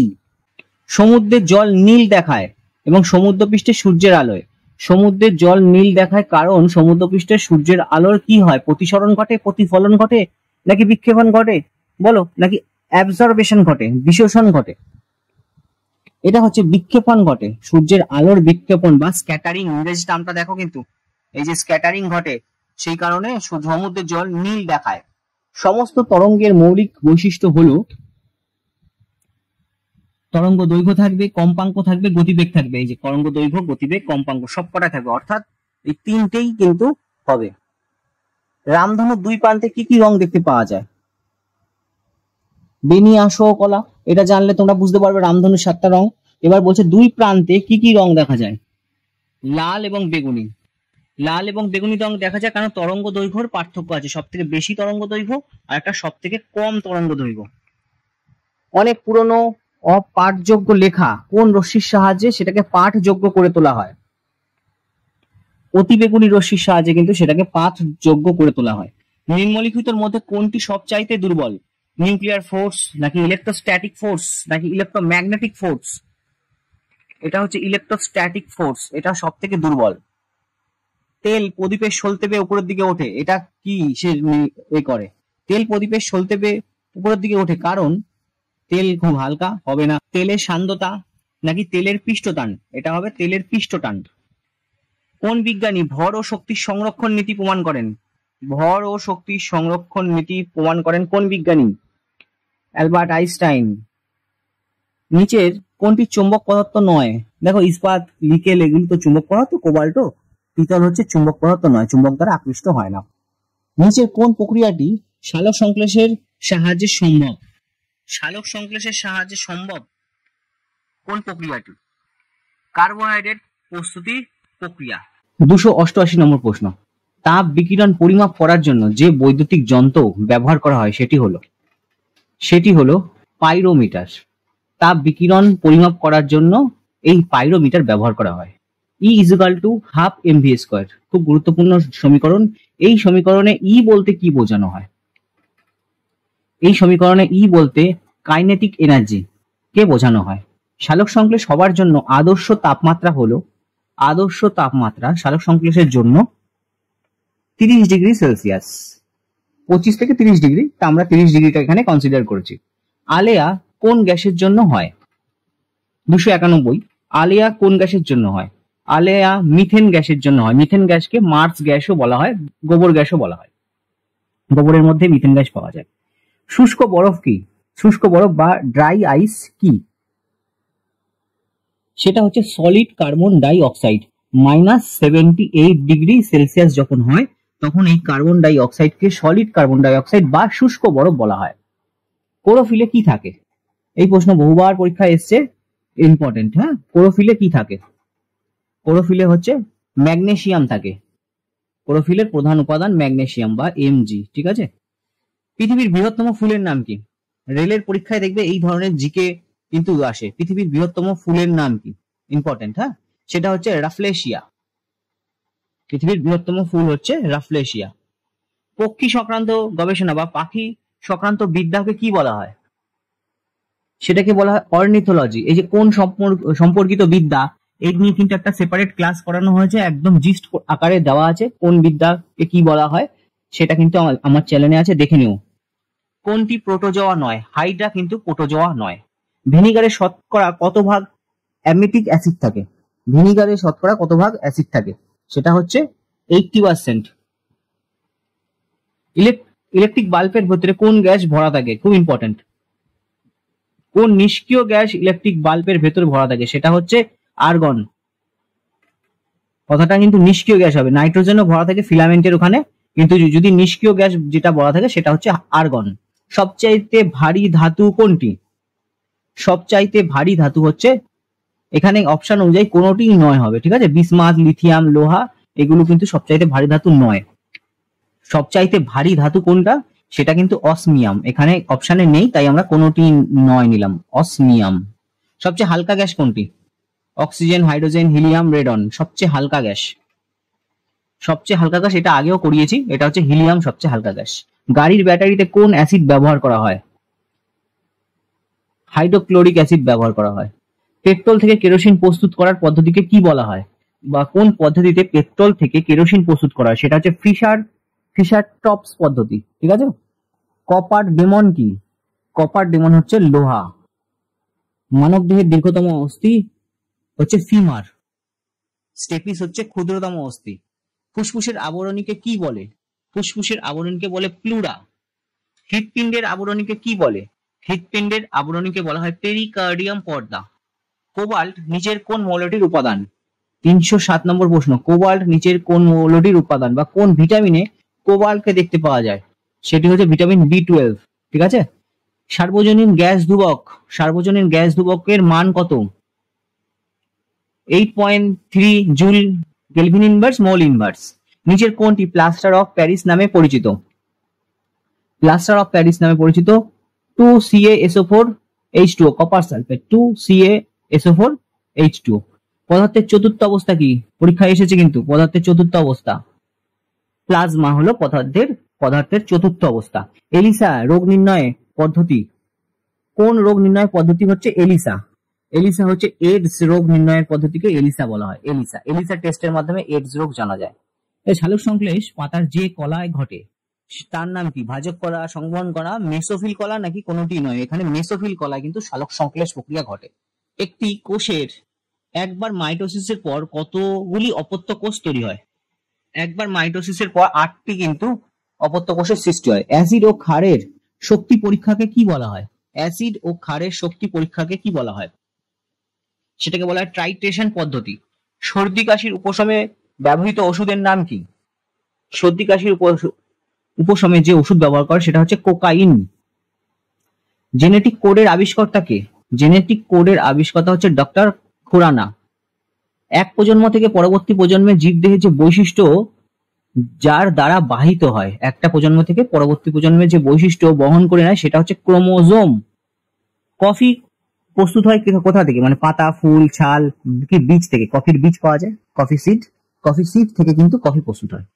সমুদ্রের জল নীল দেখায় এবং সমুদ্রপৃষ্ঠে সূর্যের আলোয়। সমুদ্রের জল নীল দেখায় কারণ সমুদ্রপৃষ্ঠে সূর্যের আলোর কি হয়? প্রতিসরণ ঘটে, প্রতিফলন ঘটে, নাকি বিক্ষেপণ ঘটে? বলো, নাকি অ্যাবজর্বেশন ঘটে, বিশোষণ ঘটে? এটা হচ্ছে বিক্ষেপণ ঘটে, সূর্যের আলোর বিক্ষেপণ বা স্ক্যাটারিং, ইংরেজি নামটা দেখো কিন্তু, এই যে স্ক্যাটারিং ঘটে সেই কারণে সমুদ্রের জল নীল দেখায়। সমস্ত তরঙ্গের মৌলিক বৈশিষ্ট্য হলো তরঙ্গ দৈর্ঘ্য থাকবে, কম্পাঙ্ক থাকবে, গতিবেগ থাকবে। এই যে তরঙ্গ দৈর্ঘ্য, গতিবেগ, কম্পাঙ্ক সবকটা থাকবে, অর্থাৎ এই তিনটেই কিন্তু হবে। রামধনুর দুই প্রান্তে কি কি রং দেখতে পাওয়া যায়? বেনি, আসো, কলা। এটা জানলে তোমরা বুঝতে পারবে রামধনুর 7টা রং। এবার বলছে দুই প্রান্তে কি কি রং দেখা যায়? লাল এবং বেগুনি। লাল এবং বেগুনি রং দেখা যায় কারণ তরঙ্গ দৈর্ঘ্যর পার্থক্য আছে, সব থেকে বেশি তরঙ্গ দৈর্ঘ্য আর একটা সব থেকে কম তরঙ্গ দৈর্ঘ্য। অনেক পুরনো অপাঠযোগ্য লেখা কোন রশ্মির সাহায্যে সেটাকে পাঠযোগ্য করে তোলা হয়? অতিবেগুনি রশ্মির সাহায্যে কিন্তু সেটাকে পাঠযোগ্য করে তোলা হয়। নিম্নলিখিতর মধ্যে কোনটি সবচাইতে দুর্বল? নিউক্লিয়ার ফোর্স নাকি ইলেকট্রোস্ট্যাটিক ফোর্স নাকি ইলেকট্রোম্যাগনেটিক ফোর্স? এটা হচ্ছে ইলেকট্রোস্ট্যাটিক ফোর্স, এটা সব থেকে দুর্বল। তেল প্রদীপের সলতে পেয়ে উপরের দিকে ওঠে, এটা কি সে করে? তেল প্রদীপের সলতে পেয়ে উপরের দিকে ওঠে কারণ তেল খুব হালকা। হবে না। তেলের সান্দ্রতা নাকি তেলের পৃষ্ঠটান? এটা হবে তেলের পৃষ্ঠটান। কোন বিজ্ঞানী ভর ও শক্তির সংরক্ষণ নীতি প্রমাণ করেন? ভর ও শক্তির সংরক্ষণ নীতি প্রমাণ করেন কোন বিজ্ঞানী? Albert Einstein. নিচের কোনটি চুম্বক পদার্থ নয়? দেখো ইস্পাত, নিকেল এগুলি তো চুম্বক পদার্থ, কোবাল্টো। পিতল হচ্ছে চুম্বক পদার্থ নয়, চুম্বক দ্বারা আকৃষ্ট হয় না। নিচের কোন প্রক্রিয়াটি সালোক সংশ্লেষের সাহায্যে সম্ভব? সালোক সংশ্লেষের সাহায্যে সম্ভব কোন প্রক্রিয়াটি? কার্বোহাইড্রেট প্রস্তুতি প্রক্রিয়া। 288 নম্বর প্রশ্ন, তাপ বিকিরণ পরিমাপ করার জন্য যে বৈদ্যুতিক যন্ত্র ব্যবহার করা হয় সেটি হলো পাইরোমিটার। তাপ বিকিরণ পরিমাপ করার জন্য এই পাইরোমিটার ব্যবহার করা হয়। E = ½ mv²। খুব গুরুত্বপূর্ণ সমীকরণ। এই সমীকরণে E বলতে কি বোঝানো হয়? এই সমীকরণে E বলতে কাইনেটিক এনার্জি কে বোঝানো হয়। সালোক সংশ্লেষ হবার জন্য আদর্শ তাপমাত্রা সালোক সংশ্লেষের জন্য 30 ডিগ্রি সেলসিয়াস, 25 থেকে 30 ডিগ্রি। তা আমরা 30 ডিগ্রিটা এখানে কনসিডার করেছি। আলেয়া কোন গ্যাসের জন্য হয়? 291। আলেয়া কোন গ্যাসের জন্য হয়? আলেয়া মিথেন গ্যাসের জন্য হয়। মিথেন গ্যাসকে মার্স গ্যাসও বলা হয়, গোবর গ্যাসও বলা হয়। গোবরের মধ্যে মিথেন গ্যাস পাওয়া যায়। শুষ্ক বরফ কি? শুষ্ক বরফ বা ড্রাই আইস কি? সেটা হচ্ছে solid carbon die oxide. -78 degree Celsius যখন হয় তখন এই carbon die অক্সাইডকে solid carbon die oxide বা শুষ্ক বরফ বলা হয়। ক্লোরোফিলে কি থাকে? এই প্রশ্ন বহুবার পরীক্ষায় এসছে, ইম্পর্টেন্ট। হ্যাঁ, ক্লোরোফিলে কি থাকে? ক্লোরোফিলে হচ্ছে ম্যাগনেসিয়াম থাকে। ক্লোরোফিলের প্রধান উপাদান ম্যাগনেসিয়াম বা Mg। ঠিক আছে। পৃথিবীর বৃহত্তম ফুলের নাম কি? রেলের পরীক্ষায় দেখবে এই ধরনের জিকে কিন্তু আসে। পৃথিবীর বৃহত্তম ফুলের নাম কি? ইম্পর্টেন্ট। হ্যাঁ, সেটা হচ্ছে রাফলেশিয়া। পৃথিবীর বৃহত্তম ফুল হচ্ছে রাফলেশিয়া। পক্ষী সংক্রান্ত গবেষণা বা পাখি সংক্রান্ত বিদ্যাকে কি বলা হয়? সেটাকে বলা হয় অর্নিথোলজি। এই যে কোন সম্পর্কিত বিদ্যা, এই নিয়ে কিন্তু একটা সেপারেট ক্লাস করানো হয়েছে, একদম জিস্ট আকারে দেওয়া আছে কোন বিদ্যাকে কি বলা হয়, সেটা কিন্তু আমার চ্যানেলে আছে, দেখে নিও। কোনটি প্রোটোজোয়া নয়? হাইড্রা কিন্তু প্রোটোজোয়া নয়। ভিনিগারে শতকরা কত ভাগ অ্যামিটিক অ্যাসিড থাকে? ভিনিগারে শতকরা কত ভাগ অ্যাসিড থাকে? সেটা হচ্ছে 80%। ইলেকট্রিক বাল্বের ভিতরে কোন গ্যাস ভরা থাকে? খুব ইম্পর্টেন্ট। কোন নিষ্ক্রিয় গ্যাস ইলেকট্রিক বাল্বের ভেতর ভরা থাকে? সেটা হচ্ছে আর্গন। কথাটা কিন্তু নিষ্ক্রিয় গ্যাস হবে। নাইট্রোজেনও ভরা থাকে ফিলামেন্টের ওখানে, কিন্তু যদি নিষ্ক্রিয় গ্যাস যেটা ভরা থাকে সেটা হচ্ছে আর্গন। সবচাইতে ভারী ধাতু কোনটি? সবচাইতে ভারী ধাতু হচ্ছে, এখানে অপশন অনুযায়ী কোনোটি নয় হবে। ঠিক আছে, বিসমাথ, লিথিয়াম, লোহা এগুলো কিন্তু সবচাইতে ভারী ধাতু নয়। সবচাইতে ভারী ধাতু কোনটা? সেটা কিন্তু অসমিয়াম। এখানে অপশনে নেই তাই আমরা কোনোটি নয় নিলাম, অসমিয়াম। সবচেয়ে হালকা গ্যাস কোনটি? Oxygen, hydrogen, helium, radon. সবচেয়ে হালকা গ্যাস, সবচেয়ে হালকা গ্যাস এটা আগেও করিয়েছি, এটা হচ্ছে হিলিয়াম, সবচেয়ে হালকা গ্যাস। গাড়ির ব্যাটারিতে কোন অ্যাসিড ব্যবহার করা হয়? হাইড্রোক্লোরিক অ্যাসিড ব্যবহার করা হয়। পেট্রোল থেকে কেরোসিন প্রস্তুত করার পদ্ধতিকে কি বলা হয়? বা কোন পদ্ধতিতে পেট্রোল থেকে কেরোসিন প্রস্তুত করা হয়? সেটা হচ্ছে ফিশার টপস পদ্ধতি। ঠিক আছে। কপার ডেমন কি? কপার ডেমন হচ্ছে লোহা। মানব দেহের দীর্ঘতম অস্থি হচ্ছে ফিমার। স্টেপিস হচ্ছে ক্ষুদ্রতম অস্থি। ফুসফুসের আবরণীকে কি বলে? ফুসফুসের আবরণীকে বলে প্লুরা। হৃৎপিণ্ডের আবরণীকে কি বলে? হৃৎপিণ্ডের আবরণীকে বলা হয় পেরিকার্ডিয়াম পর্দা। কোবাল্ট নিচের কোন মৌলটির উপাদান? 307 নম্বর প্রশ্ন, কোবাল্ট নিচের কোন মৌলটির উপাদান বা কোন ভিটামিনে কোবাল্টকে দেখতে পাওয়া যায়? সেটি হচ্ছে ভিটামিন B12। ঠিক আছে। সার্বজনীন গ্যাস ধ্রুবকের মান কত? 8.3 joule kelvin inverse, mole inverse. নিচের কোনটি প্লাস্টার অফ প্যারিস নামে পরিচিত? প্লাস্টার অফ প্যারিস নামে পরিচিত 2CaSO4H2O, কপার সালফেট, 2CaSO4H2O। পদার্থের চতুর্থ অবস্থা কি? পরীক্ষায় এসেছে কিন্তু, পদার্থের চতুর্থ অবস্থা প্লাজমা হলো পদার্থের চতুর্থ অবস্থা। এলিসা রোগ নির্ণয় পদ্ধতি, কোন রোগ নির্ণয় পদ্ধতি হচ্ছে এলিসা? এলিসা হচ্ছে এইডস রোগ নির্ণয়ের পদ্ধতিকে এলিসা বলা হয়। এলিসা টেস্টের মাধ্যমে এইডস রোগ জানা যায়। এই সালোক সংশ্লেষ পাতার যে কলায় ঘটে তার নাম কি? ভাজক কলা, সংবহন কলা, মেসোফিল কলা, নাকি কোনোটি নয়? এখানে মেসোফিল কলায় কিন্তু সালোক সংশ্লেষ প্রক্রিয়া ঘটে। একটি কোষের একবার মাইটোসিসের পর কতগুলি অপত্য কোষ তৈরি হয়? একবার মাইটোসিসের পর 8টি কিন্তু অপত্য কোষের সৃষ্টি হয়। অ্যাসিড ও ক্ষারের শক্তি পরীক্ষাকে কি বলা হয়? অ্যাসিড ও ক্ষারের শক্তি পরীক্ষাকে কি বলা হয়? সেটাকে বলা হয় ট্রাইট্রেশন পদ্ধতি। সর্দি কাশির উপশমে ব্যবহৃত ওষুধের নাম কি? সর্দি কাশির উপশমে যে ওষুধ ব্যবহার করে সেটা হচ্ছে কোকাইন। জেনেটিক কোডের আবিষ্কর্তা কে? জেনেটিক কোডের আবিষ্কর্তা হচ্ছে ডক্টর খুরানা। এক প্রজন্ম থেকে পরবর্তী প্রজন্মে জীবদেহের যে বৈশিষ্ট্য যার দ্বারা বাহিত হয়, একটা প্রজন্ম থেকে পরবর্তী প্রজন্মে যে বৈশিষ্ট্য বহন করে নেয় সেটা হচ্ছে ক্রোমোজোম। কফি প্রস্তুত হয় কোথা থেকে? মানে পাতা, ফুল, ছাল কি বীজ থেকে? কফির বীজ পাওয়া যায়, কফি সিড থেকে কিন্তু কফি প্রস্তুত হয়।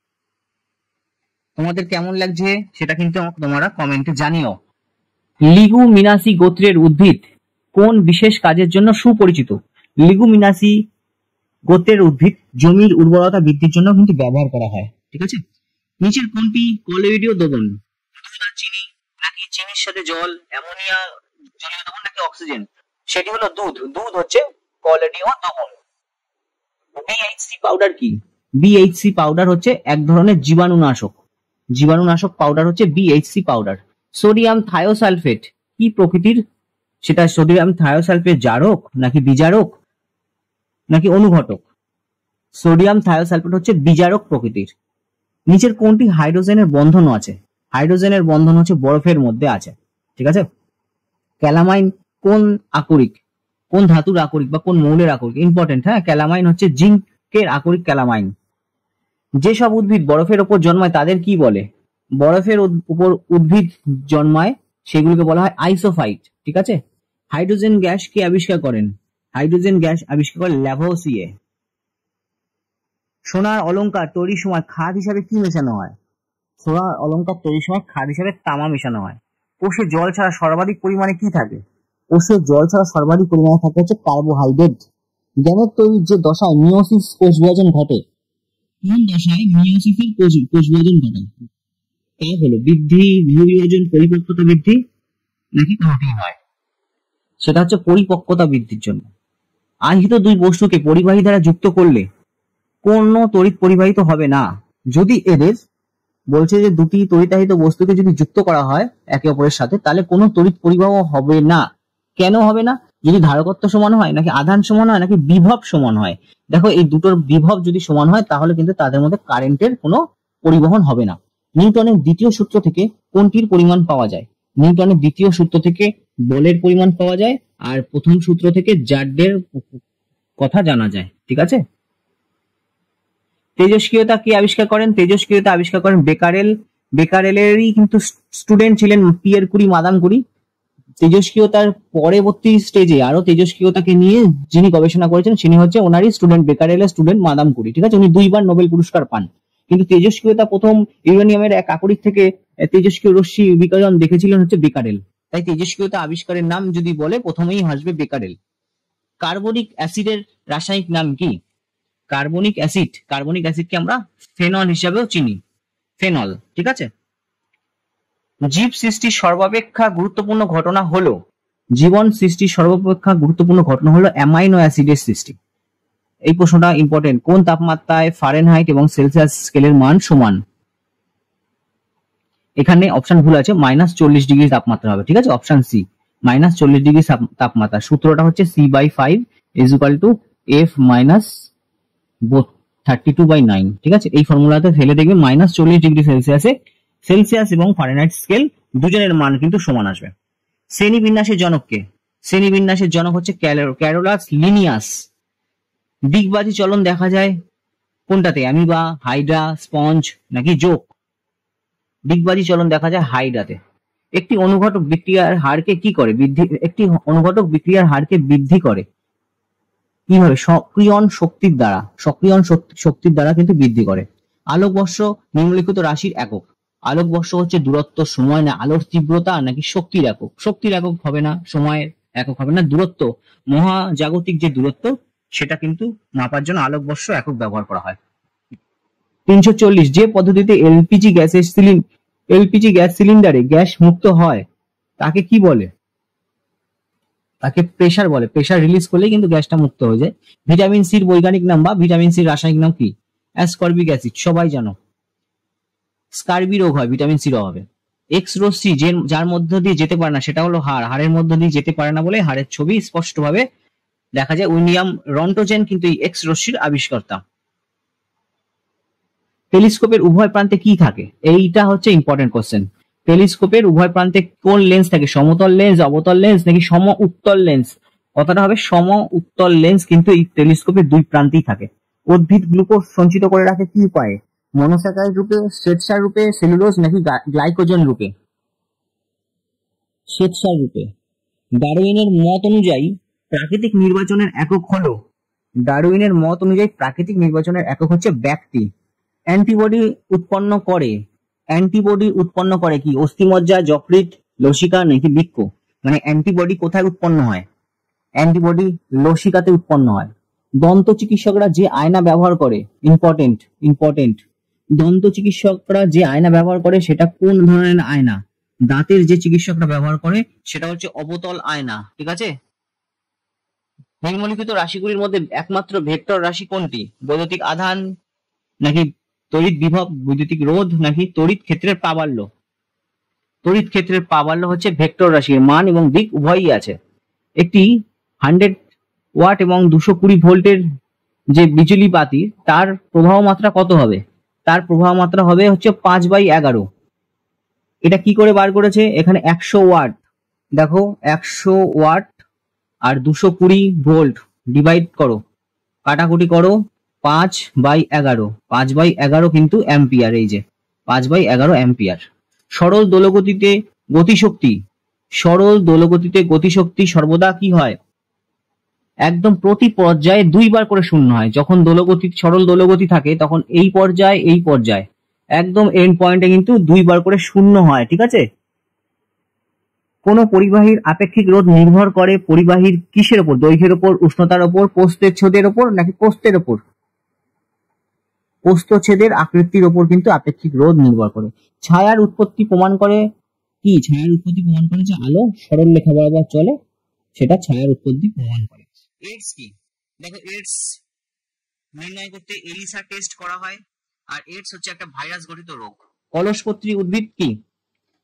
তোমাদের কেমন লাগছে সেটা কিন্তু তোমরা কমেন্টে জানিও। লিগুমিনাসি গোত্রের উদ্ভিদ কোন বিশেষ কাজের জন্য সুপরিচিত? লিগুমিনাসি গোত্রের উদ্ভিদ জমির উর্বরতা বৃদ্ধির জন্য কিন্তু ব্যবহার করা হয়। ঠিক আছে। নিচের কোনটি কলোয়েডীয় দ্রবণ? চিনি, নাকি চিনির সাথে জল, অ্যামোনিয়া জলীয় দ্রবণ, নাকি অক্সিজেন? সেটি হলো দুধ। দুধ হচ্ছে কলোয়েডীয় দ্রবণ। বিএইচসি পাউডার কি? বিএইচসি পাউডার হচ্ছে এক ধরনের জীবাণুনাশক পাউডার হচ্ছে বিএইচসি পাউডার। সোডিয়াম থায়োসালফেট কি প্রকৃতির? সেটা সোডিয়াম থায়োসালফেট জারক, নাকি বিজারক, নাকি অনুঘটক? সোডিয়াম থায়োসালফেট হচ্ছে বিজারক প্রকৃতির। নিচের কোনটি হাইড্রোজেনের বন্ধন আছে? হাইড্রোজেনের বন্ধন হচ্ছে বরফের মধ্যে আছে। ঠিক আছে। ক্যালামাইন কোন আকরিক, কোন ধাতুর আকরিক বা কোন মৌলের আকরিক? ইম্পর্টেন্ট, হ্যাঁ। ক্যালামাইন হচ্ছে জিঙ্কের আকরিক ক্যালামাইন। যেসব উদ্ভিদ বরফের ওপর জন্মায় তাদের কি বলে? বরফের উপর উদ্ভিদ জন্মায় সেগুলোকে বলা হয় আইসোফাইট। ঠিক আছে। হাইড্রোজেন গ্যাস কে আবিষ্কার করেন? হাইড্রোজেন গ্যাস আবিষ্কার করেন ল্যাভোসিয়ে। সোনার অলংকার তৈরির সময় খাদ হিসাবে কি মেশানো হয়? সোনার অলংকার তৈরির সময় খাদ হিসাবে তামা মেশানো হয়। কোষে জল ছাড়া সর্বাধিক পরিমাণে কি থাকে? কোষে জল ছাড়া সর্বাধিক পরিমাণে থাকে হচ্ছে কার্বোহাইড্রেট। গ্যামেট তৈরির যে দশায় মিওসিস কোষ বিভাজন ঘটে, কোন দশায় মিওসিসের কোষ বিভাজন ঘটে? তা হলো বৃদ্ধি, ভূবিভাজন, পরিপক্কতা বৃদ্ধি, নাকি কোনটি নয়? সেটা হচ্ছে পরিপক্কতা বৃদ্ধির জন্য। আহিত দুই বস্তুকে পরিবাহী দ্বারা যুক্ত করলে কোন তড়িৎ পরিবাহিত হবে না? যদি এদের বলছে যে দুটি তড়িতাহিত বস্তুকে যদি যুক্ত করা হয় একে অপরের সাথে তাহলে কোনো তড়িৎ পরিবাহ হবে না। কেন হবে না? যদি ধারকত্ব সমান হয়, নাকি আধান সমান হয়, নাকি বিভব সমান হয়। দেখো এই দুটোর বিভব যদি সমান হয় তাহলে কিন্তু তাদের মধ্যে কারেন্টের কোনো পরিবহন হবে না। নিউটনের দ্বিতীয় সূত্র থেকে কোনটির পরিমাণ পাওয়া যায়? নিউটনের দ্বিতীয় সূত্র থেকে বলের পরিমাণ পাওয়া যায়, আর প্রথম সূত্র থেকে জাড্ডের কথা জানা যায়। ঠিক আছে। তেজস্ক্রিয়তা কে আবিষ্কার করেন? তেজস্ক্রিয়তা আবিষ্কার করেন বেকারেল। বেকারেলেরই কিন্তু স্টুডেন্ট ছিলেন পিয়ের কুরি, মাদাম কুরি। তেজস্ক্রিয়তার পরবর্তী স্টেজে আরো তেজস্ক্রিয়তাকে নিয়ে যিনি গবেষণা করেছেন তিনি হচ্ছে ওনারই স্টুডেন্ট, বেকারেলের স্টুডেন্ট মাদাম কুরি। ঠিক আছে। উনি 2বার নোবেল পুরস্কার পান। কিন্তু তেজস্ক্রিয়তা প্রথম ইউরেনিয়ামের এক আকরিক থেকে তেজস্ক্রিয় রশ্মি বিকিরণ দেখেছিলেন হচ্ছে বেকারেল। তাই তেজস্ক্রিয়তা আবিষ্কারের নাম যদি বলে প্রথমেই আসবে বেকারেল। কার্বনিক অ্যাসিডের রাসায়নিক নাম কি? কার্বনিক অ্যাসিডকে আমরা ফেনল হিসাবেও চিনি, ফেনল। ঠিক আছে। জীব সৃষ্টির সর্বাপেক্ষা গুরুত্বপূর্ণ ঘটনা হলো, জীবন সৃষ্টির সর্বাপেক্ষা গুরুত্বপূর্ণ ঘটনা হলো অ্যামাইনো অ্যাসিডের সৃষ্টি। এই প্রশ্নটা ইম্পর্টেন্ট। কোন তাপমাত্রায় ফারেনহাইট এবং সেলসিয়াস স্কেলের মান সমান? এখানে অপশন ভুল আছে, -40 ডিগ্রি তাপমাত্রা হবে। ঠিক আছে। অপশন সি, -40 ডিগ্রি তাপমাত্রা। সূত্রটা হচ্ছে C/5 = F - 32/9। ঠিক আছে। এই ফর্মুলাতে ফেলে দেখবে -40 ডিগ্রি সেলসিয়াস এবং ফারেনহাইট স্কেল দুজনের মান কিন্তু সমান আসবে। শ্রেণীবিন্যাসের জনক কে? শ্রেণীবিন্যাসের জনক হচ্ছে ক্যারোলাস লিনিয়াস। ডিগবাজি চলন দেখা যায় কোনটাতে, অ্যামিবা, হাইড্রা, স্পঞ্জ নাকি জোক? ডিগবাজি চলন দেখা যায় হাইড্রাতে। একটি অনুঘটক বিক্রিয়ার হারকে কি করে বৃদ্ধি, একটি অনুঘটক বিক্রিয়ার হারকে বৃদ্ধি করে কিভাবে? সক্রিয়ণ শক্তির দ্বারা, সক্রিয়ণ শক্তির দ্বারা কিন্তু বৃদ্ধি করে। আলোকবর্ষ নিম্নলিখিত রাশির একক। আলোকবর্ষ হচ্ছে দূরত্ব, সময় না আলোর তীব্রতা নাকি শক্তির একক? শক্তির একক হবে না, সময়ের একক হবে না, দূরত্ব, মহাজাগতিক যে দূরত্ব সেটা কিন্তু মাপার জন্য আলোকবর্ষ একক ব্যবহার করা হয়। 340, যে পদ্ধতিতে এলপিজি গ্যাস সিলিন্ডারে গ্যাস মুক্ত হয় তাকে কি বলে? তাকে প্রেসার বলে। প্রেসার রিলিজ করলেই কিন্তু গ্যাসটা মুক্ত হয়ে যায়। ভিটামিন সির বৈজ্ঞানিক নাম বা ভিটামিন সির রাসায়নিক নাম কি? অ্যাসকর্বিক অ্যাসিড, সবাই জানো। স্কার্বি রোগ হয় ভিটামিন সির অভাবে। এক্স রশ্মি যার মধ্য দিয়ে যেতে পারে না সেটা হলো হাড়, হাড়ের মধ্য দিয়ে যেতে পারে না বলে হাড়ের ছবি স্পষ্টভাবে দেখা যায়। উইলিয়াম রন্টোজেন কিন্তু এই এক্স রশ্মির আবিষ্কর্তা। টেলিস্কোপের উভয় প্রান্তে কি থাকে? এইটা হচ্ছে ইম্পর্টেন্ট কোশ্চেন। টেলিস্কোপের উভয় প্রান্তে কোন লেন্স থাকে? সমতল লেন্স, অবতল লেন্স নাকি সম উত্তল লেন্স? কথাটা হবে সম উত্তল লেন্স কিন্তু এই টেলিস্কোপের দুই প্রান্তেই থাকে। উদ্ভিদ গ্লুকোজ সঞ্চিত করে রাখে কি উপায়ে? মনোস্যাকারাইড রূপে, শ্বেতসার রূপে, সেলুলোজ নাকি গ্লাইকোজেন রূপে? শ্বেতসার রূপে। ডারউইনের মত অনুযায়ী প্রাকৃতিক নির্বাচনের একক হলো, ডারউইনের মত অনুযায়ী প্রাকৃতিক নির্বাচনের একক হচ্ছে ব্যক্তি। অ্যান্টিবডি উৎপন্ন করে কি? অস্থিমজ্জা, যকৃৎ, লসিকা নাকি বৃক্ক? মানে অ্যান্টিবডি কোথায় উৎপন্ন হয়? অ্যান্টিবডি লসিকাতে উৎপন্ন হয়। দন্ত চিকিৎসকরা যে আয়না ব্যবহার করে, ইম্পর্টেন্ট, দন্ত চিকিৎসকরা যে আয়না ব্যবহার করে সেটা কোন ধরনের আয়না? দাঁতের যে চিকিৎসকরা ব্যবহার করে সেটা হচ্ছে অবতল আয়না, ঠিক আছে। নিম্নলিখিত রাশিগুলির মধ্যে একমাত্র ভেক্টর রাশি কোনটি? বৈদ্যুতিক আধান নাকি তড়িৎ বিভব, বৈদ্যুতিক রোধ নাকি তড়িৎ ক্ষেত্রের প্রাবল্য? তড়িৎ ক্ষেত্রের প্রাবল্য হচ্ছে ভেক্টর রাশির মান এবং দিক উভয়ই আছে। একটি 100 ওয়াট এবং 220 ভোল্টের যে বিজুলি বাতি তার প্রবাহ মাত্রা কত হবে? তার প্রবাহ মাত্রা হবে হচ্ছে 5/11। এটা কি করে বার করেছে? এখানে 100 ওয়াট, দেখো 100 ওয়াট আর 220 ভোল্ট ডিভাইড করো, কাটাকুটি করো, 5/11, 5/11 কিন্তু অ্যাম্পিয়ার, এই যে 5/11 অ্যাম্পিয়ার। সরল দোলগতিতে গতিশক্তি সর্বদা কি হয়? একদম প্রতি পর্যায়ে দুইবার করে শূন্য হয়। যখন সরল দোলগতি থাকে তখন এই পর্যায় একদম এন্ড পয়েন্টে কিন্তু দুইবার করে শূন্য হয়, ঠিক আছে। কোন পরিবাহীর আপেক্ষিক রোধ নির্ভর করে পরিবাহীর কিসের উপর? দৈর্ঘ্যের উপর, উষ্ণতার উপর, প্রস্থচ্ছেদের উপর নাকি প্রস্থের উপর? প্রস্থচ্ছেদের আকৃতির উপর কিন্তু আপেক্ষিক রোধ নির্ভর করে। ছায়ার উৎপত্তি প্রমাণ করে কি? ছায়ার উৎপত্তি প্রমাণ করে যে আলো সরলরেখা বরাবর চলে, সেটা ছায়ার উৎপত্তি প্রমাণ করে। এইডস কি? দেখো এইডস নির্ণয় করতে এলিসা টেস্ট করা হয়, আর এইডস হচ্ছে একটা ভাইরাস গঠিত রোগ। কলসপত্রী উদ্ভিদ কি?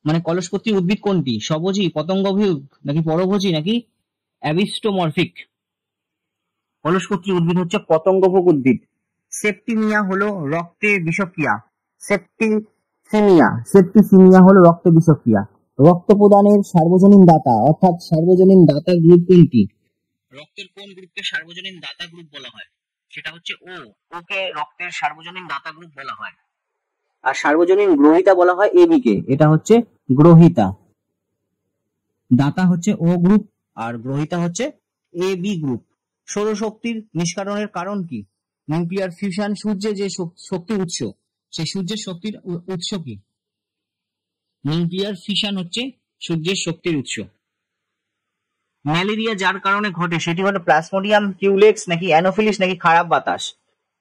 মানে কলসপত্রী উদ্ভিদ কোনটি? স্বভোজী, পতঙ্গভোজী নাকি পরভোজী নাকি অ্যাবিস্টোমরফিক? কলসপত্রী উদ্ভিদ হচ্ছে পতঙ্গভোগ উদ্ভিদ। সেপ্টিমিয়া হলো রক্তে বিষক্রিয়া। সেপ্টিসিমিয়া হলো রক্তে বিষক্রিয়া। রক্ত প্রদানের সার্বজনীন দাতা অর্থাৎ সার্বজনীন দাতা গ্রুপ কোনটি? রক্তের কোন গ্রুপকে সার্বজনীন দাতা গ্রুপ বলা হয়? সেটা হচ্ছে ও। ওকে রক্তের সার্বজনীন দাতা গ্রুপ বলা হয়। আর সার্বজনীন গ্রহিতা বলা হয় এবি কে, এটা হচ্ছে গ্রহিতা। দাতা হচ্ছে ও গ্রুপ আর গ্রহিতা হচ্ছে এবি গ্রুপ। সৌরশক্তির নিষ্কাশনের কারণ কি? Nuclear fusion. সূর্যের যে শক্তির উৎস, সেই সূর্যের শক্তির উৎস কি? নিউক্লিয়ার ফিউশন হচ্ছে সূর্যের শক্তির উৎস। ম্যালেরিয়া যার কারণে ঘটে সেটি হলো প্লাজমোডিয়াম কিউলেক্স নাকি অ্যানোফিলিস নাকি খারাপ বাতাস?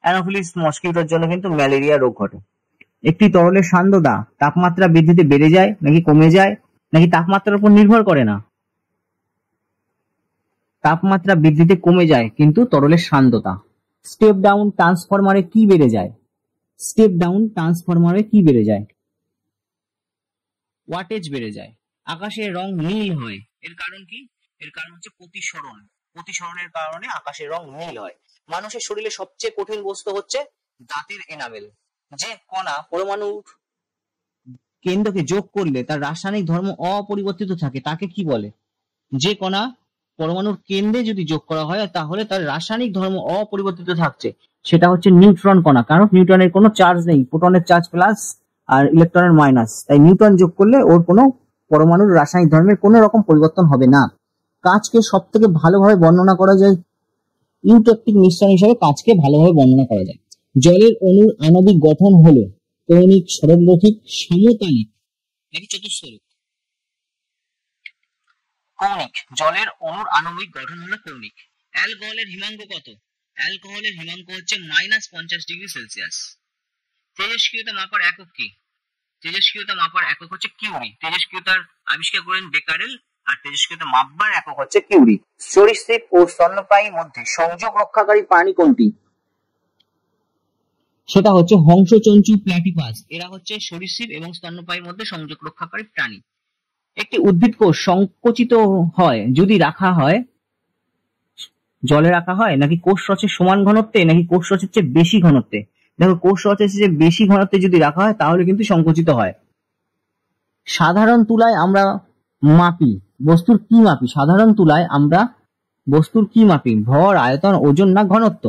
অ্যানোফিলিস মসকিউটোর জন্য কিন্তু ম্যালেরিয়া রোগ ঘটে। একটি তরলের সান্দ্রতা তাপমাত্রা বৃদ্ধিতে বেড়ে যায় নাকি কমে যায় নাকি তাপমাত্রার উপর নির্ভর করে না? তাপমাত্রা বৃদ্ধিতে কমে যায় কিন্তু তরলের সান্দ্রতা। স্টেপ ডাউন ট্রান্সফরমারে কি বেড়ে যায়? ওয়াটেজ বেড়ে যায়। আকাশের রং নীল হয়, এর কারণ কি? এর কারণ হচ্ছে প্রতিসরণের কারণে আকাশের রং নীল হয়। মানুষের শরীরে সবচেয়ে কঠিন বস্তু হচ্ছে দাঁতের এনামেল। যে কণা পরমাণুর কেন্দ্রকে যোগ করলে তার রাসায়নিক ধর্ম অপরিবর্তিত থাকে তাকে কি বলে? যে কণা পরমাণুর কেন্দ্রে যদি যোগ করা হয় তাহলে তার রাসায়নিক ধর্ম অপরিবর্তিত থাকছে সেটা হচ্ছে নিউট্রন কণা, কারণ নিউটনের কোনো চার্জ নেই, প্রোটনের চার্জ প্লাস আর ইলেকট্রনের মাইনাস, তাই নিউটন যোগ করলে ওর কোনো পরমাণুর রাসায়নিক ধর্মের কোনো রকম পরিবর্তন হবে না। কাঁচকে সব থেকে ভালোভাবে বর্ণনা করা যায় ইউটেকটিক মিশ্রণ হিসেবে, কাঁচকে ভালোভাবে বর্ণনা করা যায়। জলের অণুর আণবিক গঠন হলো কৌণিক, সরলরৈখিক, সমতালিক নাকি চতুস্ফরিক? কৌণিক। জলের অণুর আণবিক গঠন হলো কৌণিক। অ্যালকোহলের হিমাঙ্ক কত? অ্যালকোহলের হিমাঙ্ক হচ্ছে -50°C। তেজস্ক্রিয়তা মাপার একক কি? তেজস্ক্রিয়তা মাপার একক হচ্ছে কিউরি। তেজস্ক্রিয়তার আবিষ্কার করেন বেকারেল, আর তেজস্ক্রিয়তা মাপবার একক হচ্ছে কিউরি। সরীসৃপ ও স্তন্যপায়ীর মধ্যে সংযোগ রক্ষাকারী প্রাণী কোনটি? সেটা হচ্ছে হংসচঞ্চু প্ল্যাটিপাস। এরা হচ্ছে সরীসৃপ এবং স্তন্যপায়ীর মধ্যে সংযোগ রক্ষাকারী প্রাণী। একটি উদ্ভিদ কোষ সংকুচিত হয় যদি রাখা হয় জলে রাখা হয়, নাকি কোষ রসের সমান ঘনত্বে, নাকি কোষ রসের চেয়ে বেশি ঘনত্বে? দেখো, কোষ রসের চেয়ে বেশি ঘনত্বে যদি রাখা হয় তাহলে কিন্তু সংকুচিত হয়। সাধারণ তুলায় আমরা মাপি বস্তুর কি মাপি? সাধারণ তুলায় আমরা বস্তুর কি মাপি? ভর, আয়তন, ওজন না ঘনত্ব?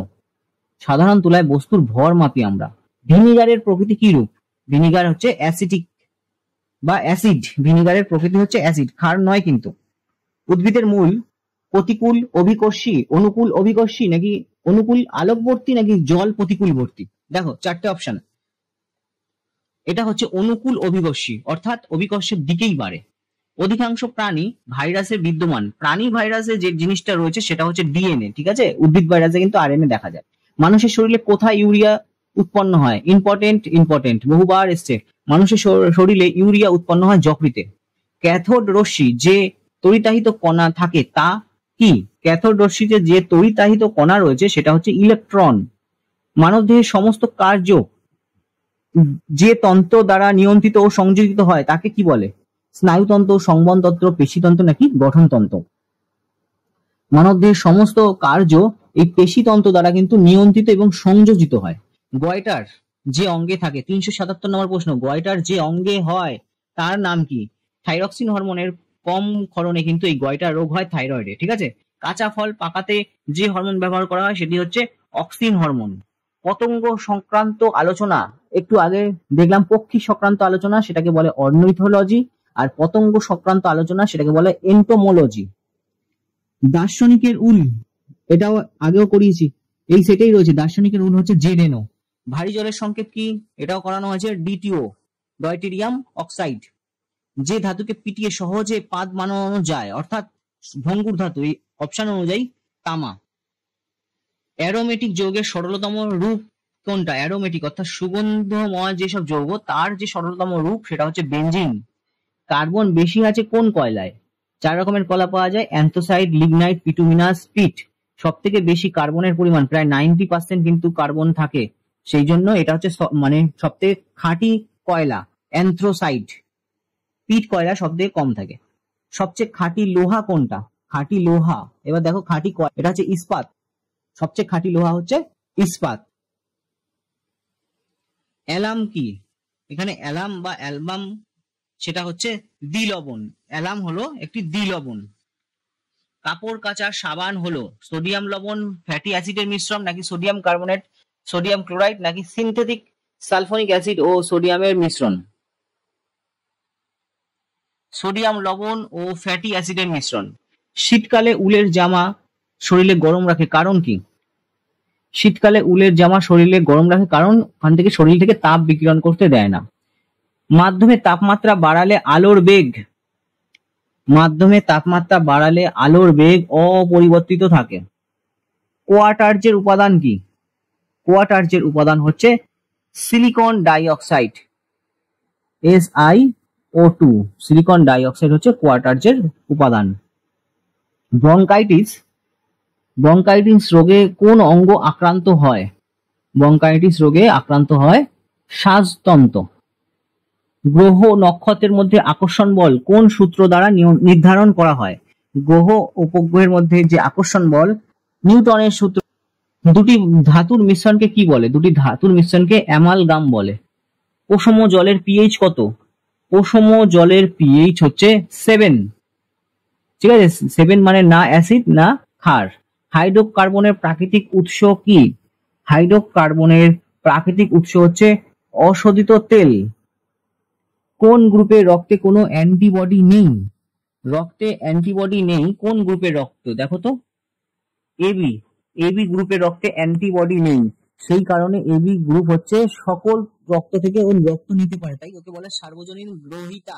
সাধারণ তুলায় বস্তুর ভর মাপি আমরা। ভিনিগারের প্রকৃতি কি রূপ? ভিনিগার হচ্ছে অ্যাসিডিক বা অ্যাসিড। ভিনিগারের প্রকৃতি হচ্ছে অ্যাসিড, ক্ষার নয় কিন্তু। উদ্ভিদের মূল প্রতিকূল অভিকর্ষী, অনুকূল অভিকর্ষী, নাকি অনুকূল আলোকবর্তী, নাকি জল প্রতিকূলবর্তী? দেখো, চারটে অপশন। এটা হচ্ছে অনুকূল অভিকর্ষী, অর্থাৎ অভিকর্ষের দিকেই বাড়ে। অধিকাংশ প্রাণী ভাইরাসে বিদ্যমান। প্রাণী ভাইরাসে যে জিনিসটা রয়েছে সেটা হচ্ছে ডিএনএ, ঠিক আছে? উদ্ভিদ ভাইরাসে কিন্তু আরএনএ দেখা যায়। মানুষের শরীরে কোথায় ইউরিয়া উৎপন্ন হয়? ইম্পর্টেন্ট, বহুবার এসছে। মানুষের শরীরে ইউরিয়া উৎপন্ন হয় যকৃতে। ক্যাথোড রশ্মি যে তড়িতাহিত কণা থাকে তা কি? ক্যাথোড রশ্মিতে যে তড়িতাহিত কণা রয়েছে সেটা হচ্ছে ইলেকট্রন। মানবদেহের সমস্ত কার্য যে তন্ত্র দ্বারা নিয়ন্ত্রিত ও সংযোজিত হয় তাকে কি বলে? স্নায়ুতন্ত্র, সংবহনতন্ত্র, পেশিতন্ত্র নাকি গঠনতন্ত্র? মানবদেহের সমস্ত কার্য এই পেশিতন্ত্র দ্বারা কিন্তু নিয়ন্ত্রিত এবং সংযোজিত হয়। গয়টার যে অঙ্গে থাকে, 377 নম্বর প্রশ্ন, গয়টার যে অঙ্গে হয় তার নাম কি? থাইরক্সিন হরমোনের কম ক্ষরণে কিন্তু এই গয়টার রোগ হয় থাইরয়েডে, ঠিক আছে? কাঁচা ফল পাকাতে যে হরমোন ব্যবহার করা হয় সেটি হচ্ছে অক্সিন হরমোন। পতঙ্গ সংক্রান্ত আলোচনা একটু আগে দেখলাম, পক্ষী সংক্রান্ত আলোচনা সেটাকে বলে অর্নিথোলজি, আর পতঙ্গ সংক্রান্ত আলোচনা সেটাকে বলে এন্টোমোলজি। দার্শনিকের উল, এটাও আগেও করিয়েছি, এই সেটাই রয়েছে। দার্শনিকের উল হচ্ছে জেডেনও। ভারী জলের সংকেত কি? এটাও করানো হয়েছে ডিটিও, ডয়টেরিয়াম অক্সাইড। যে ধাতুকে পিটিয়ে সহজে পাদ বানানো যায়, অর্থাৎ ভঙ্গুর ধাতু, এই অপশন অনুযায়ী তামা। অ্যারোমেটিক যৌগের সরলতম রূপ কোনটা? অ্যারোমেটিক অর্থাৎ সুগন্ধময় যেসব যৌগ তার যে সরলতম রূপ সেটা হচ্ছে বেনজিন। কার্বন বেশি আছে কোন কয়লায়? 4 রকমের কয়লা পাওয়া যায়, অ্যান্থোসাইট, লিগনাইট, বিটুমিনাস, পিট। সব থেকে বেশি কার্বনের পরিমাণ প্রায় 90% কিন্তু কার্বন থাকে, সেই জন্য এটা হচ্ছে মানে সব থেকে খাঁটি কয়লা অ্যান্থ্রোসাইট। পিট কয়লা সব থেকে কম থাকে। সবচেয়ে খাঁটি লোহা কোনটা? খাঁটি লোহা, এবার দেখো খাঁটি এটা হচ্ছে ইস্পাত। সবচেয়ে খাঁটি লোহা হচ্ছে ইস্পাত। অ্যালাম কি? এখানে অ্যালাম বা অ্যালবাম সেটা হচ্ছে দ্বিলবণ। অ্যালাম হলো একটি দ্বিলবণ। কাপড় কাচার সাবান হলো সোডিয়াম লবণ, ফ্যাটি অ্যাসিডের মিশ্রণ, নাকি সোডিয়াম কার্বনেট, সোডিয়াম ক্লোরাইড, নাকি সিনথেটিক সালফোনিক অ্যাসিড ও সোডিয়ামের মিশ্রণ? সোডিয়াম লবণ ও ফ্যাটি অ্যাসিডের মিশ্রণ। শীতকালে উলের জামা শরীরে গরম রাখে কারণ কি? শীতকালে উলের জামা শরীরে গরম রাখে কারণ ওখান থেকে শরীর থেকে তাপ বিকিরণ করতে দেয় না। মাধ্যমে তাপমাত্রা বাড়ালে আলোর বেগ, মাধ্যমে তাপমাত্রা বাড়ালে আলোর বেগ অপরিবর্তিত থাকে। কোয়াটার্জের উপাদান কি? কোয়াটার্জের উপাদান হচ্ছে silicon dioxide, SiO2। Silicon dioxide হচ্ছে কোয়াটার্জের উপাদান। ব্রঙ্কাইটিস, ব্রঙ্কাইটিস রোগে কোন অঙ্গ আক্রান্ত হয়? ব্রঙ্কাইটিস রোগে আক্রান্ত হয় শ্বাসতন্ত্র। গ্রহ নক্ষত্রের মধ্যে আকর্ষণ বল কোন সূত্র দ্বারা নির্ধারণ করা হয়? গ্রহ উপগ্রহের মধ্যে যে আকর্ষণ বল নিউটনের সূত্র। দুটি ধাতুর মিশ্রণকে কি বলে? দুটি ধাতুর মিশ্রণকে অ্যামালগাম বলে। পোষম জলের পিএইচ কত? পোষম জলের পিএইচ হচ্ছে 7, ঠিক আছে? 7 মানে না অ্যাসিড না ক্ষার। হাইড্রোকার্বনের প্রাকৃতিক উৎস কি? হাইড্রোকার্বনের প্রাকৃতিক উৎস হচ্ছে অশোধিত তেল। কোন গ্রুপের রক্তে কোনো অ্যান্টিবডি নেই? রক্তে অ্যান্টিবডি নেই কোন গ্রুপের রক্ত? দেখো তো, এবি। এবি গ্রুপের রক্তে অ্যান্টিবডি নেই, সেই কারণে এবি গ্রুপ হচ্ছে সকল রক্ত থেকে ওর রক্ত নিতে পারে, তাই ওকে বলে সার্বজনীন গ্রহীতা।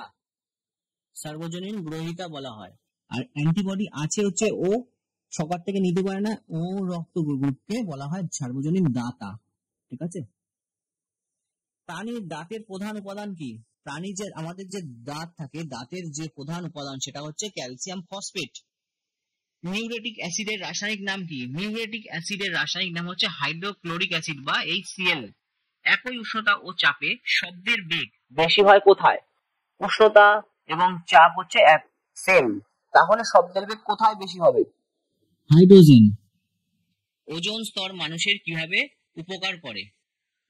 সার্বজনীন গ্রহীতা বলা হয়। আর অ্যান্টিবডি আছে হচ্ছে ও সবার থেকে নিতে পারে না, ও রক্ত গ্রুপকে বলা হয় সার্বজনীন দাতা। ঠিক আছে। প্রাণীর দাঁতের প্রধান উপাদান কি? প্রাণীর যে আমাদের যে দাঁত থাকে, দাঁতের যে প্রধান উপাদান সেটা হচ্ছে ক্যালসিয়াম ফসফেট। মিউরেটিক অ্যাসিডের রাসায়নিক নাম কি? মিউরেটিক অ্যাসিডের রাসায়নিক নাম হচ্ছে হাইড্রোক্লোরিক অ্যাসিড বা HCl। একই উষ্ণতা ও চাপে শব্দের বেগ বেশি হয় কোথায়? উষ্ণতা এবং চাপ হচ্ছে সেম, তাহলে শব্দের বেগ কোথায় বেশি হবে? হাইড্রোজেন। ওজোন স্তর মানুষের কিভাবে উপকার করে?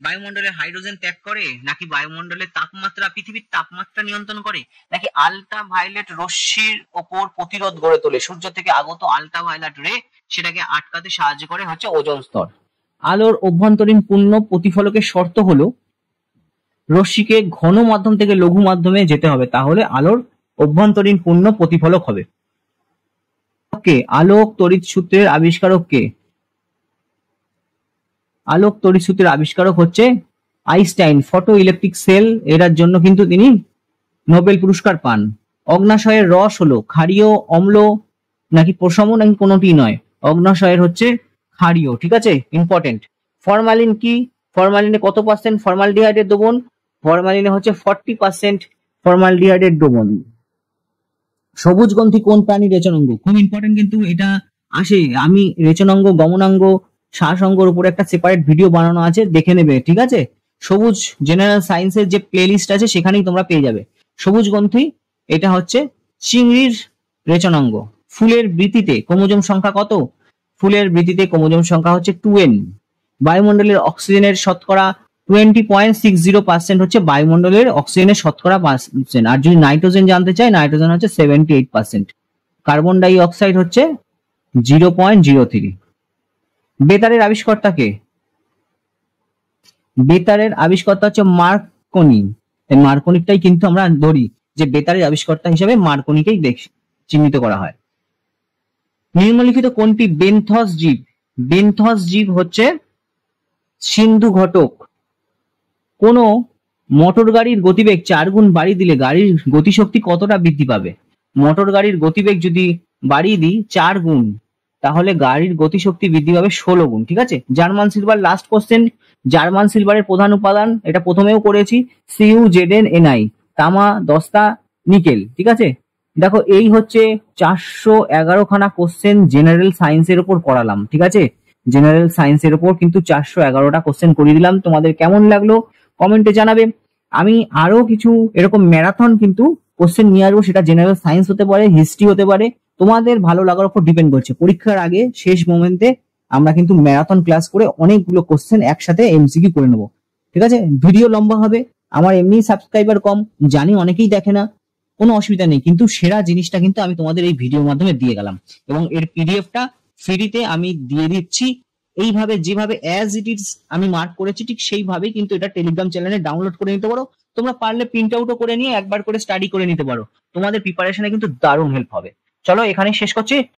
বায়ুমণ্ডলে হাইড্রোজেন ত্যাগ করে, নাকি বায়ুমণ্ডলের তাপমাত্রা, পৃথিবীর তাপমাত্রা নিয়ন্ত্রণ করে, নাকি আল্ট্রাভায়োলেট রশ্মির ওপর প্রতিরোধ গড়ে তোলে? সূর্য থেকে আগত আল্ট্রাভায়োলেট রে সেটাকে আটকাতে সাহায্য করে হচ্ছে ওজোন স্তর। আলোর অভ্যন্তরীণ পূর্ণ প্রতিফলকের শর্ত হলো রশ্মিকে ঘন মাধ্যম থেকে লঘু মাধ্যমে যেতে হবে, তাহলে আলোর অভ্যন্তরীণ পূর্ণ প্রতিফলক হবে। আলোক তড়িৎ সূত্রের আবিষ্কারক কে? আলোক তড়িৎ সূত্রের আবিষ্কারক হচ্ছে আইনস্টাইন। ফটো ইলেকট্রিক সেল এর জন্য কিন্তু তিনি নোবেল পুরস্কার পান। অগ্নাশয়ের রস হলো ক্ষারীয়, অম্ল নাকি প্রশম, নাকি কোনোটি নয়? অগ্নাশয়ের হচ্ছে ক্ষারীয়। ঠিক আছে, ইম্পর্টেন্ট। ফরমালিন কি? ফরমালিনে কত পার্সেন্ট ফরমালডিহাইডের দ্রবণ? ফরমালিনে হচ্ছে 40% ফরমালডিহাইডের দ্রবণ। সবুজ গ্রন্থি কোন প্রাণীর রেচনাঙ্গ? খুব ইম্পর্টেন্ট কিন্তু এটা আসে। আমি রেচনাঙ্গ, গমনাঙ্গ, শ্বাসঙ্গর উপরে একটা সেপারেট ভিডিও বানানো আছে, দেখে নেবে। ঠিক আছে, সবুজ জেনারেল সায়েন্সের যে প্লে লিস্ট আছে সেখানেই তোমরা পেয়ে যাবে। সবুজ গ্রন্থি এটা হচ্ছে চিংড়ির রেচনাঙ্গ। ফুলের বৃতিতে ক্রোমোজোম সংখ্যা কত? ফুলের বৃতিতে ক্রোমোজোম সংখ্যা হচ্ছে 2n। বায়ুমণ্ডলের অক্সিজেনের শতকরা 20.60% হচ্ছে বায়ুমণ্ডলের অক্সিজেনের শতকরা পার্সেন্ট। আর যদি নাইট্রোজেন জানতে চাই, নাইট্রোজেন হচ্ছে 78%। কার্বন ডাই অক্সাইড হচ্ছে 0.03। বেতারের আবিষ্কর্তা কে? বেতারের আবিষ্কর্তা হচ্ছে মার্কনি। মার্কনিটাই কিন্তু আমরা ধরি যে বেতারের আবিষ্কর্তা হিসেবে মার্কনিকেই চিহ্নিত করা হয়। নিম্নলিখিত কোনটি বেন্থস জীব? বেন্থস জীব হচ্ছে সিন্ধু ঘটক। কোন মোটর গাড়ির গতিবেগ 4 গুণ বাড়িয়ে দিলে গাড়ির গতিশক্তি কতটা বৃদ্ধি পাবে? মোটর গাড়ির গতিবেগ যদি বাড়িয়ে দিই 4 গুণ, তাহলে গাড়ির গতিশক্তি বৃদ্ধি পাবে 16 গুণ। ঠিক আছে। German silver, last question. German সিলভারের প্রধান উপাদান, এটা প্রথমেও করেছি, CuZnNi, তামা, দস্তা, নিকেল। ঠিক আছে। দেখো এই হচ্ছে 411 খানা কোশ্চেন জেনারেল সায়েন্সের উপর করালাম। ঠিক আছে, জেনারেল সায়েন্সের উপর কিন্তু 411টা কোশ্চেন করিয়ে দিলাম। তোমাদের কেমন লাগলো কমেন্টে জানাবে। আমি আরো কিছু এরকম ম্যারাথন কিন্তু কোশ্চেন নিয়ে আসবো, সেটা জেনারেল সায়েন্স হতে পারে, হিস্ট্রি হতে পারে, তোমাদের ভালো লাগার উপর ডিপেন্ড করছে। পরীক্ষার আগে শেষ মোমেন্টে আমরা কিন্তু ম্যারাথন ক্লাস করে অনেকগুলো কোশ্চেন একসাথে এমসিকিউ করে নেবো। ঠিক আছে। ভিডিও লম্বা হবে, আমার এমনি সাবস্ক্রাইবার কম, জানি অনেকেই দেখে না, কোনো অসুবিধা নেই, কিন্তু সেরা জিনিসটা কিন্তু আমি তোমাদের এই ভিডিওর মাধ্যমে দিয়ে গেলাম, এবং এর পিডিএফটা ফ্রিতে আমি দিয়ে দিচ্ছি। এইভাবে যেভাবে অ্যাজ ইট ইজ আমি মার্ক করেছি ঠিক সেইভাবেই কিন্তু এটা টেলিগ্রাম চ্যানেলে ডাউনলোড করে নিতে পারো। তোমরা পারলে প্রিন্ট আউটও করে নিয়ে একবার করে স্টাডি করে নিতে পারো, তোমাদের প্রিপারেশনে কিন্তু দারুণ হেল্প হবে। চলো এখানে শেষ করছি।